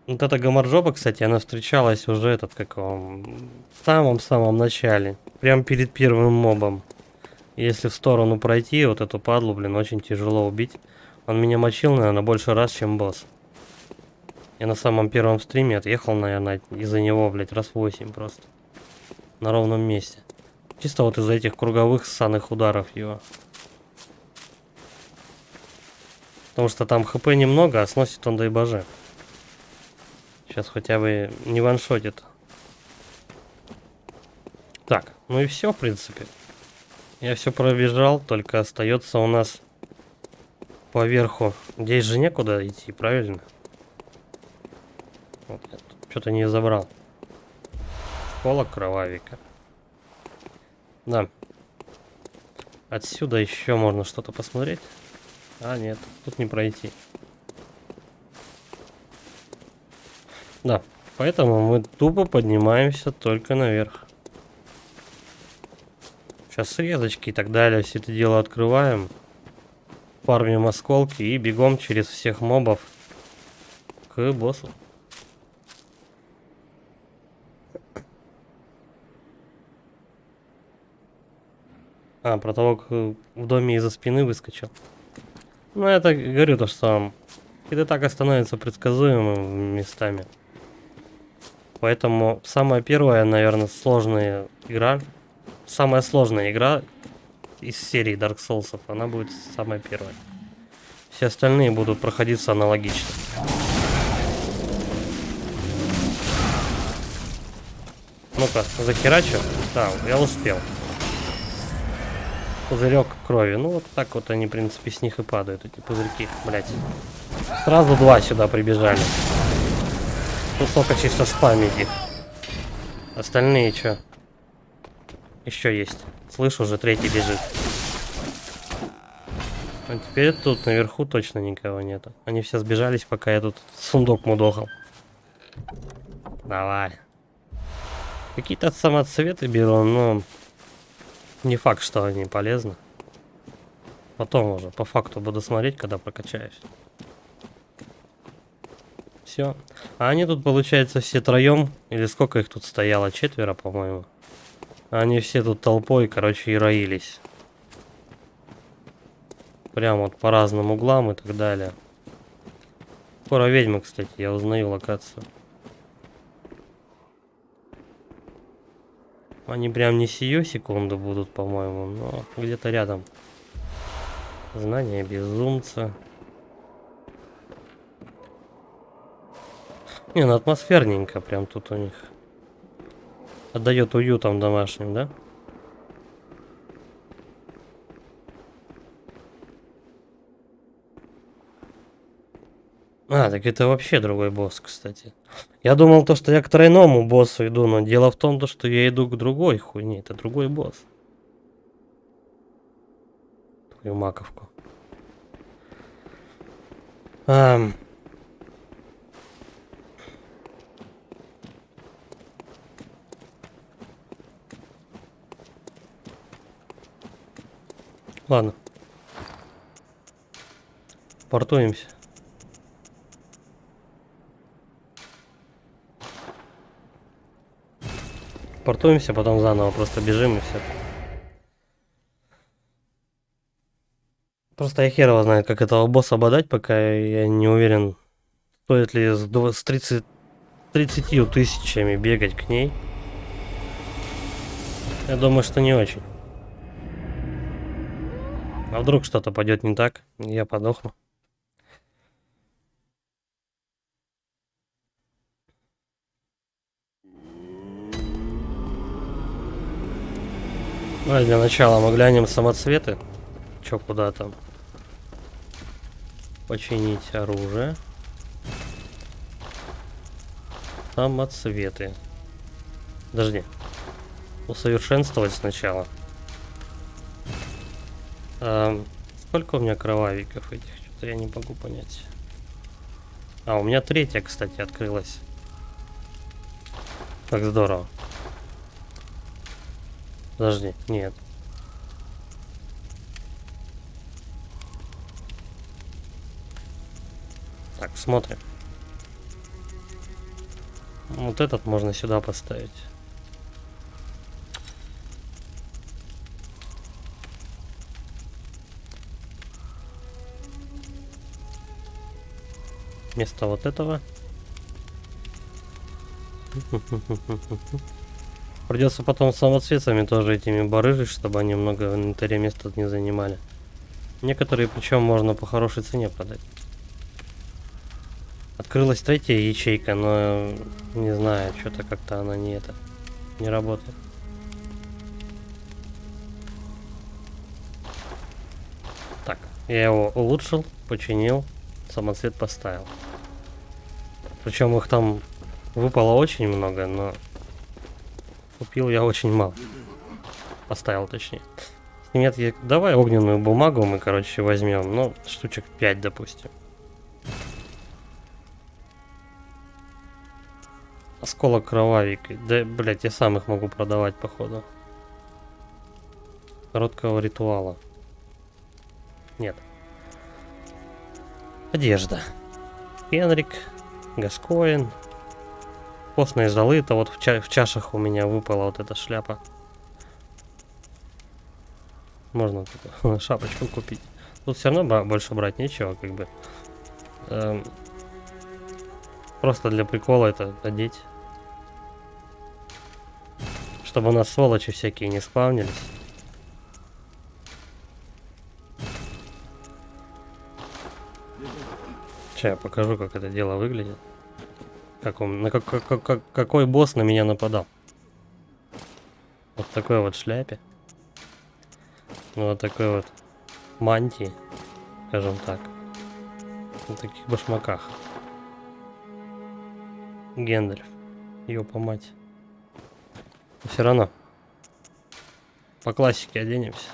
Вот эта гамаржопа, кстати, она встречалась уже этот, как он, в самом-самом начале. Прям перед первым мобом. Если в сторону пройти, вот эту падлу, блин, очень тяжело убить. Он меня мочил, наверное, больше раз, чем босс. Я на самом первом стриме отъехал, наверное, из-за него, блядь, раз 8 просто. На ровном месте. Чисто вот из-за этих круговых ссаных ударов его. Потому что там хп немного, а сносит он дай боже. Сейчас хотя бы не ваншотит. Так, ну и все, в принципе. Я все пробежал, только остается у нас поверху. Здесь же некуда идти, правильно? Вот, что-то не забрал. Школа кровавика. Да. Отсюда еще можно что-то посмотреть. А, нет, тут не пройти. Да, поэтому мы тупо поднимаемся только наверх. Сейчас срезочки и так далее, все это дело открываем. Фармим осколки и бегом через всех мобов к боссу. А, про того, как в доме из-за спины выскочил. Ну, я так говорю, то что это так и становится предсказуемым местами. Поэтому самая первая, наверное, сложная игра. Самая сложная игра из серии Dark Souls, она будет самая первая. Все остальные будут проходиться аналогично. Ну-ка, захерачу. Да, я успел. Пузырек крови. Ну вот так вот они, в принципе, с них и падают, эти пузырьки. Блять. Сразу два сюда прибежали. Тут только чисто спамить их. Остальные что? Еще есть. Слышу, уже третий бежит. А теперь тут наверху точно никого нету. Они все сбежались, пока я тут сундук мудохал. Давай. Какие-то самоцветы беру, но не факт, что они полезны. Потом уже по факту буду смотреть, когда прокачаюсь. Все. А они тут, получается, все троем. Или сколько их тут стояло? 4, по-моему. Они все тут толпой, короче, и роились. Прям вот по разным углам и так далее. Скоро ведьмы, кстати, я узнаю локацию. Они прям не сию секунду будут, по-моему, но где-то рядом. Знание безумца. Не, ну атмосферненько прям тут у них. Отдает уютом домашним, да? А, так это вообще другой босс, кстати. Я думал, то, что я к тройному боссу иду, но дело в том, что я иду к другой хуйне. Это другой босс. Твою маковку. Ладно. Портуемся. Портуемся, потом заново просто бежим и все. Просто я хер его знает, как этого босса ободать, пока я не уверен, стоит ли с 30 тысячами бегать к ней. Я думаю, что не очень. А вдруг что-то пойдет не так, я подохну. Ну, а для начала мы глянем самоцветы. Чё, куда там? Починить оружие. Самоцветы. Подожди. Усовершенствовать сначала. Сколько у меня кровавиков этих? Что-то я не могу понять. А, у меня третья, кстати, открылась. Как здорово. Подожди, нет. Так, смотрим. Вот этот можно сюда поставить. Вместо вот этого. Придется потом самоцветами тоже этими барыжить, чтобы они много в инвентаре места не занимали. Некоторые причем можно по хорошей цене продать. Открылась третья ячейка, но не знаю, что-то как-то она не работает. Так, я его улучшил, починил, самоцвет поставил. Причем их там выпало очень много, но купил я очень мало. Поставил, точнее. Нет, давай огненную бумагу мы, короче, возьмем. Ну, штучек 5, допустим. Осколок кровавик. Да, блять, я сам их могу продавать, походу. Короткого ритуала. Нет. Одежда. Хенрик. Гаскоин. Постные золы. Это вот в чашах у меня выпала вот эта шляпа. Можно тут шапочку купить. Тут все равно больше брать нечего, как бы. Просто для прикола это одеть. Чтобы у нас сволочи всякие не спавнились. Сейчас я покажу, как это дело выглядит. Какой босс на меня нападал. Вот такой вот шляпе. Вот такой вот мантии, скажем так. В таких башмаках. Гендальф. Ёпа мать. Все равно. По классике оденемся.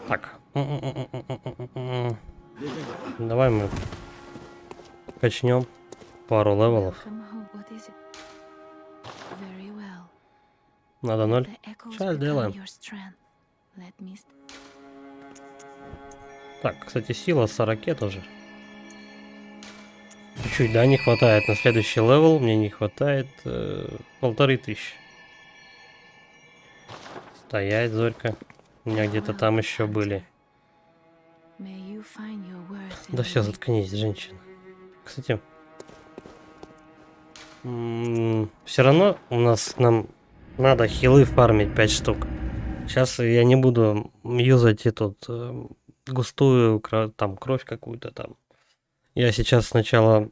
Так. Давай мы качнем пару левелов. Надо 0. Сейчас сделаем. Так, кстати, сила 40 тоже. Чуть-чуть, да, не хватает. На следующий левел мне не хватает 1500. Стоять, Зорька. У меня где-то там еще были. Да все, заткнись, женщина. Кстати, все равно нам надо хилы фармить 5 штук. Сейчас я не буду юзать эту густую там кровь какую-то там. Я сейчас сначала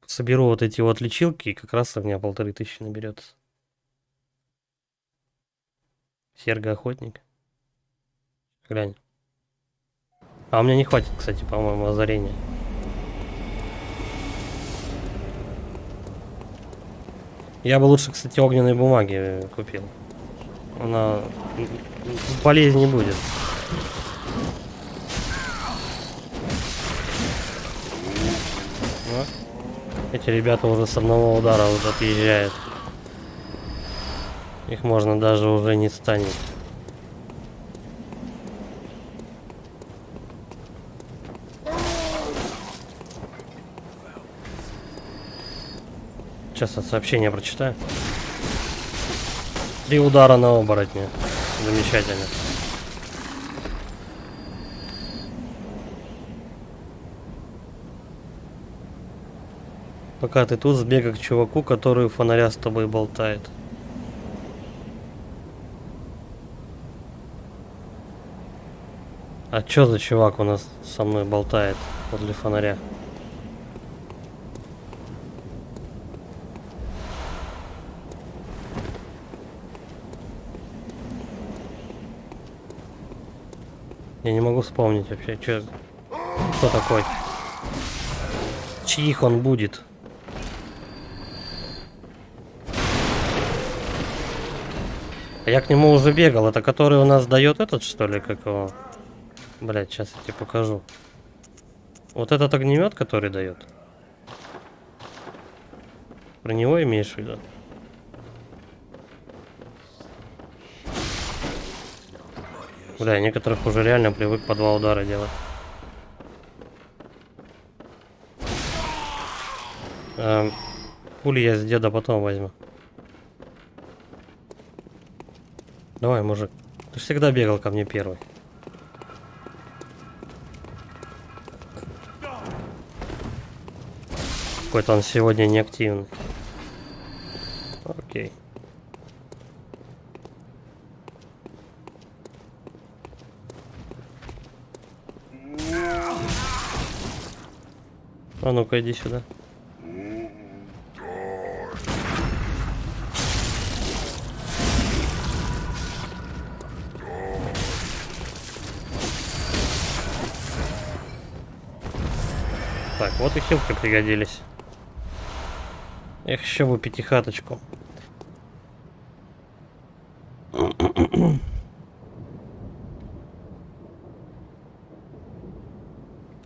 соберу вот эти вот лечилки, и как раз у меня 1500 наберется. Серго-охотник. Глянь. А у меня не хватит, кстати, по-моему, озарения. Я бы лучше, кстати, огненной бумаги купил. Она полезнее будет. Ну, эти ребята уже с одного удара уже отъезжают. Их можно даже уже не станет. Сейчас от сообщения прочитаю. 3 удара на оборотня. Замечательно. Пока ты тут, сбегай к чуваку, который у фонаря с тобой болтает. А чё за чувак у нас со мной болтает возле фонаря? Я не могу вспомнить вообще, кто такой. Чьих он будет? А я к нему уже бегал. Это который у нас дает этот, что ли, как его? Блять, сейчас я тебе покажу. Вот этот огнемет, который дает. Про него имеешь в виду? Бля, некоторых уже реально привык по 2 удара делать. Пули я с деда потом возьму. Давай, мужик. Ты ж всегда бегал ко мне первый. Какой-то он сегодня неактивный. Окей. А ну-ка, иди сюда. Так, вот и хилки пригодились. Эх, еще бы пятихаточку.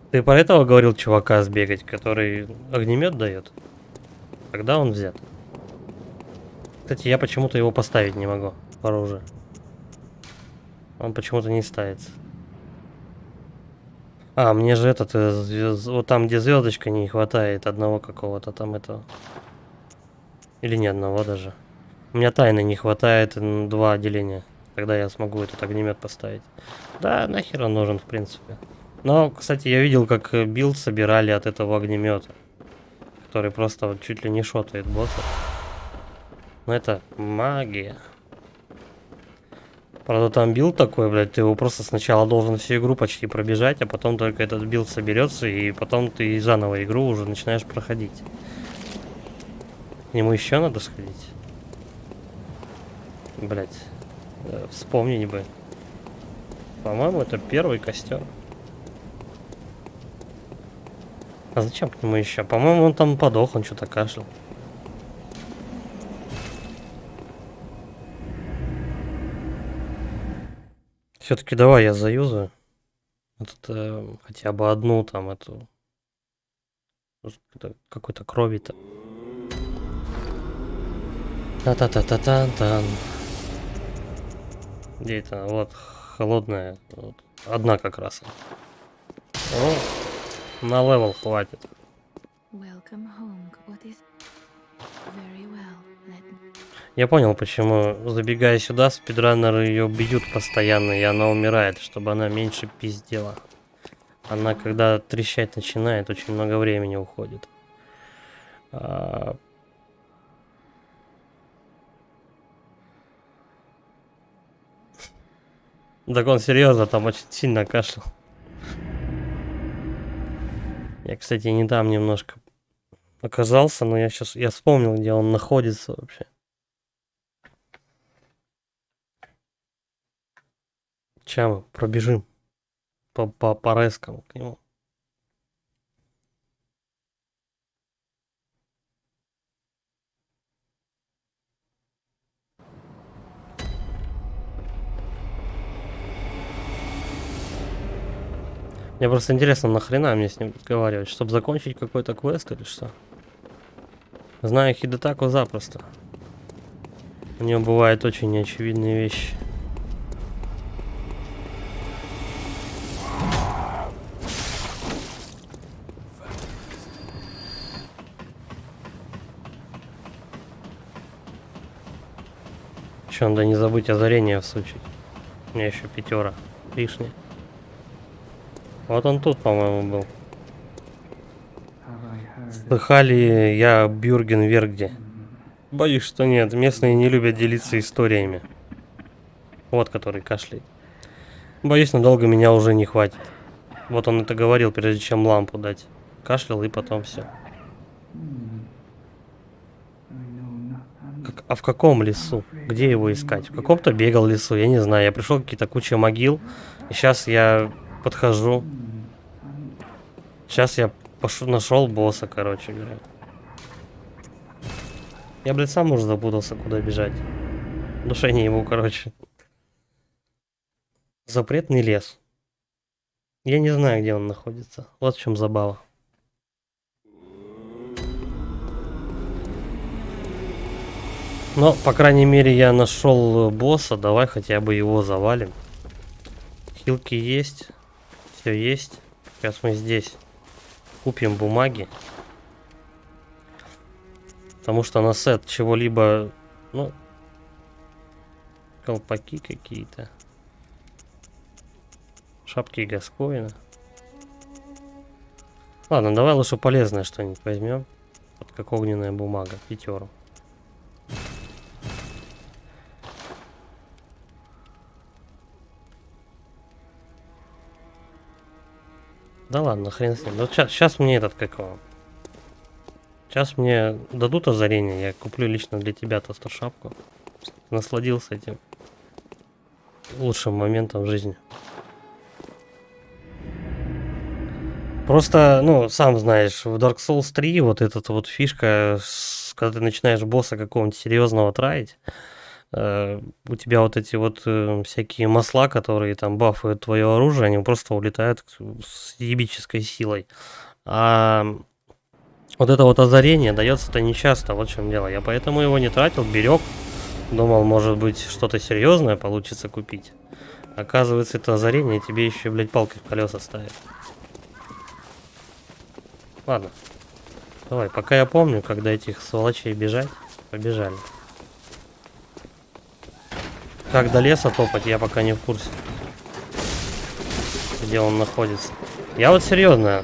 Ты про этого говорил чувака сбегать, который огнемет дает? Когда он взят? Кстати, я почему-то его поставить не могу в оружие. Он почему-то не ставится. А, мне же этот, вот там, где звездочка, не хватает одного какого-то там этого. Или ни одного даже. У меня тайны не хватает 2 отделения. Тогда я смогу этот огнемет поставить. Да, нахер он нужен, в принципе. Но, кстати, я видел, как билд собирали от этого огнемета. Который просто вот чуть ли не шотает босса. Но это магия. Правда, там билд такой, блядь, ты его просто сначала должен всю игру почти пробежать, а потом только этот билд соберется, и потом ты заново игру уже начинаешь проходить. К нему еще надо сходить. Блядь, вспомнить бы. По-моему, это первый костер. А зачем к нему еще? По-моему, он там подох, он что-то кашлял. Все-таки давай я заюзаю. Этот, хотя бы одну там эту. Какой-то крови-то. Та-та-та-та-та-тан. Где это? Вот, холодная. Вот. Одна как раз. О, на левел хватит. Я понял, почему, забегая сюда, спидранеры ее бьют постоянно, и она умирает, чтобы она меньше пиздела. Она, когда трещать начинает, очень много времени уходит. Так он серьезно там очень сильно кашлял. Я, кстати, не там немножко оказался, но я вспомнил, где он находится вообще. Сейчас мы пробежим по рескам к нему. Мне просто интересно, нахрена мне с ним разговаривать, чтобы закончить какой-то квест или что? Знаю Хидетаку запросто. У него бывают очень неочевидные вещи. Еще надо не забыть озарение всучить. У меня еще 5 лишнее. Вот он тут, по-моему, был. Слыхали я Бюргенвергде? Боюсь, что нет. Местные не любят делиться историями. Вот который кашляет. Боюсь, надолго меня уже не хватит. Вот он это говорил, прежде чем лампу дать. Кашлял и потом все. А в каком лесу? Где его искать? В каком-то бегал лесу, я не знаю. Я пришел, какие-то куча могил. И сейчас я подхожу. Сейчас я нашел босса, короче говоря. Я, блядь, сам уже запутался, куда бежать. В душе не ему, короче. Запретный лес. Я не знаю, где он находится. Вот в чем забава. Но, по крайней мере, я нашел босса. Давай хотя бы его завалим. Хилки есть. Все есть. Сейчас мы здесь купим бумаги. Потому что на сет чего-либо... Ну, колпаки какие-то. Шапки Гаскоина. Ладно, давай лучше полезное что-нибудь возьмем. Вот как огненная бумага. 5. Да ладно, хрен с ним. Вот сейчас мне этот какого. Сейчас мне дадут озарение. Я куплю лично для тебя тостер-шапку. Насладился этим лучшим моментом в жизни. Просто, ну, сам знаешь, в Dark Souls 3 вот эта вот фишка, когда ты начинаешь босса какого-нибудь серьезного траить, у тебя вот эти вот всякие масла, которые там бафают твое оружие, они просто улетают с ебической силой. А вот это вот озарение дается-то нечасто, вот в чем дело. Я поэтому его не тратил, берег. Думал, может быть, что-то серьезное получится купить. Оказывается, это озарение тебе еще, блядь, палкой в колеса ставит. Ладно. Давай, пока я помню, когда этих сволочей бежать, побежали. Как до леса топать, я пока не в курсе. Где он находится. Я вот серьезно,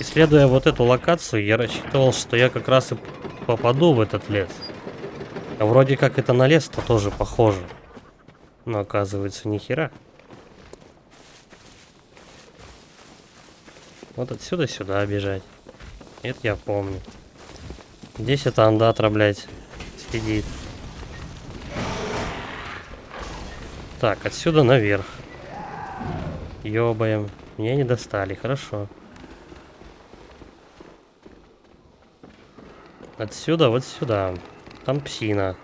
исследуя вот эту локацию, я рассчитывал, что я как раз и попаду в этот лес. А вроде как это на лес-то тоже похоже. Но оказывается, ни хера. Вот отсюда сюда бежать. Это я помню. Здесь это андатра, блядь, сидит. Так, отсюда наверх. Ёбаем. Меня не достали, хорошо. Отсюда вот сюда. Там псина.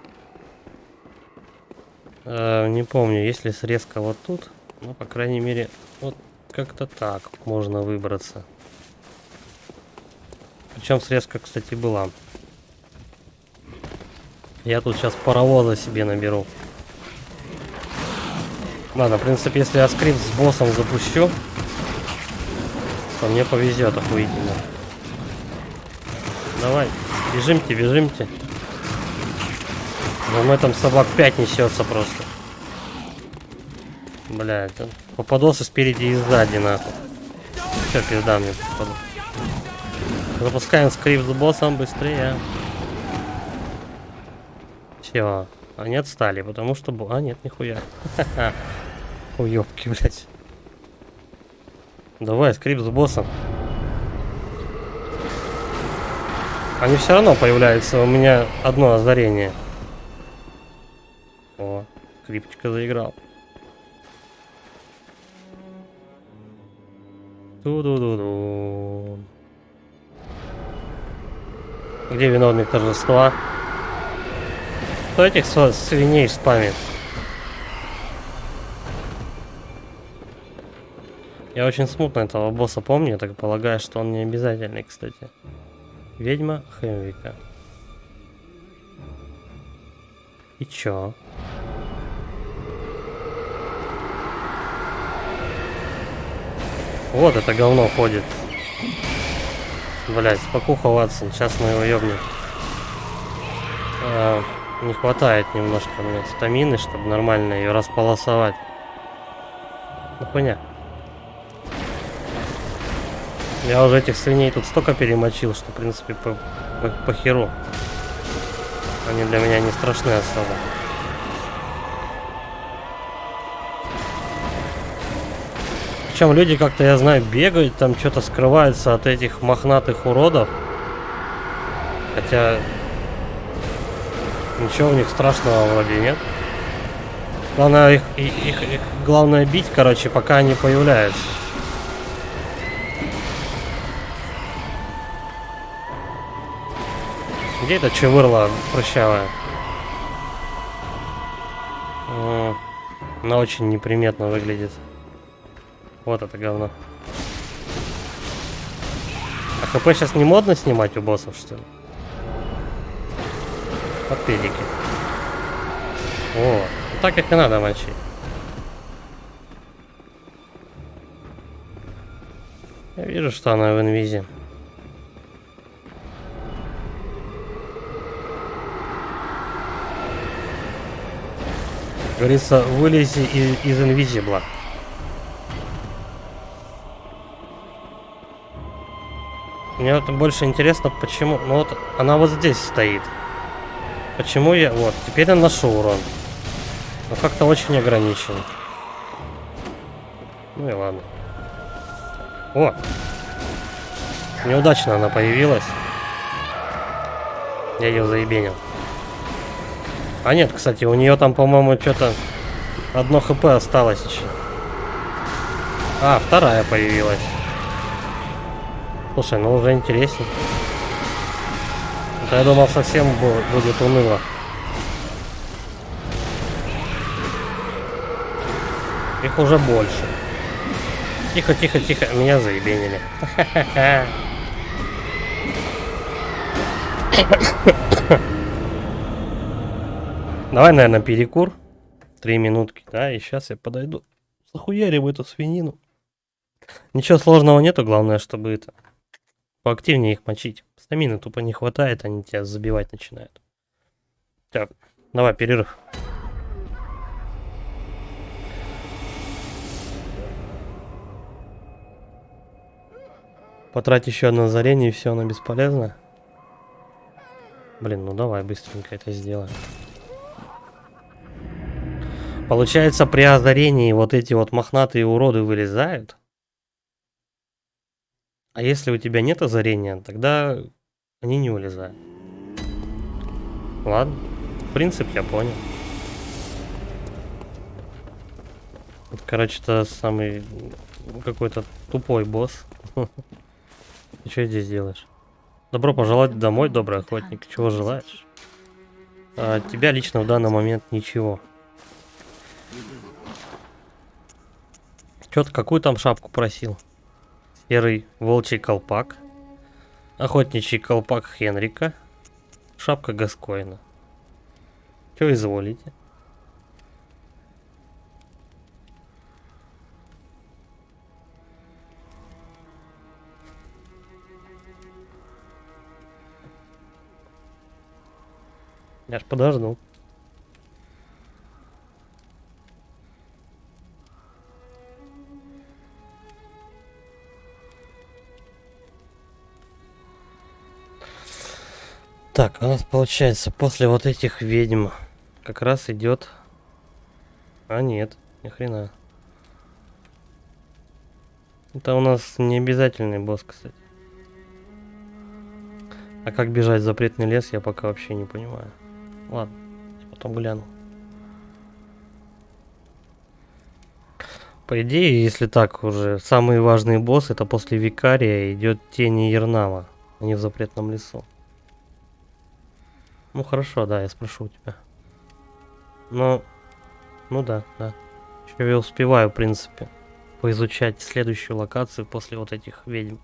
Не помню, есть ли срезка вот тут. Ну, по крайней мере, вот как-то так можно выбраться. Причем срезка, кстати, была. Я тут сейчас паровоза себе наберу. Ладно, в принципе, если я скрипт с боссом запущу, то мне повезет охуительно. Давай, бежимте, бежимте. За мной там собак 5 несется просто. Блядь, попадосы спереди и сзади, нахуй. Все, пизда мне попаду. Запускаем скрипт с боссом быстрее. Все, они отстали, потому что... А, нет, нихуя. Уёбки, блядь. Давай, скрипт с боссом. Они все равно появляются. У меня одно озарение. О, скрипчика заиграл. Ту-ду-ду-ду. Где виновник торжества? Кто этих свиней спамит? Я очень смутно этого босса помню, я так полагаю, что он не обязательный, кстати. Ведьма Хемвика. И чё? Вот это говно ходит. Блять, спокуха, Ватсон, сейчас мы его ёбнем. Не хватает немножко мне стамины, чтобы нормально ее располосовать. Ну хуйня. Я уже этих свиней тут столько перемочил, что в принципе по херу. Они для меня не страшны особо. Причем люди как-то, я знаю, бегают, там что-то скрываются от этих мохнатых уродов. Хотя ничего у них страшного вроде нет. Главное их главное бить, короче, пока они появляются. Где это чевырла прыщавая? Она очень неприметно выглядит. Вот это говно. А ХП сейчас не модно снимать у боссов, что ли? Под педики. О, так их и надо мочить. Я вижу, что она в инвизе. Говорится, вылези из инвизибла. Мне вот больше интересно, почему... Ну вот, она вот здесь стоит. Почему я... Вот, теперь я наношу урон. Но как-то очень ограничен. Ну и ладно. О! Неудачно она появилась. Я ее заебенил. А нет, кстати, у нее там, по-моему, что-то... Одно хп осталось еще. А, вторая появилась. Слушай, ну уже интереснее. Я думал, совсем будет уныло. Их уже больше. Тихо, тихо, тихо. Меня заебенили. Давай, наверное, перекур. 3 минутки, да, и сейчас я подойду. Захуярим эту свинину. Ничего сложного нету, главное, чтобы это... Поактивнее их мочить. Стамины тупо не хватает, они тебя забивать начинают. Так, давай, перерыв. Потрать еще одно озарение, и все, оно бесполезно. Блин, ну давай быстренько это сделаем. Получается, при озарении вот эти вот мохнатые уроды вылезают. А если у тебя нет озарения, тогда они не вылезают. Ладно, принцип я понял. Это, короче, это самый какой-то тупой босс. Ты что здесь делаешь? Добро пожаловать домой, добрый охотник. Чего желаешь? От тебя лично в данный момент ничего. Чё-то какую там шапку просил? Серый волчий колпак. Охотничий колпак Хенрика. Шапка Гаскоина. Чё изволите? Я ж подожду. Так, у нас получается после вот этих ведьм как раз идет. А нет, ни хрена. Это у нас не обязательный босс, кстати. А как бежать в запретный лес, я пока вообще не понимаю. Ладно, потом гляну. По идее, если так уже, самые важные боссы, это после Викария идет Тени Ернама, а не в запретном лесу. Ну хорошо, да, я спрошу у тебя. Ну да. Еще я успеваю, в принципе. поизучать следующую локацию после вот этих ведьм.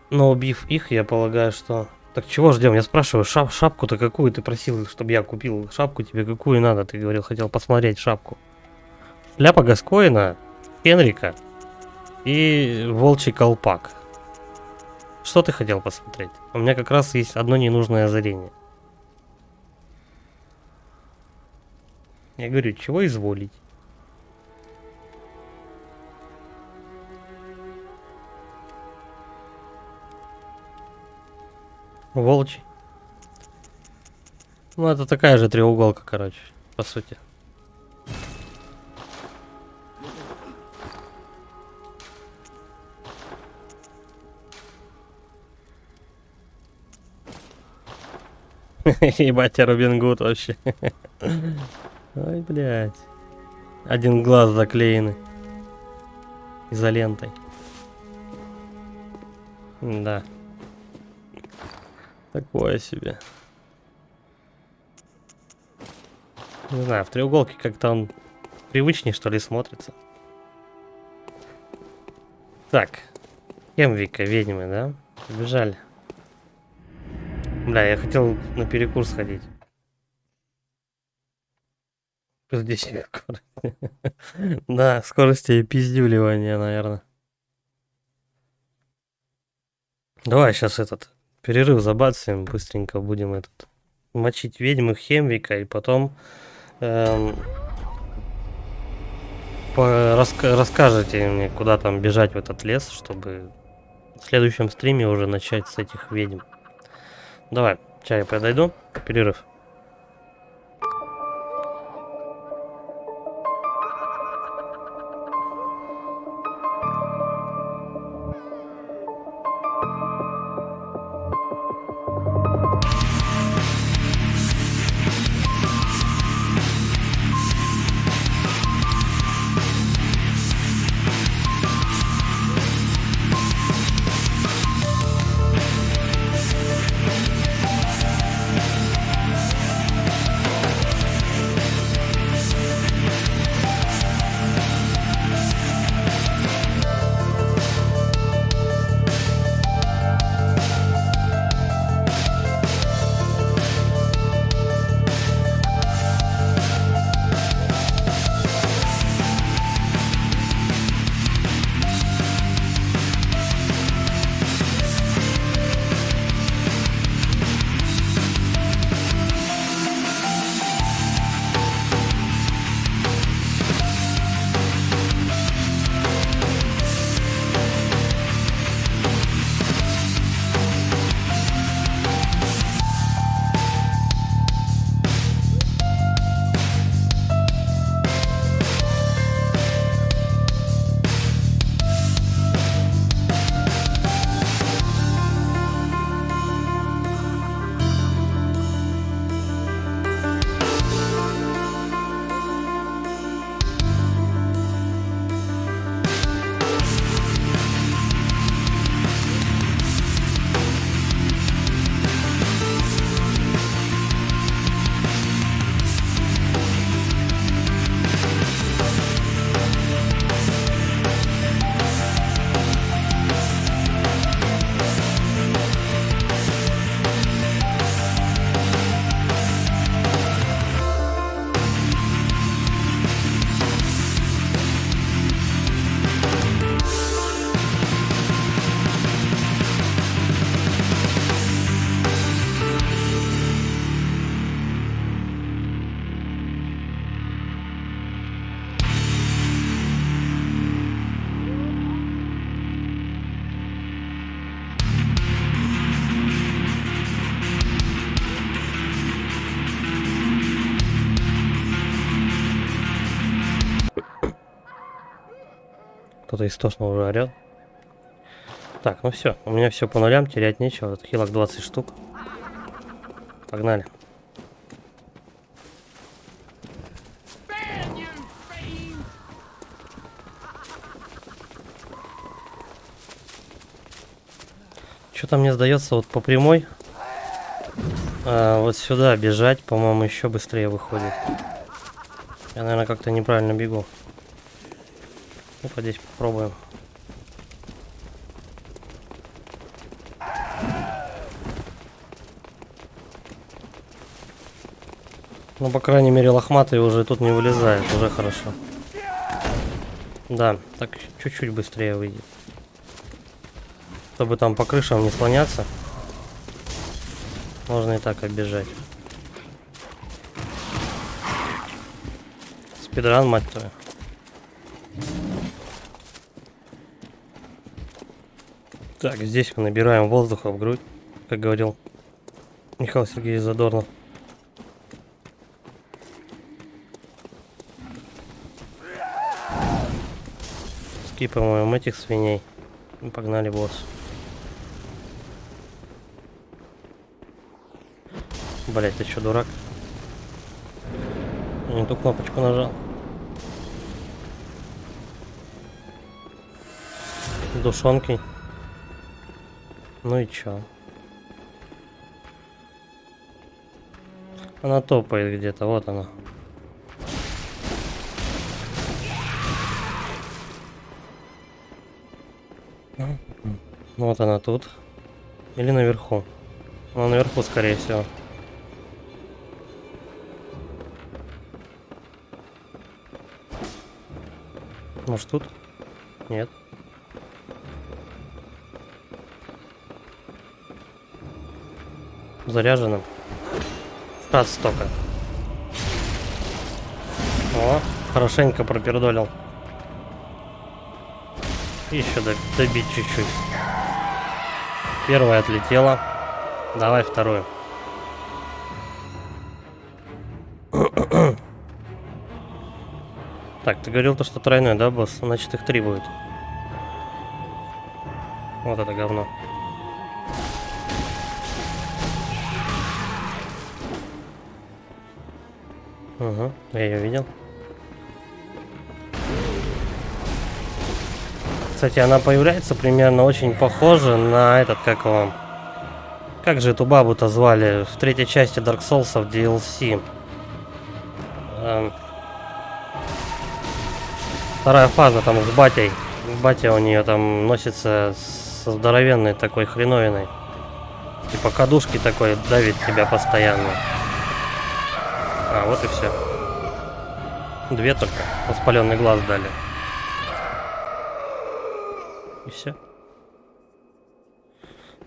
Но убив их, я полагаю, что... Так чего ждем? Я спрашиваю, шапку-то какую ты просил, чтобы я купил? Шапку тебе какую надо? Ты говорил, хотел посмотреть шапку. Шляпа Гаскоина, Хенрика и волчий колпак. Что ты хотел посмотреть? У меня как раз есть одно ненужное озарение. Я говорю, чего изволить? Волчий. Ну, это такая же треуголка, короче, по сути. Ебать, я Робин Гуд вообще. Ой, блядь. Один глаз заклеенный изолентой. Да. Такое себе. Не знаю, в треуголке как-то он привычнее, что ли, смотрится. Так. Хемвика, ведьмы, да? Побежали. Бля, я хотел на перекур сходить. Здесь скорость. Да, скорости и пиздюливания, наверное. Давай сейчас этот перерыв забацаем, быстренько будем этот мочить ведьмы Хемвика и потом расскажете мне, куда там бежать в этот лес, чтобы в следующем стриме уже начать с этих ведьм. Давай, сейчас я подойду, перерыв. Кто-то истошно уже орет. Так, ну все, у меня все по нулям, терять нечего. Этот хилок 20 штук. Погнали. Что-то мне сдается вот по прямой. Вот сюда бежать, по-моему, еще быстрее выходит. Я, наверное, как-то неправильно бегу. Ну-ка здесь попробуем. Ну, по крайней мере, лохматый уже тут не вылезает, уже хорошо. Да, так чуть-чуть быстрее выйдет. Чтобы там по крышам не слоняться, можно и так оббежать. Спидран, мать твою. Так, здесь мы набираем воздуха в грудь, как говорил Михаил Сергеевич Задорнов. Скипаем этих свиней. И погнали босс. Блять, ты чё, дурак? Я не ту кнопочку нажал. Душонки. Ну и чё? Она топает где-то, вот она. Вот она тут. Или наверху. Она наверху, скорее всего. Может тут? Нет. Заряжено. Раз столько. О, хорошенько пропердолил. Еще добить чуть-чуть. Первая отлетела. Давай вторую. Так, ты говорил то, что тройной, да, босс? Значит, их 3 будет. Вот это говно. Угу, я ее видел. Кстати, она появляется примерно очень похоже на этот, как его... Как же эту бабу-то звали в третьей части Dark Souls в DLC? Вторая фаза там с батей. Батя у нее там носится со здоровенной такой хреновиной. Типа кадушки такой давит тебя постоянно. А, вот и все. 2 только. Воспаленный глаз дали. И все.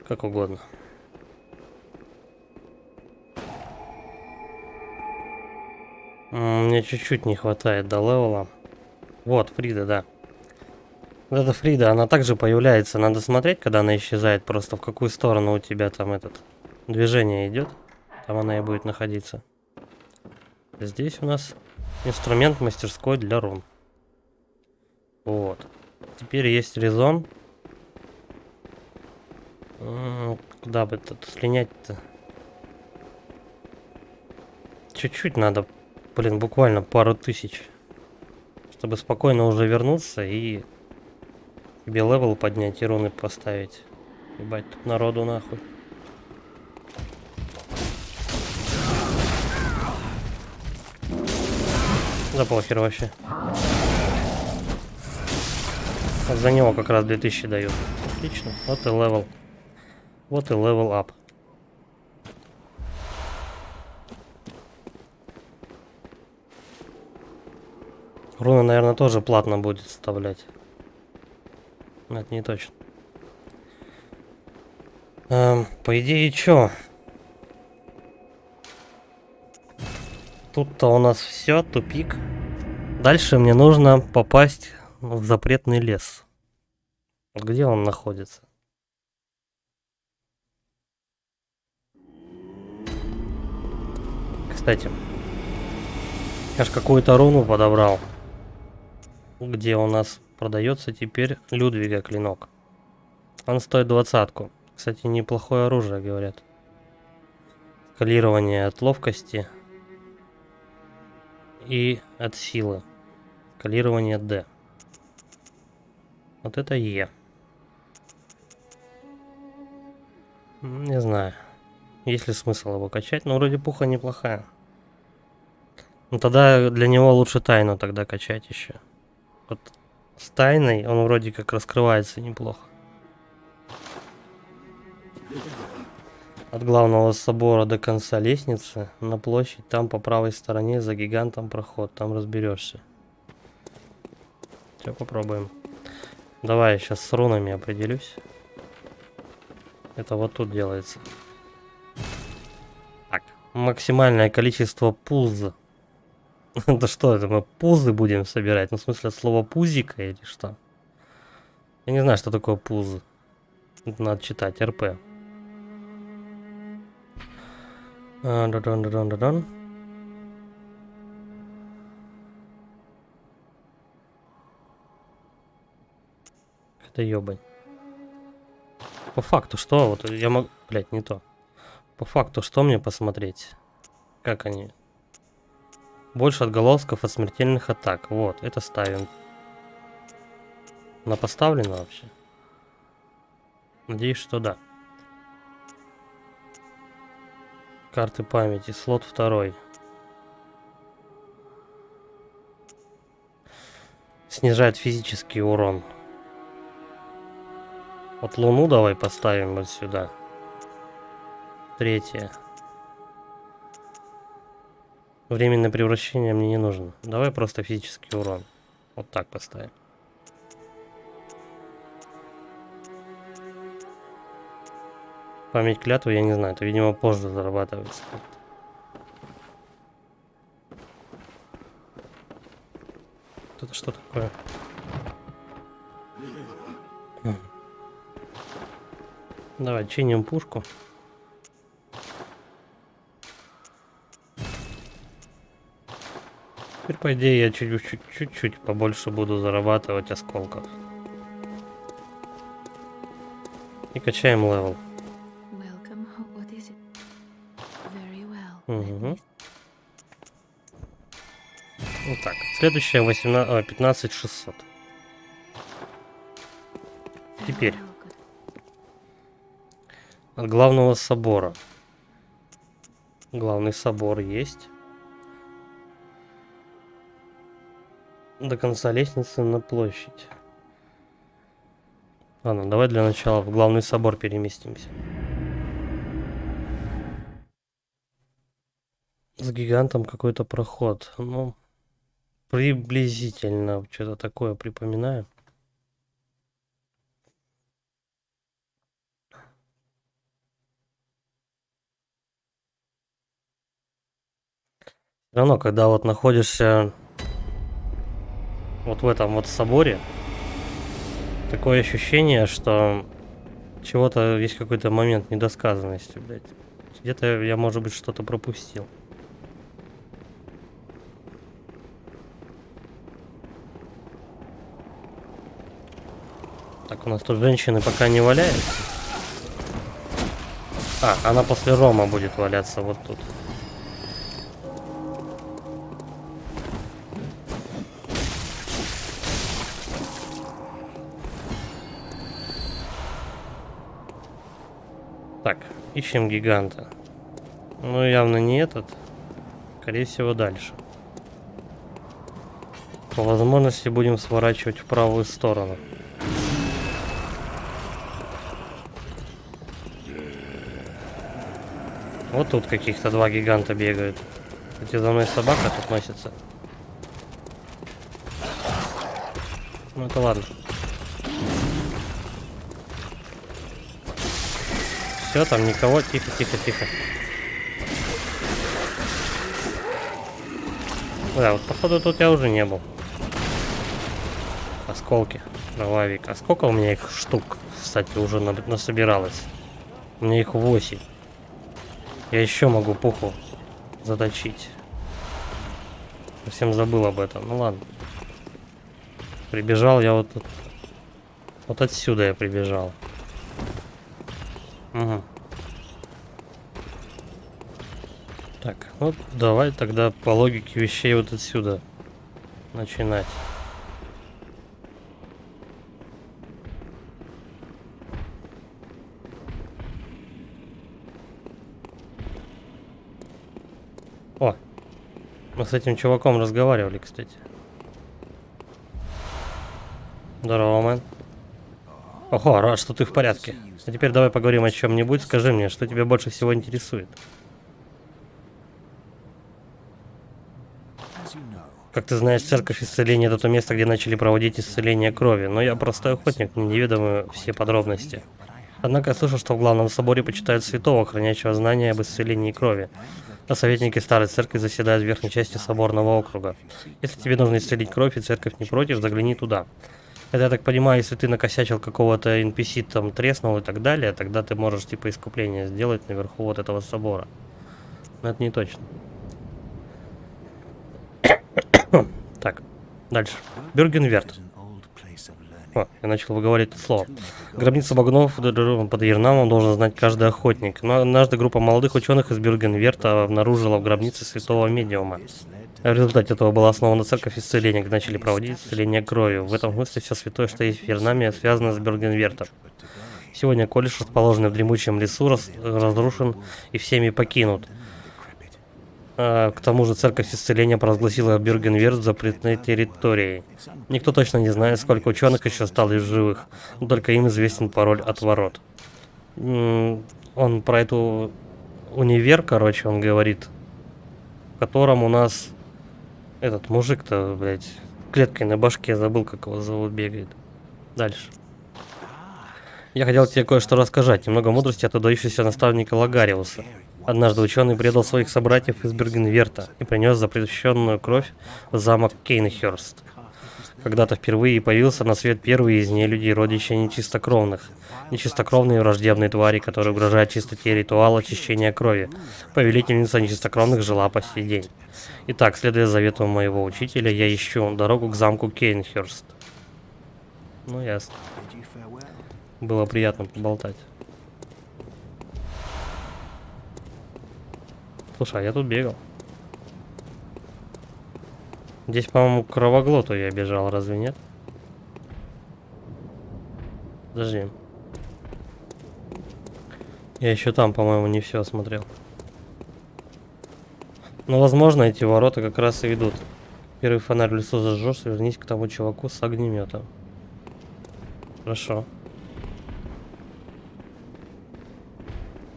Как угодно. Мне чуть-чуть не хватает до левела. Вот, Фрида, да. Вот эта Фрида, она также появляется. Надо смотреть, когда она исчезает, просто в какую сторону у тебя там этот движение идет. Там она и будет находиться. Здесь у нас инструмент мастерской для рун. Вот. Теперь есть резон. Куда бы тут слинять-то? Чуть-чуть надо, блин, буквально пару тысяч. Чтобы спокойно уже вернуться и тебе левел поднять и руны поставить. Ебать, тут народу нахуй. Да похер вообще. За него как раз 2000 дают. Отлично. Вот и левел. Вот и левел ап. Руна, наверное, тоже платно будет вставлять. Но это не точно. По идее, чё? Тут-то у нас все, тупик. Дальше мне нужно попасть в запретный лес. Вот где он находится? Кстати, я ж какую-то руну подобрал. Где у нас продается теперь Людвига клинок. Он стоит 20-ку. Кстати, неплохое оружие, говорят. Скалирование от ловкости и от силы. Скалирование D. Вот это Е. Не знаю, есть ли смысл его качать, но вроде пуха неплохая. Ну тогда для него лучше тайну тогда качать еще. Вот с тайной, он вроде как раскрывается неплохо. От главного собора до конца лестницы на площадь, там по правой стороне за гигантом проход, там разберешься. Все, попробуем. Давай я сейчас с рунами определюсь. Это вот тут делается. Так, максимальное количество пуз. Да что это, мы пузы будем собирать? Ну, в смысле, слово пузика или что? Я не знаю, что такое пузы. Надо читать, РП. Да-дон. Это ёбань. По факту что? Вот я могу... Блять, не то. По факту что мне посмотреть? Как они? Больше отголосков от смертельных атак. Вот, это ставим. Она поставлена вообще? Надеюсь, что да. Карты памяти. Слот 2. Снижает физический урон. Вот Луну давай поставим вот сюда. 3. Временное превращение мне не нужно. Давай просто физический урон. Вот так поставим. Память клятвы, я не знаю. Это, видимо, позже зарабатывается. Это что такое? Давай, чиним пушку. Теперь, по идее, я чуть-чуть побольше буду зарабатывать осколков. И качаем левел. Угу. Вот так. Следующая 15600. Теперь. От главного собора. Главный собор есть. До конца лестницы на площадь. Ладно, давай для начала в главный собор переместимся. С гигантом какой-то проход. Ну, приблизительно что-то такое припоминаю. Все равно, когда вот находишься вот в этом вот соборе, такое ощущение, что чего-то есть какой-то момент недосказанности, блядь. Где-то я, может быть, что-то пропустил. Так, у нас тут женщины пока не валяются. А, она после Рома будет валяться вот тут. Так, ищем гиганта. Ну, явно не этот. Скорее всего, дальше. По возможности будем сворачивать в правую сторону. Вот тут каких-то 2 гиганта бегают. Кстати, за мной собака тут носится. Ну, это ладно. Все, там никого. Тихо, тихо, тихо. Да, вот походу тут я уже не был. Осколки. Кровавик. А сколько у меня их штук, кстати, уже насобиралось? У меня их 8. Я еще могу пуху заточить. Совсем забыл об этом. Ну ладно. Прибежал я вот тут. Вот отсюда я прибежал. Угу. Так, вот давай тогда по логике вещей вот отсюда начинать. О, мы с этим чуваком разговаривали, кстати. Здорово, мэн. Ого, рад, что ты в порядке. А теперь давай поговорим о чем-нибудь. Скажи мне, что тебя больше всего интересует. Как ты знаешь, церковь исцеления — это то место, где начали проводить исцеление крови, но я простой охотник, мне неведомы все подробности. Однако я слышал, что в главном соборе почитают святого, охраняющего знания об исцелении крови. А советники старой церкви заседают в верхней части соборного округа. Если тебе нужно исцелить кровь и церковь не против, загляни туда. Это, я так понимаю, если ты накосячил какого-то NPC, там треснул и так далее, тогда ты можешь типа искупление сделать наверху вот этого собора. Но это не точно. Так, дальше. Бюргенверт. О, я начал выговаривать это слово. Гробница богунов под Ернамом должен знать каждый охотник. Но однажды группа молодых ученых из Бюргенверта обнаружила в гробнице святого медиума. В результате этого была основана церковь исцеления, где начали проводить исцеление кровью. В этом смысле все святое, что есть в Ернаме, связано с Бюргенвертом. Сегодня колледж, расположенный в дремучем лесу, разрушен и всеми покинут. К тому же церковь исцеления провозгласила Бюргенверт запретной территорией. Никто точно не знает, сколько ученых еще осталось в живых, но только им известен пароль от ворот. Он про эту универ, короче, он говорит, в котором у нас этот мужик-то, блядь, клеткой на башке, забыл, как его зовут, бегает. Дальше. Я хотел тебе кое-что рассказать, немного мудрости от выдающегося наставника Лагариуса. Однажды ученый предал своих собратьев из Бюргенверта и принес запрещенную кровь в замок Кейнхёрст. Когда-то впервые появился на свет первый из нелюдей, родича нечистокровных. Нечистокровные враждебные твари, которые угрожают чистоте ритуала очищения крови. Повелительница нечистокровных жила по сей день. Итак, следуя завету моего учителя, я ищу дорогу к замку Кейнхёрст. Ну, ясно. Было приятно поболтать. Слушай, а я тут бегал. Здесь, по-моему, к Кровоглоту я бежал, разве нет? Подожди. Я еще там, по-моему, не все осмотрел. Но, возможно, эти ворота как раз и ведут. Первый фонарь в лесу зажжешь, вернись к тому чуваку с огнеметом. Хорошо.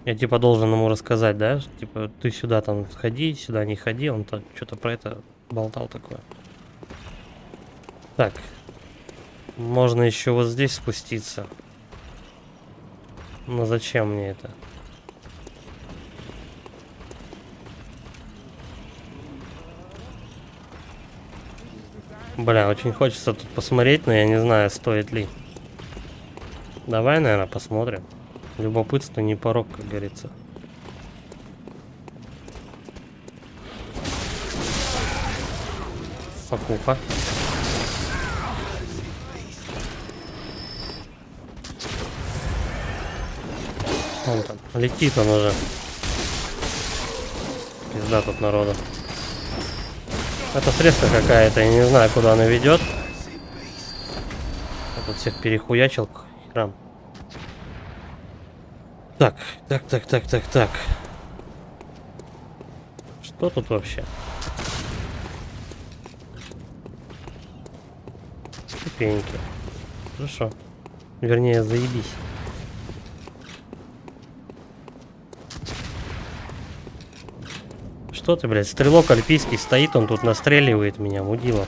Я типа должен ему рассказать, да? Типа ты сюда там сходи, сюда не ходи. Он там что-то про это болтал такое. Так. Можно еще вот здесь спуститься. Но зачем мне это? Бля, очень хочется тут посмотреть, но я не знаю, стоит ли. Давай, наверное, посмотрим. Любопытство не порок, как говорится. Покуха. Вон там. Летит он уже. Пизда тут народу. Это средство какая-то, я не знаю, куда она ведет. Я тут всех перехуячил к херам. Так. Что тут вообще? Ступеньки. Хорошо. Вернее, заебись. Что ты, блядь, стрелок альпийский стоит, он тут настреливает меня, мудила.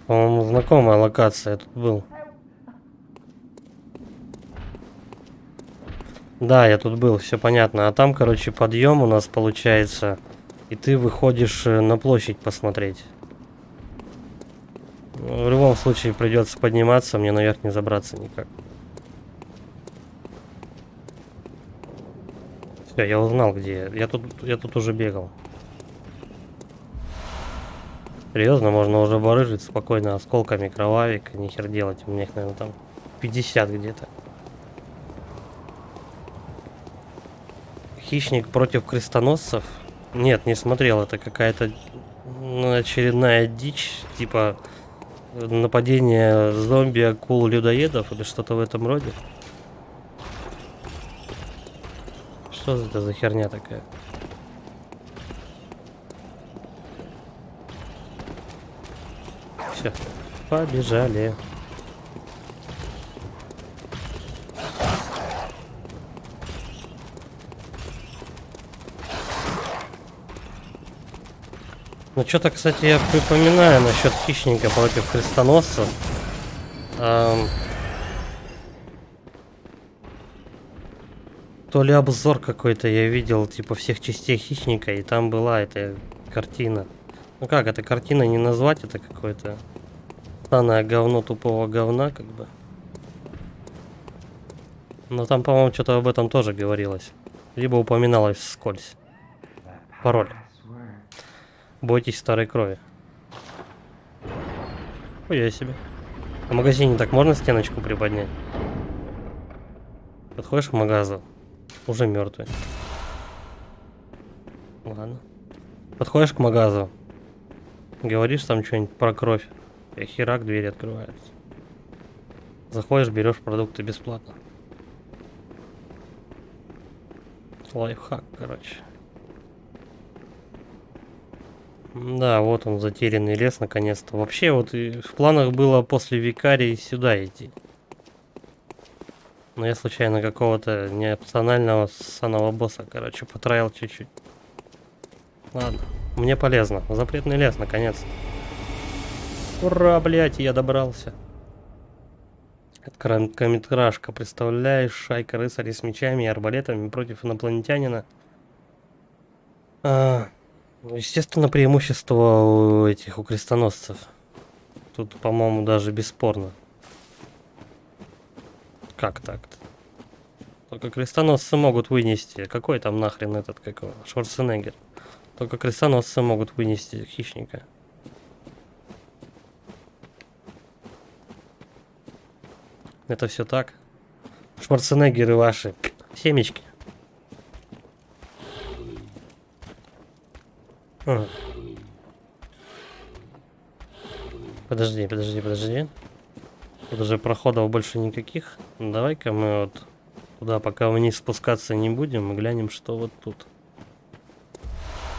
По-моему, знакомая локация, я тут был. Да, я тут был, все понятно. А там, короче, подъем у нас получается. И ты выходишь на площадь посмотреть. В любом случае придется подниматься, мне наверх не забраться никак. Все, я узнал, где я. Я тут уже бегал. Серьезно, можно уже барыжить спокойно осколками кровавика, нихер делать. У меня их, наверное, там 50 где-то. Хищник против крестоносцев? Нет, не смотрел. Это какая-то очередная дичь. Типа нападение зомби, акул, людоедов или что-то в этом роде. Что это за херня такая? Все, побежали. Ну что-то, кстати, я припоминаю насчет хищника против крестоносца. То ли обзор какой-то я видел, типа всех частей хищника, и там была эта картина. Ну как, это картина не назвать, это какое-то станное говно тупого говна, как бы. Но там, по-моему, что-то об этом тоже говорилось. Либо упоминалось вскользь. Пароль. Бойтесь старой крови. Ой, я себе. В магазине так можно стеночку приподнять? Подходишь к магазу, уже мертвый. Ладно. Подходишь к магазу, говоришь там что-нибудь про кровь, и херак, двери открываются. Заходишь, берешь продукты бесплатно. Лайфхак, короче. Да, вот он, затерянный лес, наконец-то. Вообще, вот и в планах было после Викарии сюда идти. Но я случайно какого-то неопционального ссаного босса, короче, потраил чуть-чуть. Ладно, мне полезно. Запретный лес, наконец-то. Ура, блядь, я добрался. Это короткометражка, представляешь, шайка рыцарей с мечами и арбалетами против инопланетянина. Естественно, преимущество у этих, у крестоносцев. Тут, по-моему, даже бесспорно. Как так-то? Только крестоносцы могут вынести. Какой там нахрен этот, какой? Шварценеггер. Только крестоносцы могут вынести хищника. Это все так. Шварценеггеры ваши семечки. Подожди. Тут уже проходов больше никаких. Давай-ка мы вот туда пока вниз спускаться не будем, и глянем, что вот тут.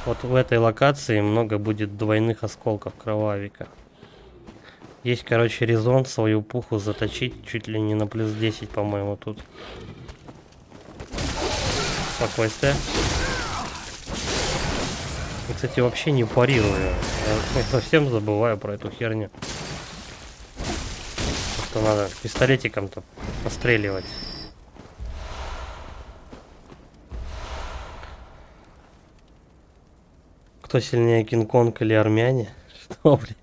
Вот в этой локации много будет двойных осколков кровавика. Есть, короче, резон свою пуху заточить чуть ли не на плюс 10, по-моему, тут. Спокойствие. Я, кстати, вообще не парирую. Я совсем забываю про эту херню. Что надо пистолетиком-то постреливать. Кто сильнее, Кинг-Конг или армяне? Что, блядь?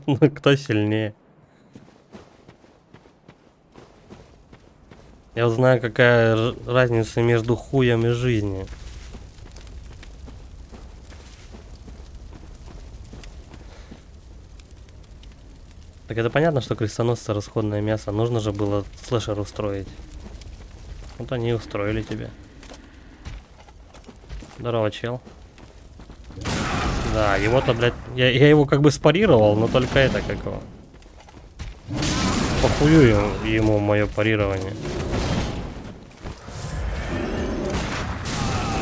Ну, кто сильнее? Я знаю, какая разница между хуем и жизнью. Так это понятно, что крестоносцы расходное мясо. Нужно же было слэшер устроить. Вот они и устроили тебе. Здорово, чел. Да, его-то, блядь, я его как бы спарировал, но только это какого. Похую ему мое парирование.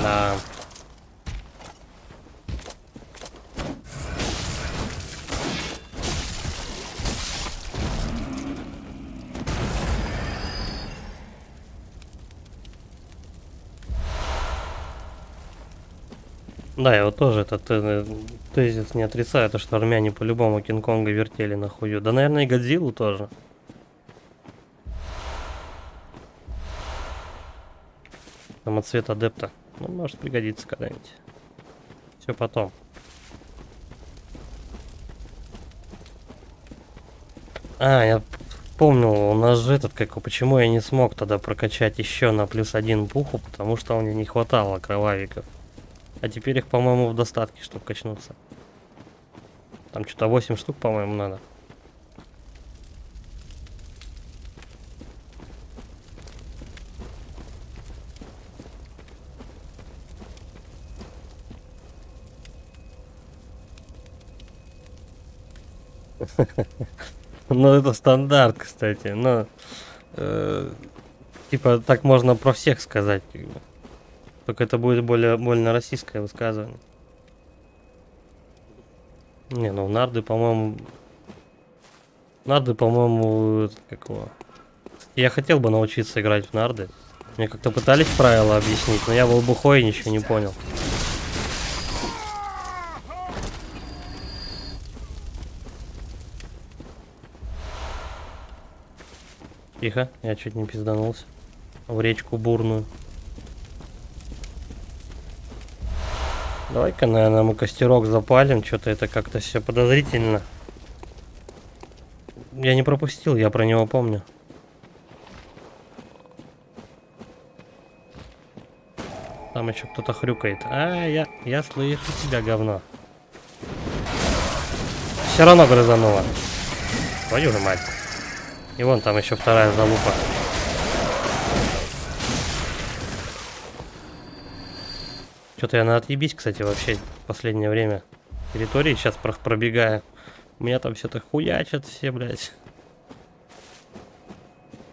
Да. Да, я вот тоже этот тезис не отрицаю, то что армяне по-любому Кинг-Конга вертели на хую. Да, наверное, и Годзиллу тоже. Самоцвет адепта. Ну, может пригодится когда-нибудь. Все потом. Я помнил, у нас же этот, почему я не смог тогда прокачать еще на плюс 1 пуху, потому что мне не хватало кровавиков. А теперь их, по-моему, в достатке, чтобы качнуться. Там что-то 8 штук, по-моему, надо. Ну, это стандарт, кстати. Но, типа, так можно про всех сказать. Только это будет больно российское высказывание. Не, ну нарды, по-моему... Как его... Я хотел бы научиться играть в нарды. Мне как-то пытались правила объяснить, но я был бухой и ничего не понял. Тихо, я чуть не пизданулся. В речку бурную. Давай-ка, наверное, мы костерок запалим. Что-то это как-то все подозрительно. Я не пропустил, я про него помню. Там еще кто-то хрюкает. А, я слышу тебя, говно. Все равно грызануло. Твою же мать. И вон там еще вторая залупа. Что-то я на отъебись, кстати, вообще в последнее время. Территории сейчас пробегаю. У меня там все-то хуячат все, блядь.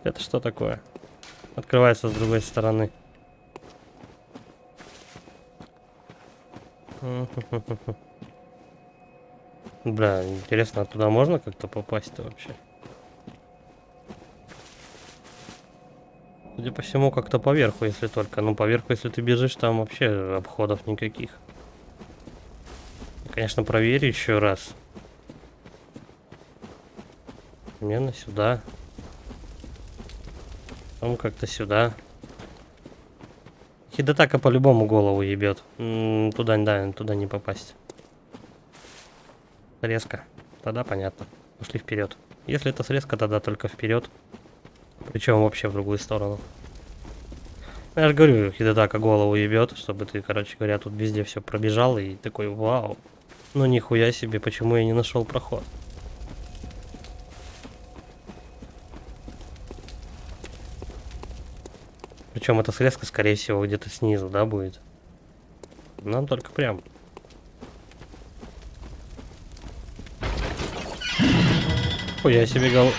Это что такое? Открывается с другой стороны. Бля, интересно, туда можно как-то попасть-то вообще? Судя по всему, как-то поверху, если только. Ну, поверху, если ты бежишь, там вообще обходов никаких. Конечно, проверю еще раз. Примерно сюда. Потом как-то сюда. Хидетака по-любому голову ебет. Туда, да, туда не попасть. Срезка. Тогда понятно. Пошли вперед. Если это срезка, тогда только вперед. Причем вообще в другую сторону. Я же говорю, Хидетака голову ебет, чтобы ты, короче говоря, тут везде все пробежал и такой, вау. Ну нихуя себе, почему я не нашел проход? Причем эта срезка, скорее всего, где-то снизу, да, будет. Нам только прям. Хуя себе гол...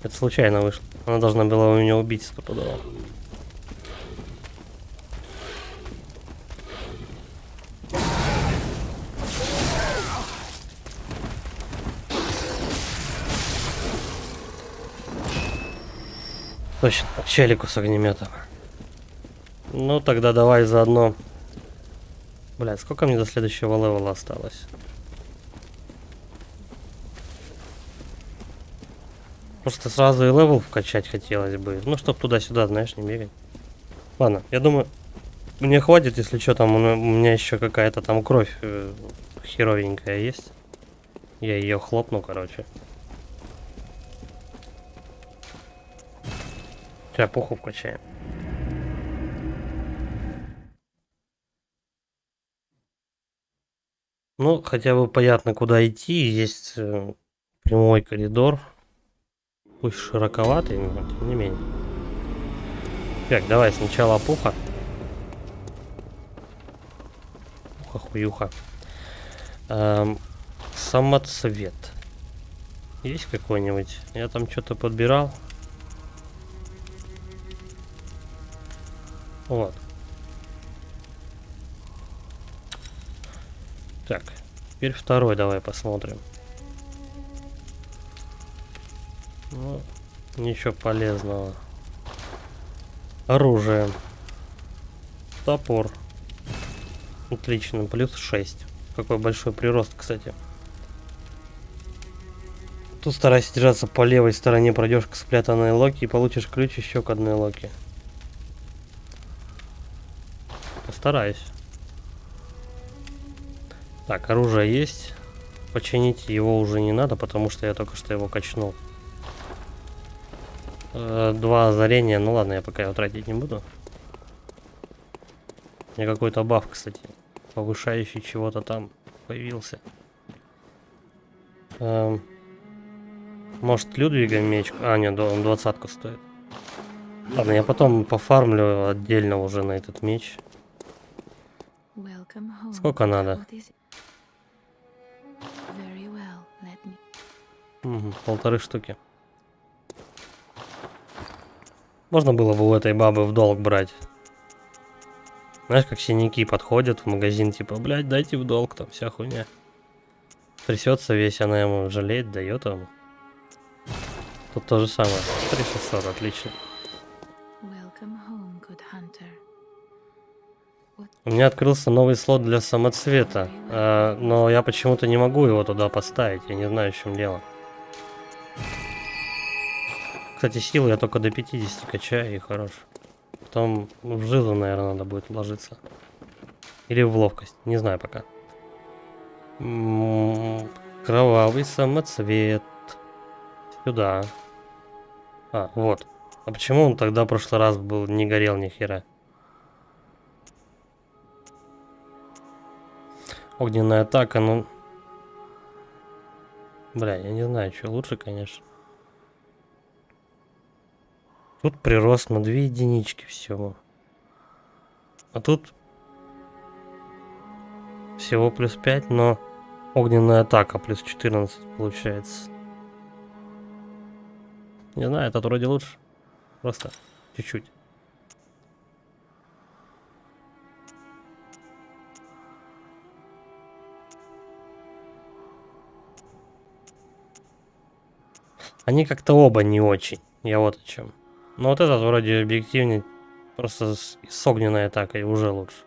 Это случайно вышло. Она должна была у меня убить стопудово. Точно, челику с огнеметом. Ну тогда давай заодно. Блядь, сколько мне до следующего левела осталось? Просто сразу и левел вкачать хотелось бы. Ну, чтоб туда-сюда, знаешь, не бегать. Ладно, я думаю, мне хватит, если что, там у меня еще какая-то там кровь херовенькая есть. Я ее хлопну, короче. Сейчас пуху вкачаем. Ну, хотя бы понятно, куда идти. Есть прямой коридор. Пусть широковатый, но тем не менее. Так, давай сначала пуха. Пуха-хуюха. Самоцвет. Есть какой-нибудь? Я там что-то подбирал. Вот. Так, теперь второй давай посмотрим. Ну, ничего полезного. Оружие. Топор. Отлично, плюс 6. Какой большой прирост, кстати. Тут старайся держаться по левой стороне, пройдешь к спрятанной локи и получишь ключ еще к одной локи. Постараюсь. Так, оружие есть. Починить его уже не надо, потому что я только что его качнул. 2 озарения, ну ладно, я пока его тратить не буду. У меня какой-то баф, кстати, повышающий чего-то там появился. Может, Людвига меч? А, нет, он 20-ку стоит. Ладно, я потом пофармлю отдельно уже на этот меч. Сколько надо? Угу, 1,5 штуки. Можно было бы у этой бабы в долг брать. Знаешь, как синяки подходят в магазин, типа, блядь, дайте в долг, там вся хуйня. Трясется весь, она ему жалеет, дает ему. Тут то же самое. 3600, отлично. У меня открылся новый слот для самоцвета, но я почему-то не могу его туда поставить, я не знаю, в чем дело. Кстати, силу я только до 50 качаю, и хорош. Потом в жилу, наверное, надо будет ложиться. Или в ловкость, не знаю пока. Кровавый самоцвет. Сюда. А, вот. А почему он тогда в прошлый раз был не горел ни хера? Огненная атака, ну... Бля, я не знаю, что лучше, конечно. Тут прирост на 2 единички всего. А тут... Всего плюс 5, но... Огненная атака плюс 14 получается. Не знаю, этот вроде лучше. Просто чуть-чуть. Они как-то оба не очень. Я вот о чем. Но вот этот вроде объективнее. Просто с огненной атакой уже лучше.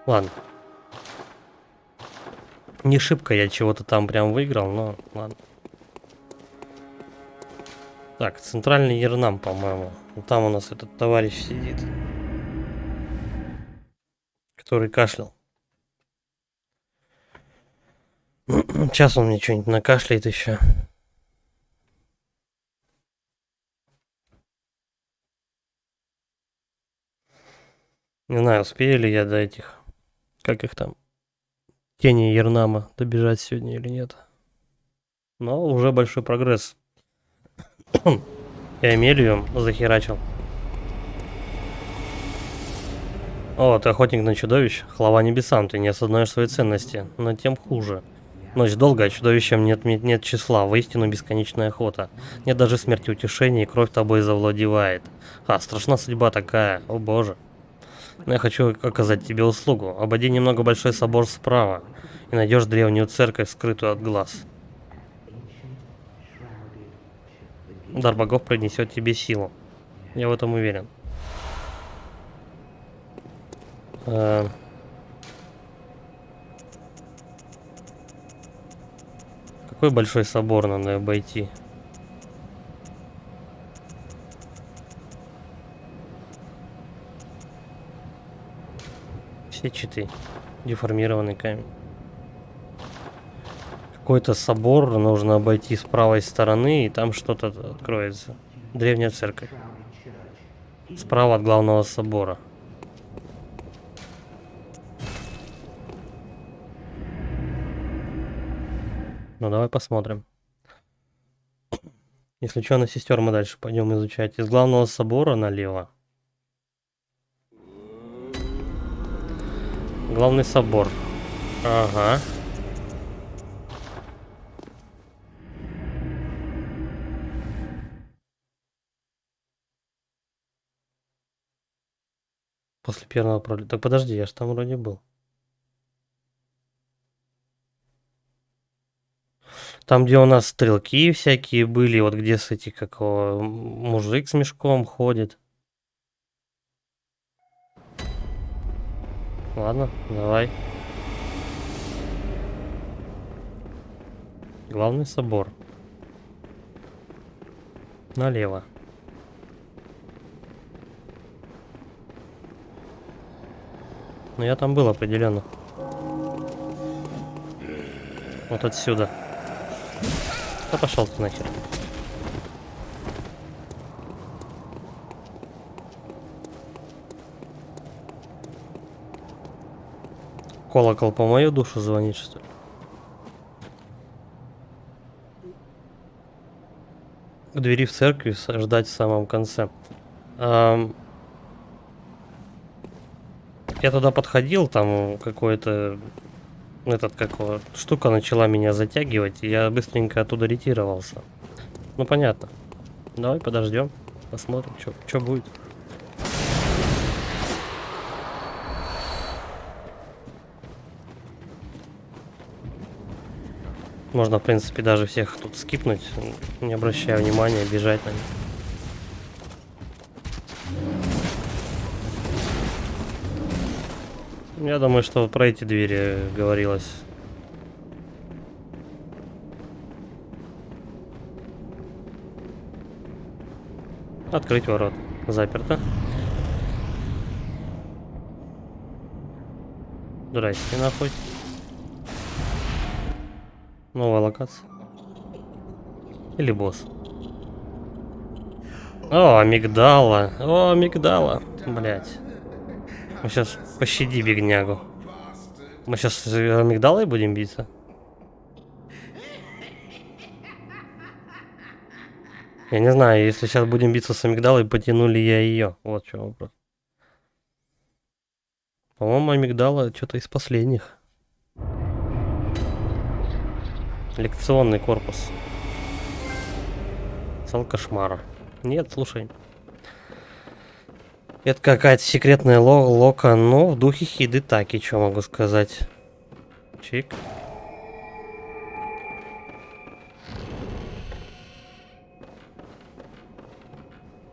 Ладно. Не шибко я чего-то там прям выиграл, но ладно. Так, центральный Ернам, по-моему. Там у нас этот товарищ сидит. Который кашлял. Сейчас он мне что-нибудь накашляет еще. Не знаю, успею ли я до этих... Как их там? Тени Ернама добежать сегодня или нет. Но уже большой прогресс. Я Эмилию захерачил. О, ты охотник на чудовищ? Хвала небесам, ты не осознаешь своей ценности, но тем хуже. Ночь долгая, чудовищем нет числа, воистину бесконечная охота. Нет даже смерти утешения, и кровь тобой завладевает. Страшна судьба такая, о боже. Но я хочу оказать тебе услугу. Обойди немного большой собор справа, и найдешь древнюю церковь, скрытую от глаз. Дар богов принесет тебе силу. Я в этом уверен. Какой большой собор надо обойти? Все читы. Деформированный камень. Какой-то собор нужно обойти с правой стороны, и там что-то откроется. Древняя церковь. Справа от главного собора. Ну давай посмотрим. Если что, на сестер мы дальше пойдем изучать. Из главного собора налево. Главный собор. Ага. После первого пролета. Так подожди, я ж там вроде был. Там, где у нас стрелки всякие были, вот где с этих, какого, мужик с мешком ходит. Ладно, давай. Главный собор. Налево. Но я там был определенно. Вот отсюда. Да пошел ты нахер. Колокол по мою душу звонит, что ли? К двери в церкви ждать в самом конце. Я туда подходил, там какой-то штука начала меня затягивать, и я быстренько оттуда ретировался. Ну понятно. Давай подождем, посмотрим, что будет. Можно, в принципе, даже всех тут скипнуть, не обращая внимания, бежать на них. Я думаю, что про эти двери говорилось. Открыть ворот. Заперто. Здрасте, нахуй. Новая локация. Или босс. О, амигдала. О, амигдала. Блять. Мы сейчас... Пощади беднягу. Мы сейчас с амигдалой будем биться? Я не знаю, если сейчас будем биться с амигдалой, потянули я ее. Вот в чем вопрос. По-моему, амигдала что-то из последних. Лекционный корпус. Зал кошмара. Нет, слушай. Это какая-то секретная лока, но в духе Хидетаки, что могу сказать. Чик.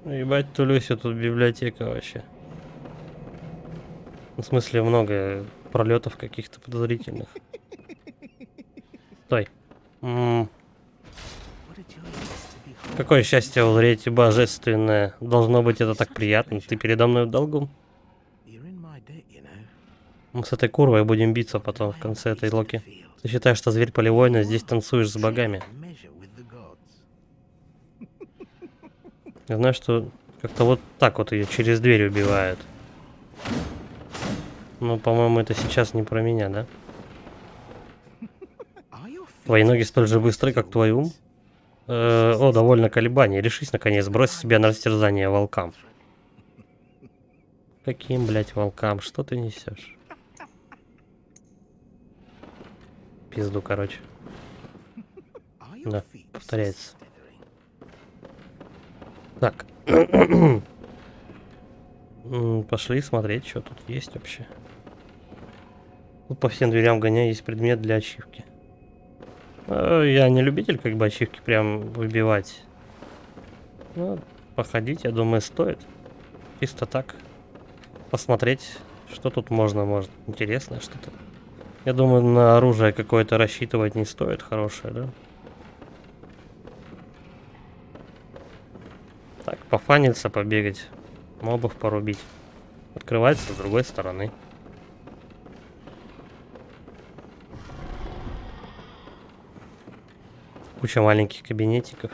Ебать, Тулюся, тут библиотека вообще. В смысле, много пролетов каких-то подозрительных. Стой. Какое счастье узреть божественное. Должно быть, это так приятно. Ты передо мной в долгу? Мы с этой курвой будем биться потом в конце этой локи. Ты считаешь, что зверь полевой, но здесь танцуешь с богами. Я знаю, что как-то вот так вот ее через дверь убивают. Ну, по-моему, это сейчас не про меня, да? Твои ноги столь же быстры, как твой ум? О, довольно колебаний. Решись, наконец, брось себя на растерзание волкам. Каким, блять, волкам? Что ты несешь? Пизду, короче. Да, повторяется. Так. Пошли смотреть, что тут есть вообще. Тут по всем дверям гоня есть предмет для ачивки. Я не любитель как бы ачивки прям выбивать. Ну, походить, я думаю, стоит. Чисто так. Посмотреть, что тут можно, может, интересное что-то. Я думаю, на оружие какое-то рассчитывать не стоит, хорошее, да? Так, пофаниться, побегать, мобов порубить. Открывается с другой стороны. Куча маленьких кабинетиков.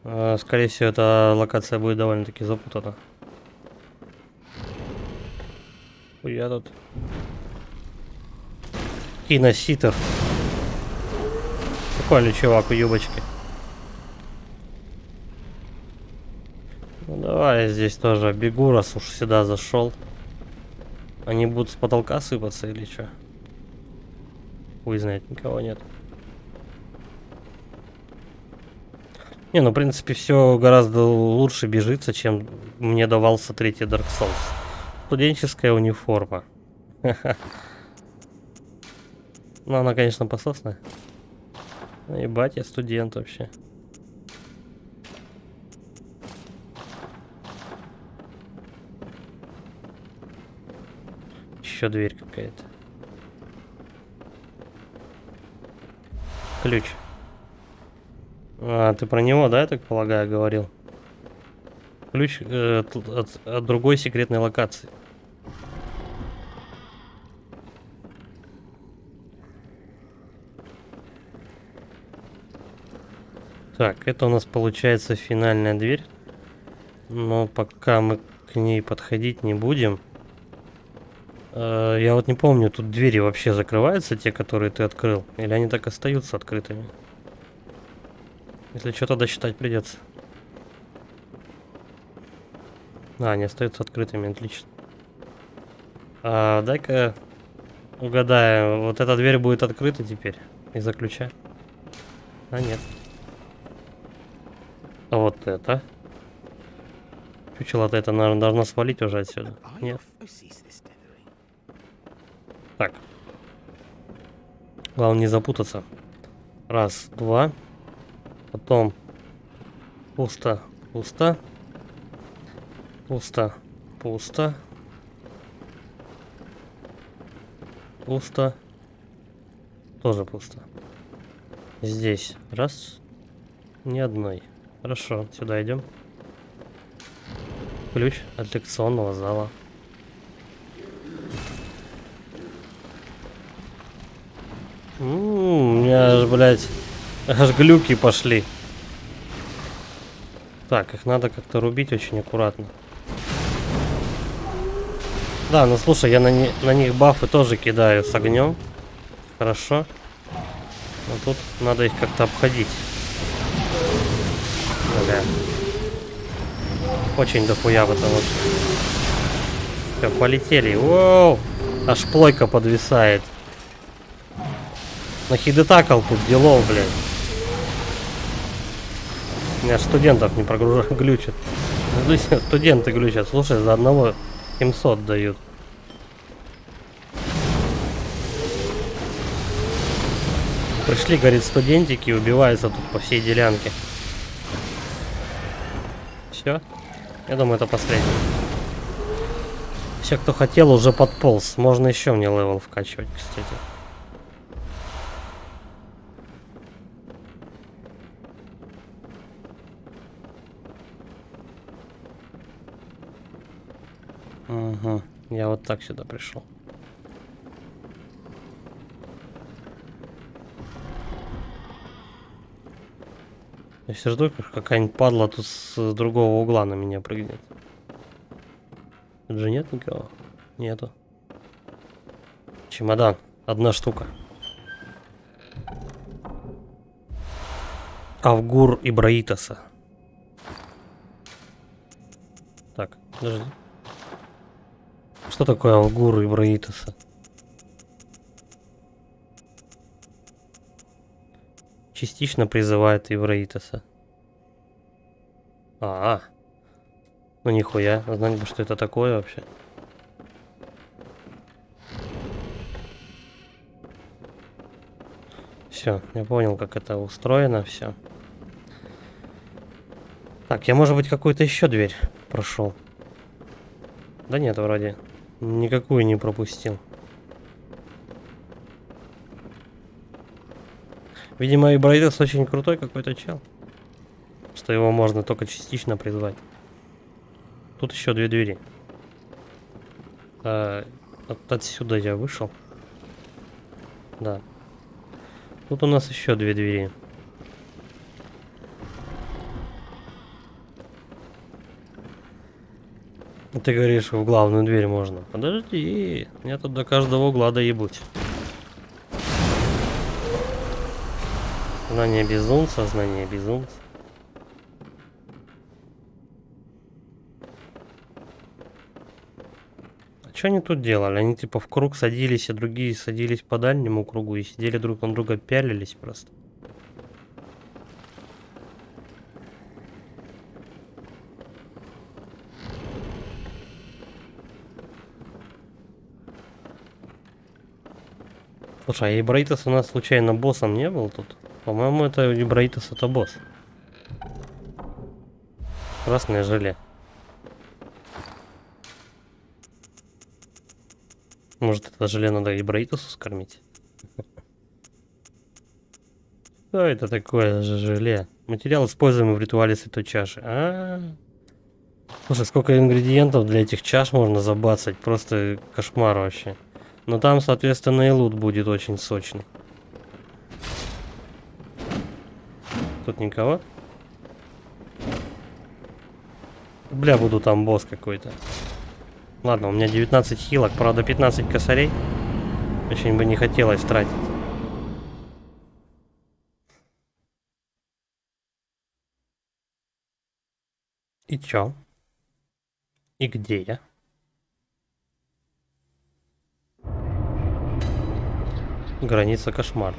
Скорее всего, эта локация будет довольно-таки запутана. Я тут... Киноситер. Прикольный чувак у юбочки. Ну давай я здесь тоже бегу, раз уж сюда зашел. Они будут с потолка сыпаться или что? Хуй знает, никого нет. Не, ну в принципе все гораздо лучше бежится, чем мне давался третий Dark Souls. Студенческая униформа. Ну она, конечно, пососная. Ебать, я студент вообще. Еще дверь какая-то. Ключ. А, ты про него, да, я так полагаю, говорил? Ключ от другой секретной локации. Так, это у нас получается финальная дверь. Но пока мы к ней подходить не будем. Я вот не помню, тут двери вообще закрываются, те, которые ты открыл? Или они так остаются открытыми? Если что-то досчитать придется. А, они остаются открытыми, отлично. Дай-ка угадаем. Вот эта дверь будет открыта теперь из-за ключа. А нет. А вот это. Чучело-то это, наверное, должно свалить уже отсюда. Нет. Так. Главное не запутаться. Раз, два. Потом пусто, пусто. Пусто, пусто. Пусто. Тоже пусто. Здесь. Раз. Ни одной. Хорошо, сюда идем. Ключ от лекционного зала. У меня аж, блядь, аж глюки пошли. Так, их надо как-то рубить очень аккуратно. Да, ну слушай, я на них бафы тоже кидаю с огнем. Хорошо. Но тут надо их как-то обходить. Бля. Очень дохуя, потому что... Все, полетели. Воу! Аж плойка подвисает. На хидетакл тут делов, блядь. У меня студентов не прогружают, глючат. Студенты глючат. Слушай, за одного 700 дают. Пришли, говорит, студентики и убиваются тут по всей делянке. Все. Я думаю, это последний. Все, кто хотел, уже подполз. Можно еще мне левел вкачивать, кстати. Угу. Я вот так сюда пришел. Я все жду, как какая-нибудь падла тут с другого угла на меня прыгнет. Тут же нет никого? Нету. Чемодан. Одна штука. Авгур Ибраитоса. Так, подожди. Что такое Авгур Ибраитоса? Частично призывает Ибраитоса. Ну нихуя, знать бы, что это такое вообще. Все, я понял, как это устроено, все. Так, я, может быть, какую-то еще дверь прошел. Да нет, вроде. Никакую не пропустил. Видимо, Ибраитос очень крутой какой-то чел. Что его можно только частично призвать. Тут еще две двери. Отсюда я вышел. Да. Тут у нас еще две двери. Ты говоришь, в главную дверь можно. Подожди, мне тут до каждого угла доебуть. Знание безумца, знание безумца. А что они тут делали? Они типа в круг садились, а другие садились по дальнему кругу и сидели друг на друга, пялились просто. Слушай, а Ибраитос у нас случайно боссом не был тут? По-моему, это Ибраитос это босс. Красное желе. Может, это желе надо Ибраитосу скормить? Что это такое же желе? Материал, используемый в ритуале святой чаши. Слушай, сколько ингредиентов для этих чаш можно забацать. Просто кошмар вообще. Но там, соответственно, и лут будет очень сочный. Тут никого? Бля, буду там босс какой-то. Ладно, у меня 19 хилок, правда 15 косарей. Очень бы не хотелось тратить. И чё? И где я? Граница кошмар.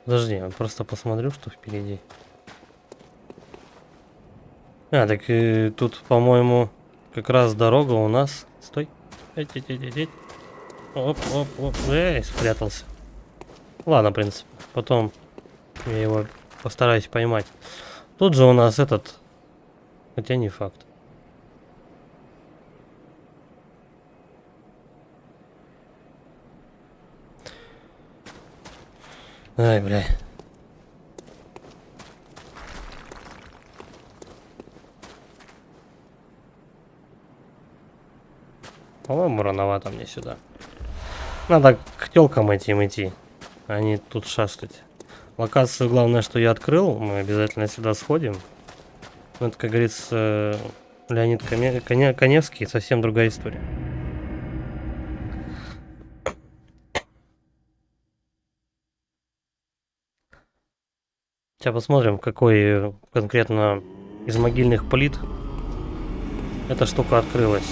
Подожди, я просто посмотрю, что впереди. А, так тут, по-моему, как раз дорога у нас. Стой. Оп, оп, оп. Спрятался. Ладно, в принципе. Потом я его постараюсь поймать. Тут же у нас этот... Хотя не факт. Ай, бля. По-моему, рановато мне сюда. Надо к тёлкам этим идти. А не тут шастать. Локацию, главное, что я открыл. Мы обязательно сюда сходим. Но это, как говорится, Леонид Каневский. Совсем другая история. Сейчас посмотрим, какой конкретно из могильных плит эта штука открылась.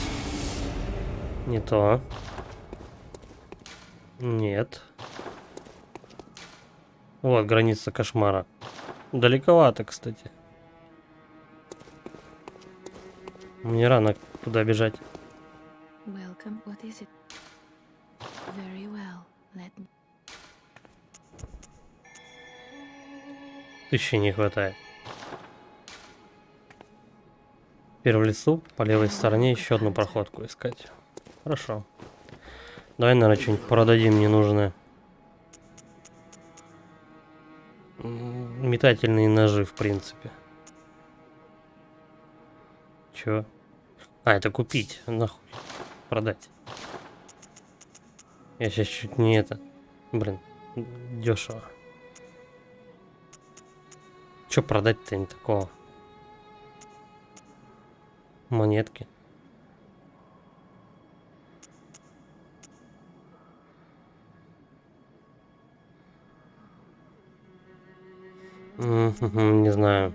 Не то. Нет. Вот граница кошмара. Далековато, кстати. Мне рано туда бежать. Тысячи не хватает. Теперь в лесу, по левой стороне, еще одну проходку искать. Хорошо. Давай, наверное, что-нибудь продадим ненужное. Метательные ножи, в принципе. Чё? А, это купить. Нахуй. Продать. Я сейчас чуть не это... Блин. Дешево. Чё продать-то не такого? Монетки. Не знаю.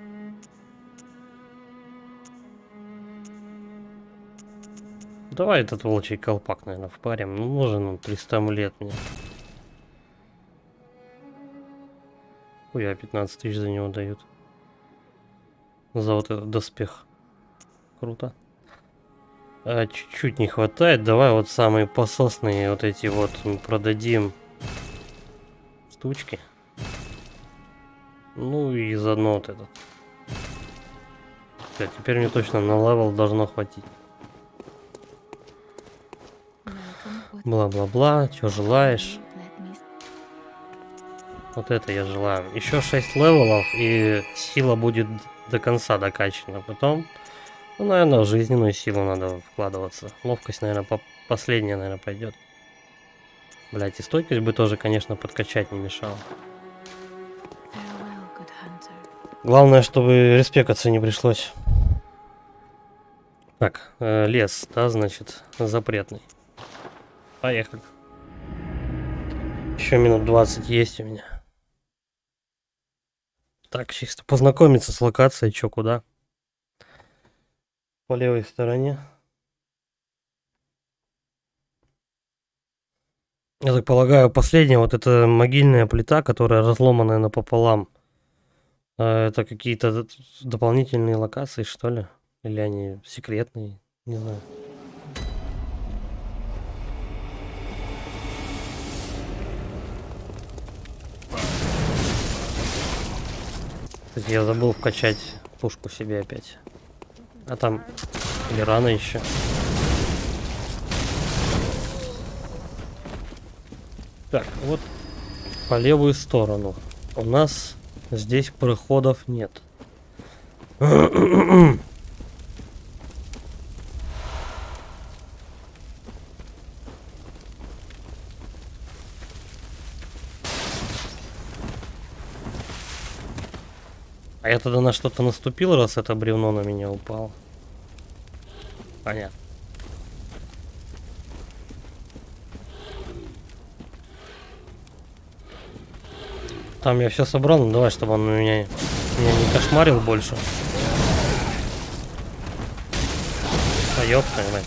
Давай этот волчий колпак, наверное, впарим. Ну, нужен он 300 лет мне. Хуя, 15 тысяч за него дают. За вот этот доспех. Круто. Чуть-чуть не хватает. Давай вот самые пососные вот эти вот продадим штучки. Ну и заодно вот этот. Все, теперь мне точно на левел должно хватить. Бла-бла-бла. Чё желаешь? Вот это я желаю. Еще 6 левелов, и сила будет до конца докачана. Потом, ну, наверное, в жизненную силу надо вкладываться. Ловкость, наверное, последняя, наверное, пойдет. Блять, и стойкость бы тоже, конечно, подкачать не мешало. Главное, чтобы респекаться не пришлось. Так, лес, да, значит, запретный. Поехали. Еще минут 20 есть у меня. Так, чисто познакомиться с локацией, чё куда. По левой стороне. Я так полагаю, последняя вот эта могильная плита, которая разломанная напополам. Это какие-то дополнительные локации, что ли? Или они секретные? Не знаю. Кстати, я забыл вкачать пушку себе опять. А там или рано еще. Так, вот по левую сторону. У нас здесь проходов нет. А я тогда на что-то наступил, раз это бревно на меня упало. Понятно. Там я все собрал, ну давай, чтобы он меня не кошмарил больше. А ёпта, мать.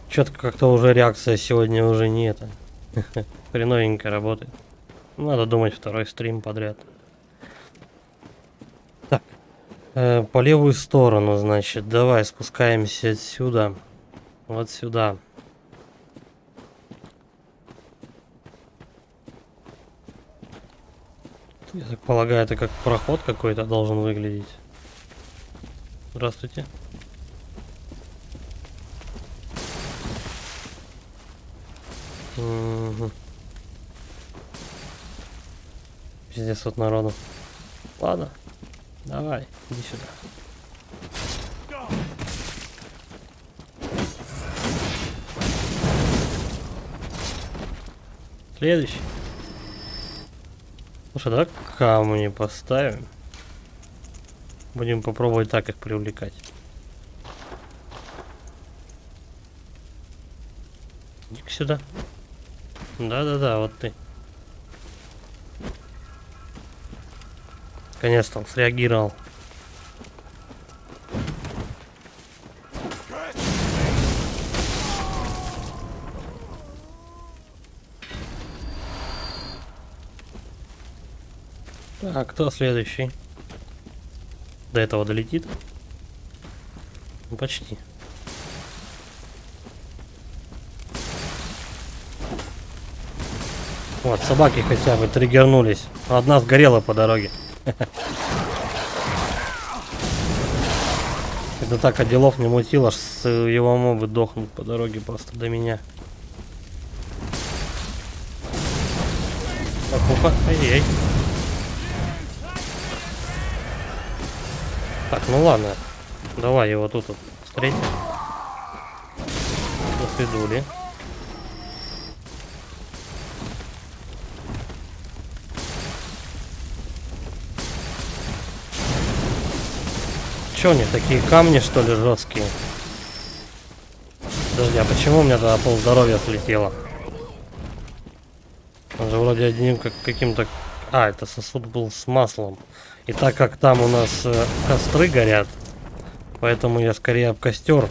Чё-то как-то уже реакция сегодня уже не это. Хреновенько работает. Надо думать, второй стрим подряд. Так. По левую сторону, значит. Давай спускаемся отсюда. Вот сюда. Я так полагаю, это как проход какой-то должен выглядеть. Здравствуйте. Угу. Пиздец вот народу. Ладно. Давай, иди сюда. Следующий. Слушай, давай камни поставим. Будем попробовать так их привлекать. Иди-ка сюда. Да-да-да, вот ты. Наконец-то он среагировал. Так, кто следующий? До этого долетит? Ну, почти. Вот, собаки хотя бы триггернулись. Одна сгорела по дороге. Это так делов не мутило, аж его мобы дохнут по дороге просто до меня. Так, ну-ка, эй-эй. Так, ну ладно. Давай его тут вот встретим. До свидули. Че у них такие камни, что ли, жесткие? Подожди, а почему у меня тогда полздоровья слетело? Он же вроде одним каким-то... А, это сосуд был с маслом. И так как там у нас костры горят, поэтому я скорее об костер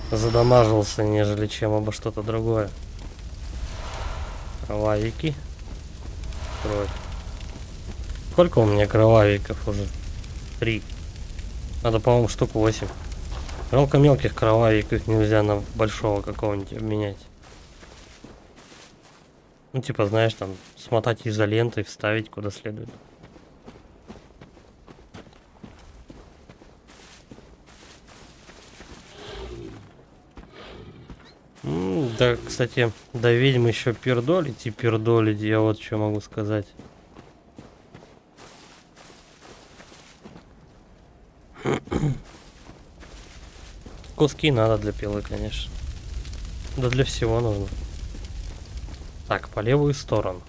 задамажился, нежели чем обо что-то другое. Кровавики. Кровь. Сколько у меня кровавиков уже? 3. Надо, по-моему, штук 8. Жалко, мелких кровавиков нельзя на большого какого-нибудь обменять. Ну, типа, знаешь, там, смотать изолентой, вставить куда следует. Да, кстати, до ведьм еще пердолить и пердолить, я вот что могу сказать. Куски надо для пилы, конечно. Да для всего нужно. Так, по левую сторону.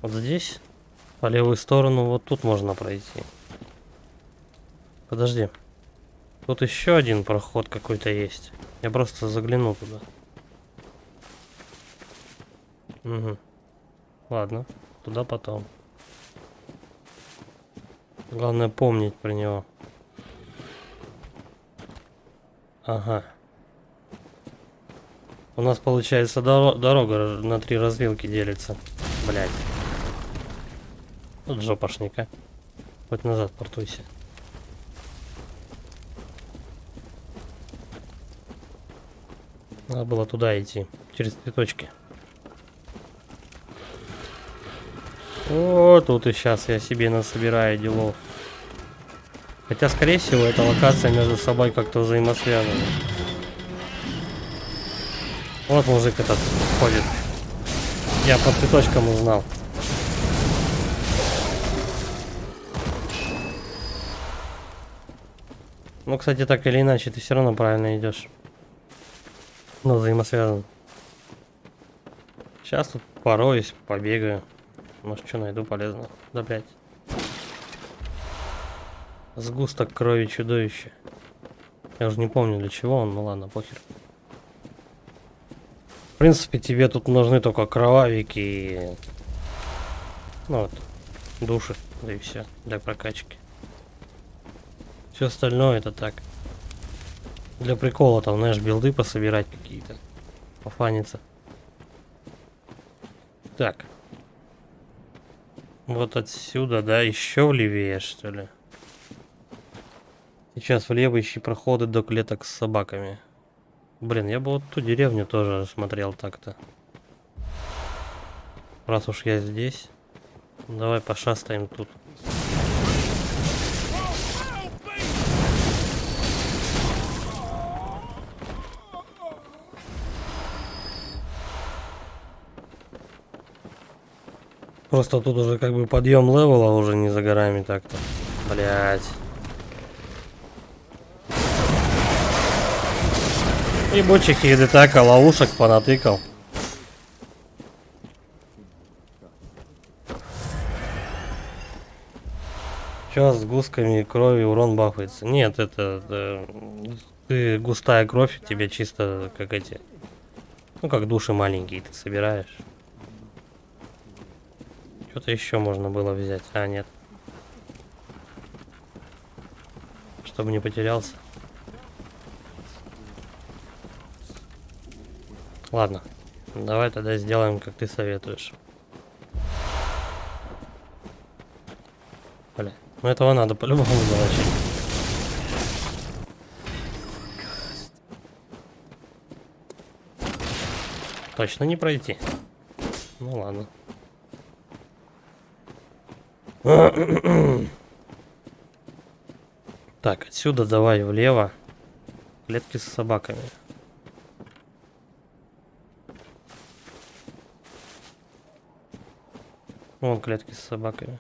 Вот здесь, по левую сторону, вот тут можно пройти. Подожди. Тут еще один проход какой-то есть. Я просто загляну туда. Угу. Ладно, туда потом. Главное помнить про него. Ага. У нас получается дорога на 3 развилки делится. Блять. Вот жопашника. Хоть назад портуйся. Надо было туда идти. Через цветочки. О, тут и сейчас я себе насобираю делов. Хотя, скорее всего, эта локация между собой как-то взаимосвязана. Вот мужик этот ходит. Я по цветочкам узнал. Ну, кстати, так или иначе, ты все равно правильно идешь. Но взаимосвязан. Сейчас тут пороюсь, побегаю. Может, что найду полезно. Да, блядь. Сгусток крови чудовища. Я уже не помню, для чего он, ну ладно, похер. В принципе, тебе тут нужны только кровавики и... Ну вот, души, да и все, для прокачки. Все остальное это так. Для прикола там, знаешь, билды пособирать какие-то. Пофаниться. Так. Вот отсюда, да, еще левее, что ли? Сейчас влево ищи проходы до клеток с собаками. Блин, я бы вот ту деревню тоже смотрел так-то. Раз уж я здесь, давай пошастаем тут. Просто тут уже как бы подъем левела уже не за горами так-то. Блять. И бочек еды так, а ловушек понатыкал. Сейчас с густками крови урон бафается. Нет, это ты густая кровь, тебе чисто как эти. Ну как души маленькие ты собираешь. Что-то еще можно было взять. А, нет. Чтобы не потерялся. Ладно. Давай тогда сделаем, как ты советуешь. Бля. Ну этого надо по-любому залочить. Точно не пройти. Ну ладно. Так, отсюда давай влево. Клетки с собаками. Вон клетки с собаками.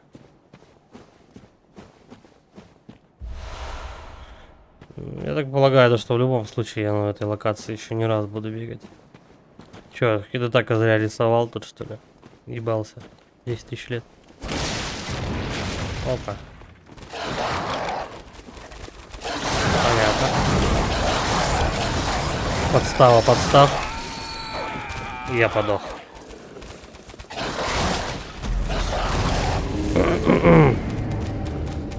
Я так полагаю, что в любом случае я на этой локации еще не раз буду бегать. Че, Хидетака зря рисовал тут, что ли? Ебался. 10 тысяч лет. Опа. Понятно. Подстава, подстав. И я подох.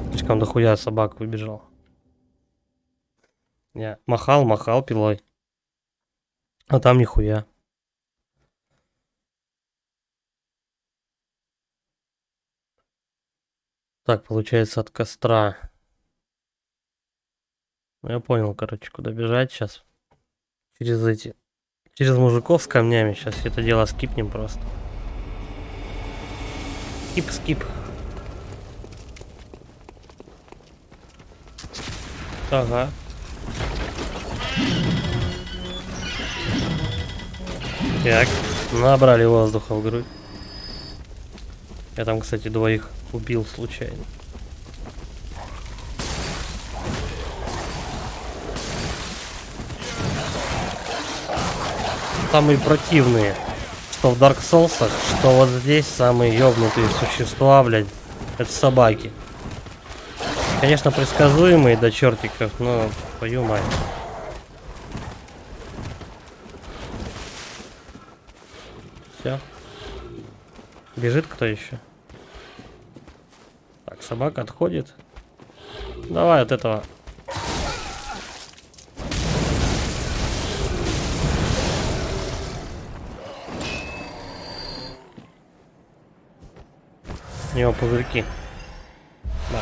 Слишком дохуя собак выбежал. Я махал пилой. А там нихуя. Так, получается от костра. Ну, я понял, короче, куда бежать сейчас. Через эти... Через мужиков с камнями. Сейчас это дело скипнем просто. Скип. Ага. Так, набрали воздуха в грудь. Я там, кстати, двоих убил случайно. Самые противные, что в Dark Souls, что вот здесь самые ёбнутые существа, блядь, это собаки. Конечно, предсказуемые до чертиков, но твою мать. Все. Бежит кто еще? Так, собака отходит. Давай от этого. У него пузырьки. Да.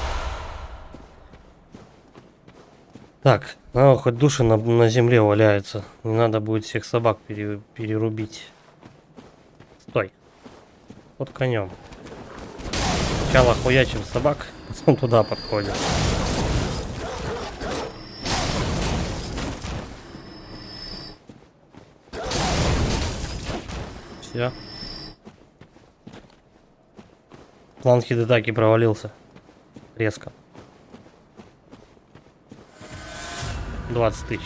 Так, ну хоть души на земле валяются. Не надо будет всех собак перерубить. Стой. Под конем. Сначала хуячим собак, потом туда подходим. Все. План Хидетаки провалился. Резко. 20 тысяч.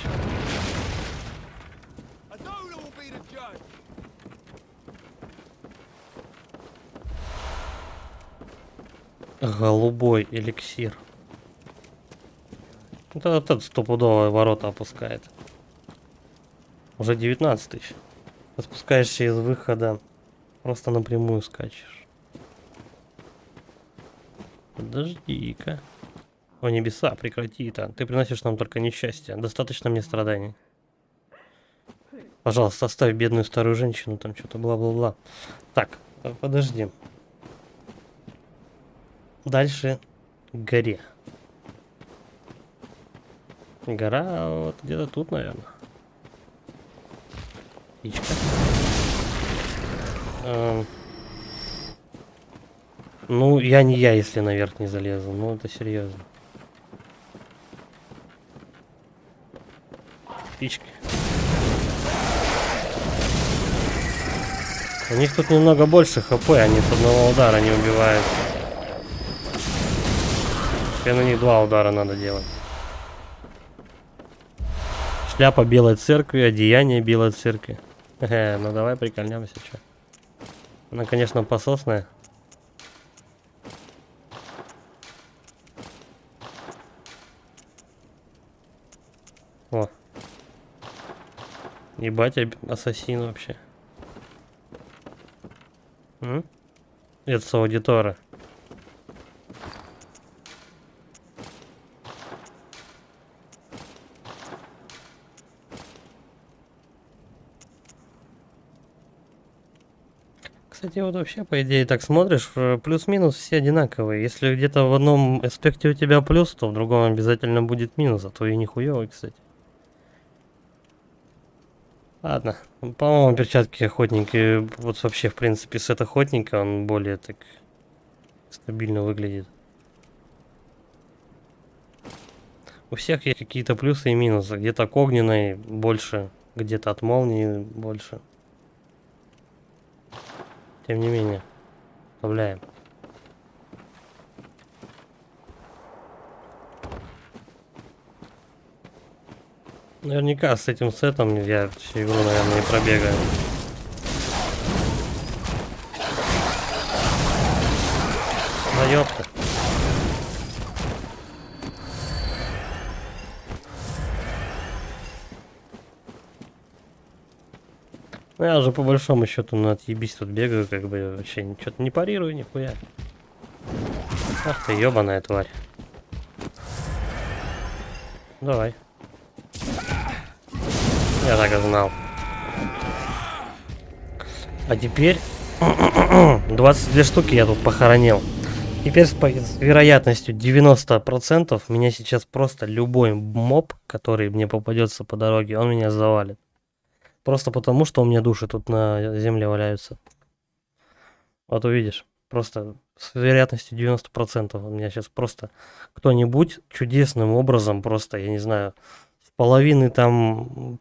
Голубой эликсир. Это этот стопудово ворота опускает. Уже 19 тысяч. Спускаешься из выхода. Просто напрямую скачешь. Подожди-ка. О небеса, прекрати это. Ты приносишь нам только несчастье. Достаточно мне страданий. Пожалуйста, оставь бедную старую женщину, там что-то бла-бла-бла. Так, подожди. Дальше к горе. Гора вот где-то тут, наверное. Птичка. Ну, я не я, если наверх не залезу. Ну, это серьезно. Птички. У них тут немного больше хп, они с одного удара не убивают. Теперь на них 2 удара надо делать. Шляпа белой церкви, одеяние белой церкви. Ну давай прикольнемся, чё. Она, конечно, пососная. О. Ебать, ассасин вообще. Это аудитора. Кстати, вот вообще, по идее, так смотришь, плюс-минус все одинаковые. Если где-то в одном аспекте у тебя плюс, то в другом обязательно будет минус, а то и нихуёвый, кстати. Ладно, по-моему, перчатки охотники, вот вообще, в принципе, сет охотника, он более так стабильно выглядит. У всех есть какие-то плюсы и минусы. Где-то к огненной больше, где-то от молнии больше. Тем не менее, вставляем. Наверняка с этим сетом я всю игру, наверное, не пробегаю. Да ёпта. Ну я уже по большому счету на отъебись тут бегаю, как бы вообще что-то не парирую, нихуя. Ах ты ёбаная тварь. Давай. Я так и знал. А теперь 22 штуки я тут похоронил. Теперь с вероятностью 90% меня сейчас просто любой моб, который мне попадется по дороге, он меня завалит. Просто потому, что у меня души тут на земле валяются. Вот увидишь. Просто с вероятностью 90% у меня сейчас просто кто-нибудь чудесным образом, просто, я не знаю, с половины там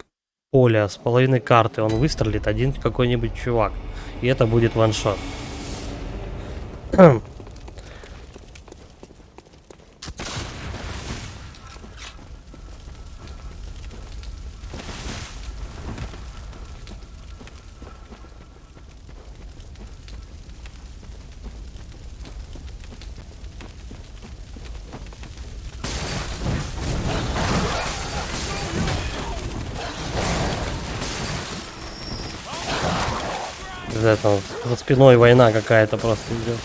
поля, с половины карты он выстрелит один какой-нибудь чувак. И это будет ваншот. Там за спиной война какая-то просто идет.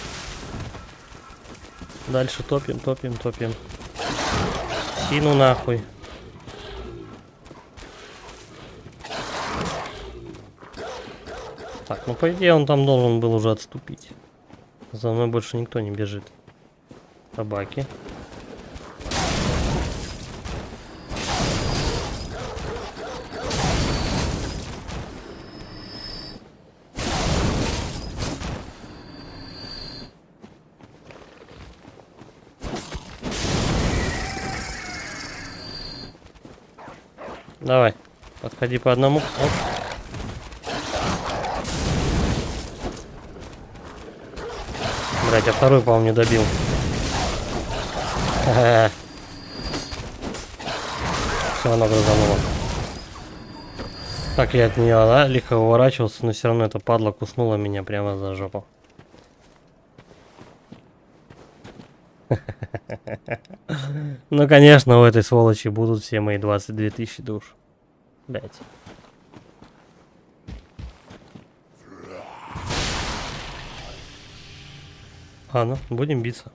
Дальше топим, топим, топим. Сину нахуй. Так, ну по идее он там должен был уже отступить. За мной больше никто не бежит. Собаки. Давай, подходи по одному. Оп. Блять, я второй, по-моему, не добил. Все равно грызануло. Так я от нее, да, лихо уворачивался, но все равно эта падла куснула меня прямо за жопу. Ну, конечно, у этой сволочи будут все мои 22 тысячи душ. Блять. Ладно, будем биться.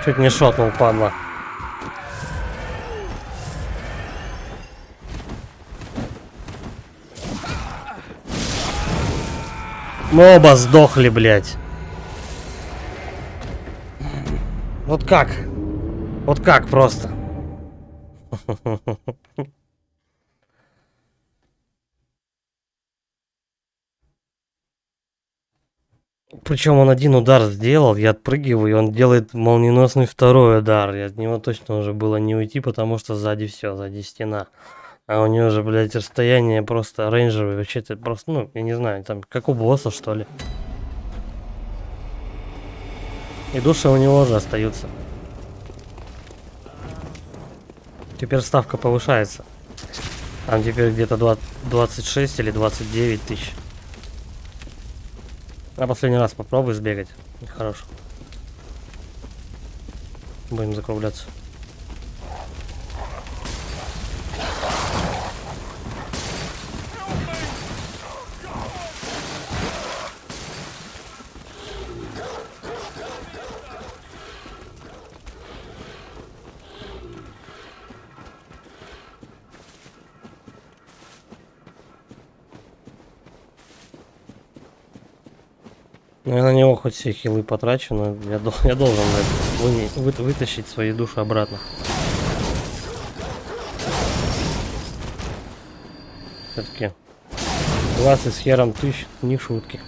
Чуть не шотнул, падла. Мы оба сдохли, блядь. Вот как? Вот как просто? Причем он один удар сделал, я отпрыгиваю, и он делает молниеносный второй удар. И от него точно уже было не уйти, потому что сзади все, сзади стена. А у него же, блядь, расстояние просто рейнджевое. Вообще-то просто, ну, я не знаю, там как у босса, что ли. И души у него же остаются. Теперь ставка повышается. Там теперь где-то 26 или 29 тысяч. А последний раз попробуй сбегать. Хорошо. Будем закругляться. Ну, я на него хоть все хилы потрачу, но я должен вытащить свои души обратно. Все-таки 20 с хером тысяч не шутки.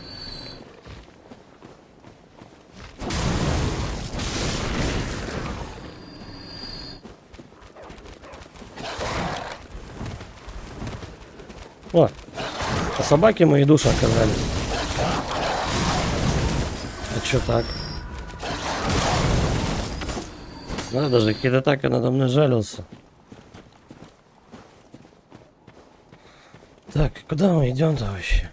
О, а собаки мои души оказались. А чё так? Надо же, Хидетака надо мной жалился. Так, куда мы идем-то вообще?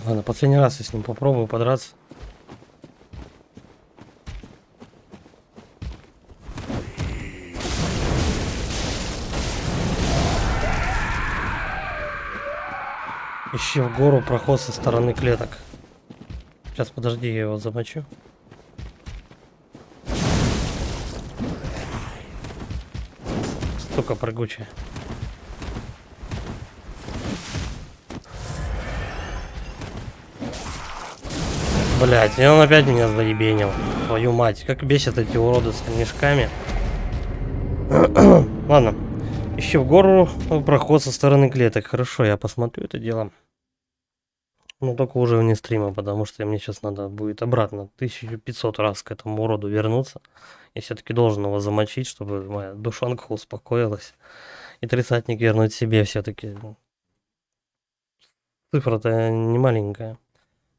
Ладно, последний раз я с ним попробую подраться. Ищи в гору проход со стороны клеток. Сейчас, подожди, я его замочу. Штука прыгучая. Блять, и он опять меня заебенил. Твою мать, как бесят эти уроды с мешками. Ладно. Ищи в гору проход со стороны клеток. Хорошо, я посмотрю это дело. Но только уже вне стрима, потому что мне сейчас надо будет обратно 1500 раз к этому уроду вернуться. Я все-таки должен его замочить, чтобы моя душонка успокоилась. И тридцатник вернуть себе все-таки. Цифра-то не маленькая.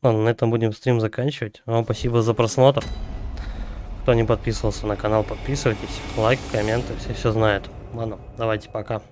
Ладно, на этом будем стрим заканчивать. Вам спасибо за просмотр. Кто не подписывался на канал, подписывайтесь. Лайк, комменты, все знают. Ладно, давайте, пока.